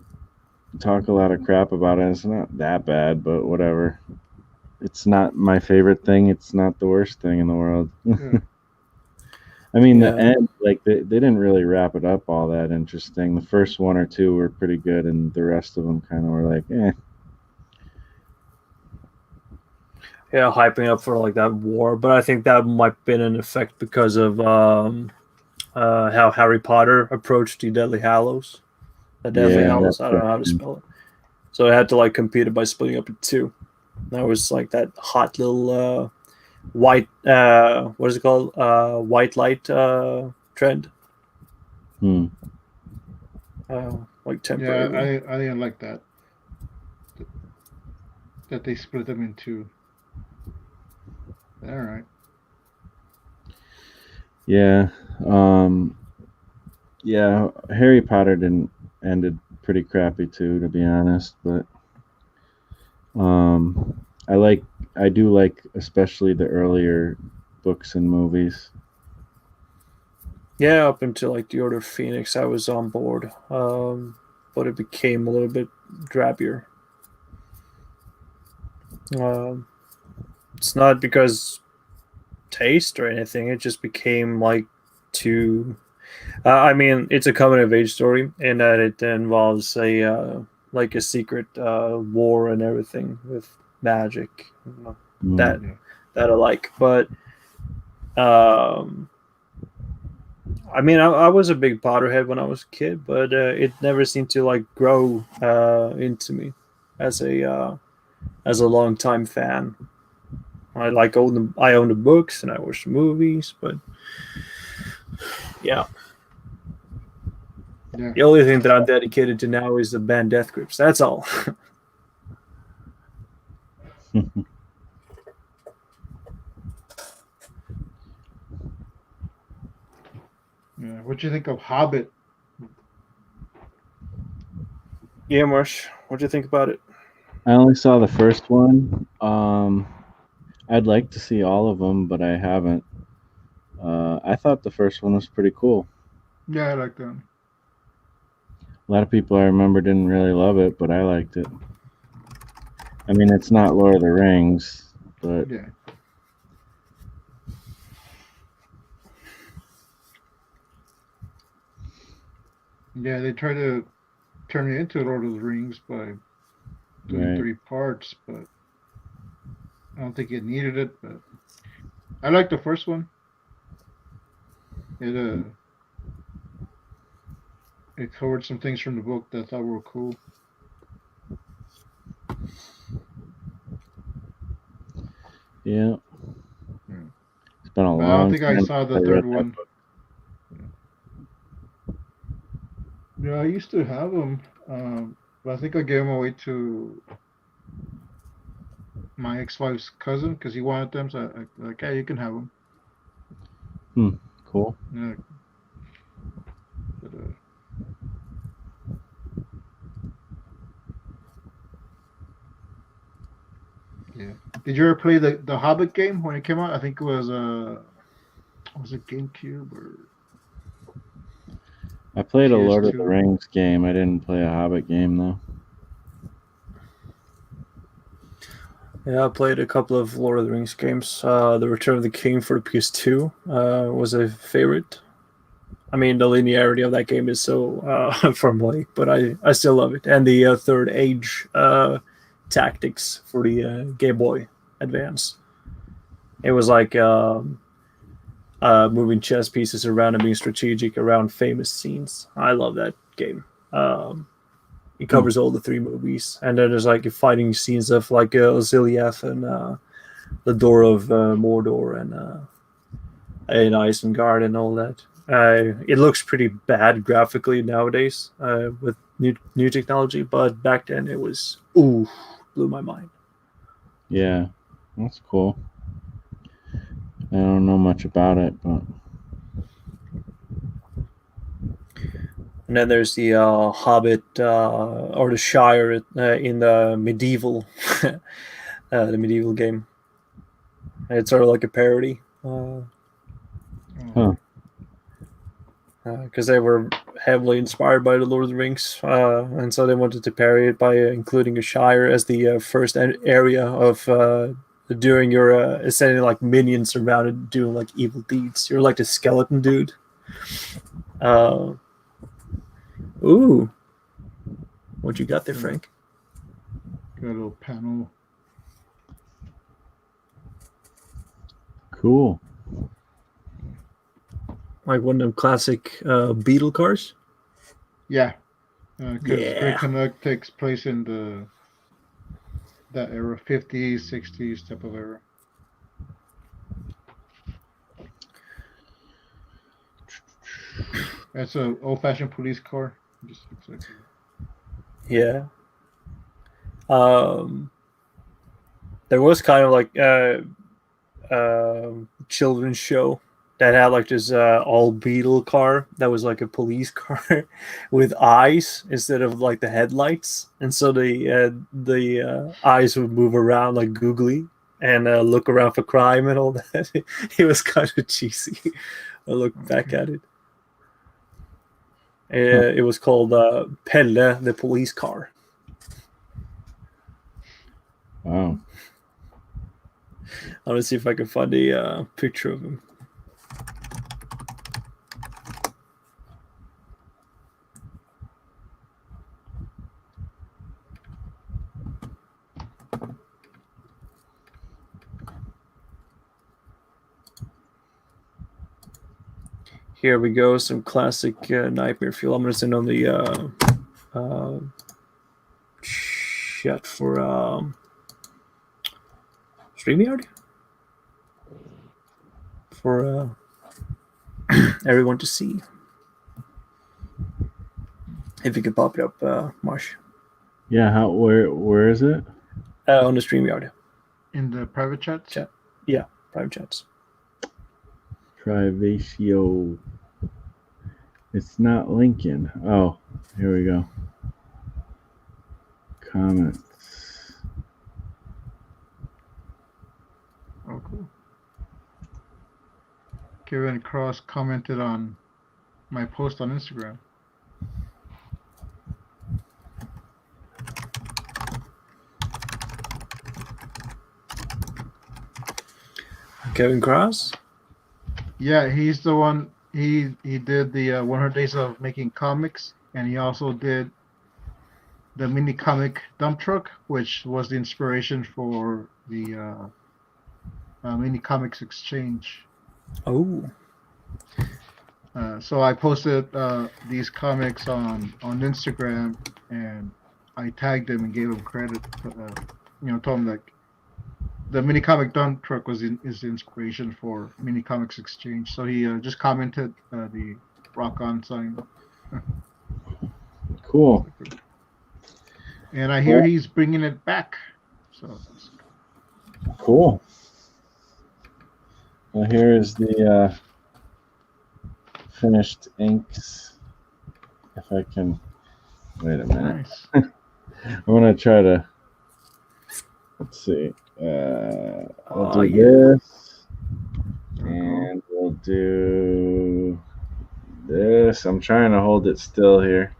talk a lot of crap about it. It's not that bad, but whatever. It's not my favorite thing. It's not the worst thing in the world. Yeah. I mean, the Yeah. end, like they didn't really wrap it up all that interesting. The first one or two were pretty good, and the rest of them kind of were like, eh. Yeah, hyping up for like that war, but I think that might have been an effect because of how Harry Potter approached the Deathly Hallows. The Deathly Yeah, Hallows, that's I don't know how to spell it. So it had to like compete it by splitting up in two. That was like that hot little white what is it called? White light trend. Hmm. Like Yeah, temporarily. I didn't like that. That they split them in two. All right. Yeah. Yeah, Harry Potter didn't ended pretty crappy too, to be honest. But I do like especially the earlier books and movies. Yeah, up until like the Order of Phoenix, I was on board. But it became a little bit drabbier. It's not because taste or anything. It just became like too. I mean, it's a coming of age story in that it involves a like a secret war and everything with magic, that Mm. that I like. But um, I mean, I was a big Potterhead when I was a kid, but it never seemed to like grow into me as a longtime fan. I own the books and I watch the movies, but yeah. Yeah. The only thing that I'm dedicated to now is the band Death Grips. That's all. Yeah. What do you think of Hobbit? Yeah, Marsh, what do you think about it? I only saw the first one. I'd like to see all of them, but I haven't. I thought the first one was pretty cool. Yeah, I like that. A lot of people I remember didn't really love it, but I liked it. I mean, it's not Lord of the Rings, but Yeah. Yeah, they try to turn it into Lord of the Rings by doing right. 3 parts, but I don't think it needed it. But I like the first one. It it covered some things from the book that I thought were cool. Yeah, Yeah. it's been a But I don't long think I time saw since the I read third that one. book. Yeah, I used to have them, but I think I gave them away to my ex-wife's cousin because he wanted them. So I like, hey, you can have them. Cool. Yeah, but, yeah. Did you ever play the Hobbit game when it came out? I think it was it GameCube or I played a Lord of the PS2? Rings game. I didn't play a Hobbit game though. Yeah, I played a couple of Lord of the Rings games. The Return of the King for the PS2 was a favorite. I mean, the linearity of that game is so formulaic, but I still love it. And the Third Age Tactics for the Game Boy Advance. It was like moving chess pieces around and being strategic around famous scenes. I love that game. It Hmm. covers all the 3 movies, and then there's like fighting scenes of like Ziliath and the Door of Mordor and Isengard and all that. It looks pretty bad graphically nowadays with new technology, but back then it was blew my mind. Yeah, that's cool. I don't know much about it, but And then there's the Hobbit or the Shire in the medieval game. It's sort of like a parody. huh? Because they were heavily inspired by the Lord of the Rings, and so they wanted to parry it by including a Shire as the first area of doing your ascending like minions around and doing like evil deeds. You're like the skeleton dude. Uh, ooh, what you got there, Frank? Got a little panel. Cool. Like one of them classic Beetle cars. Yeah, because Great Yeah. Canuck takes place in that era, 50s, 60s type of era. That's an old-fashioned police car. Just looks like Yeah. There was kind of like children's show that had like this all beetle car that was like a police car with eyes instead of like the headlights, and so the eyes would move around like googly and look around for crime and all that. It was kind of cheesy. I look back at it. It was called Pelle the police car. Wow. I want to see if I can find a picture of him. Here we go. Some classic Nightmare Fuel. I'm gonna send on the chat for StreamYard for everyone to see. If you could pop it up, Marsh. Yeah, where is it? On the StreamYard. In the private chats? Chat. Yeah, private chats. Privatio. It's not linking. Oh, here we go. Comments. Oh, cool. Kevin Cross commented on my post on Instagram. Kevin Cross? Yeah, he's the one. He did the 100 Days of Making Comics, and he also did the mini comic dump truck, which was the inspiration for the mini comics exchange. Oh. So I posted these comics on Instagram, and I tagged him and gave him credit. Told him like the mini comic dump truck is the inspiration for mini comics exchange. So he just commented the rock on sign. Cool. And I hear he's bringing it back. So cool. Well, here is the finished inks. If I can, wait a minute. Nice. I'm gonna try to. Let's see. We'll do this, and we'll do this. I'm trying to hold it still here.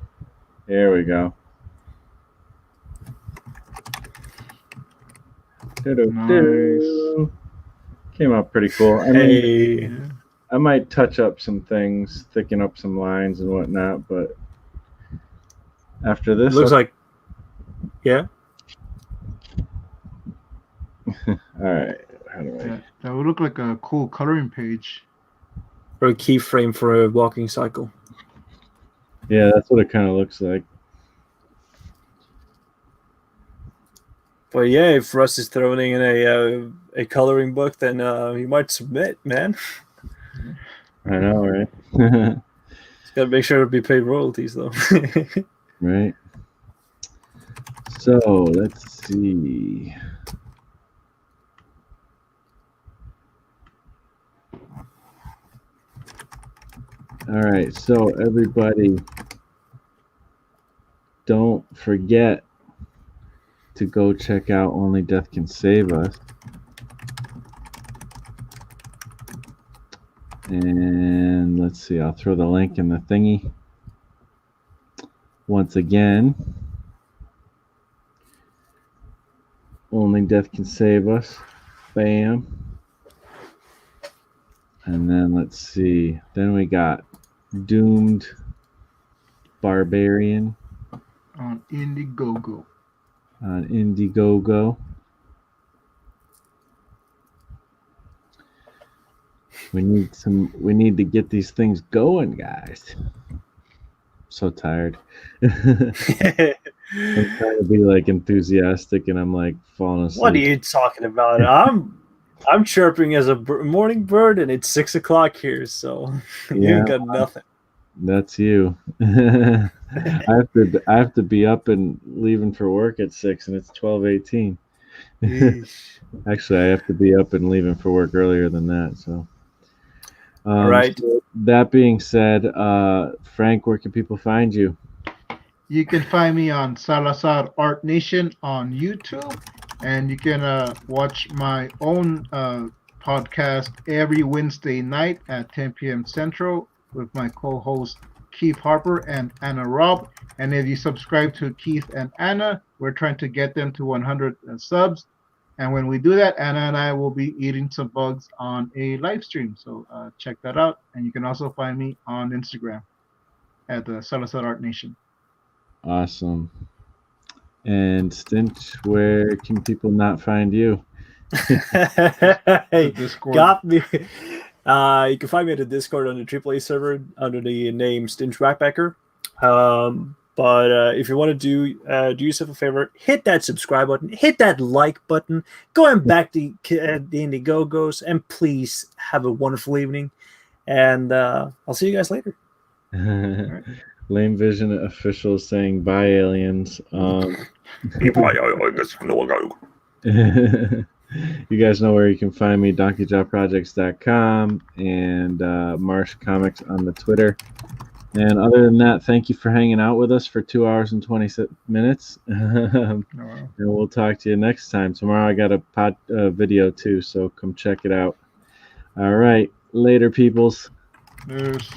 Here we go. Nice. Came out pretty cool. I mean, I might touch up some things, thicken up some lines and whatnot, but after this, looks like, yeah. All right. How do I? Yeah, that would look like a cool coloring page. Or a keyframe for a walking cycle. Yeah, that's what it kind of looks like. But yeah, if Russ is throwing in a coloring book, then he might submit, man. I know, right? He's got to make sure to be paid royalties, though. Right. So let's see. All right, so everybody, don't forget to go check out Only Death Can Save Us. And let's see, I'll throw the link in the thingy. Once again, Only Death Can Save Us. Bam. And then let's see, then we got Doomed Barbarian On Indiegogo. on Indiegogo. We need to get these things going, guys. I'm so tired. I'm trying to be like enthusiastic, and I'm like falling asleep. What are you talking about? I'm chirping as a morning bird, and it's 6 o'clock here, so you got nothing. That's you. I have to be up and leaving for work at 6, and it's 12:18. Actually, I have to be up and leaving for work earlier than that. So, right. So that being said, Frank, where can people find you? You can find me on Salazar Art Nation on YouTube, and you can watch my own podcast every Wednesday night at 10 p.m. Central with my co-host Keith Harper and Anna Robb. And if you subscribe to Keith and Anna, we're trying to get them to 100 subs. And when we do that, Anna and I will be eating some bugs on a live stream. So check that out. And you can also find me on Instagram at the Salazar Art Nation. Awesome. And Stinch, where can people not find you? Hey, got me. You can find me at the Discord on the AAA server under the name Stinch Backpacker. But if you want to do yourself a favor, hit that subscribe button, hit that like button, go and back the Indiegogos, and please have a wonderful evening. And I'll see you guys later. Lame Vision official saying bye, aliens. You guys know where you can find me, donkeyjawprojects.com and Marsh Comics on the Twitter. And other than that, thank you for hanging out with us for 2 hours and 20 minutes. And we'll talk to you next time. Tomorrow I got a video too, so come check it out. All right. Later, peoples. Yes.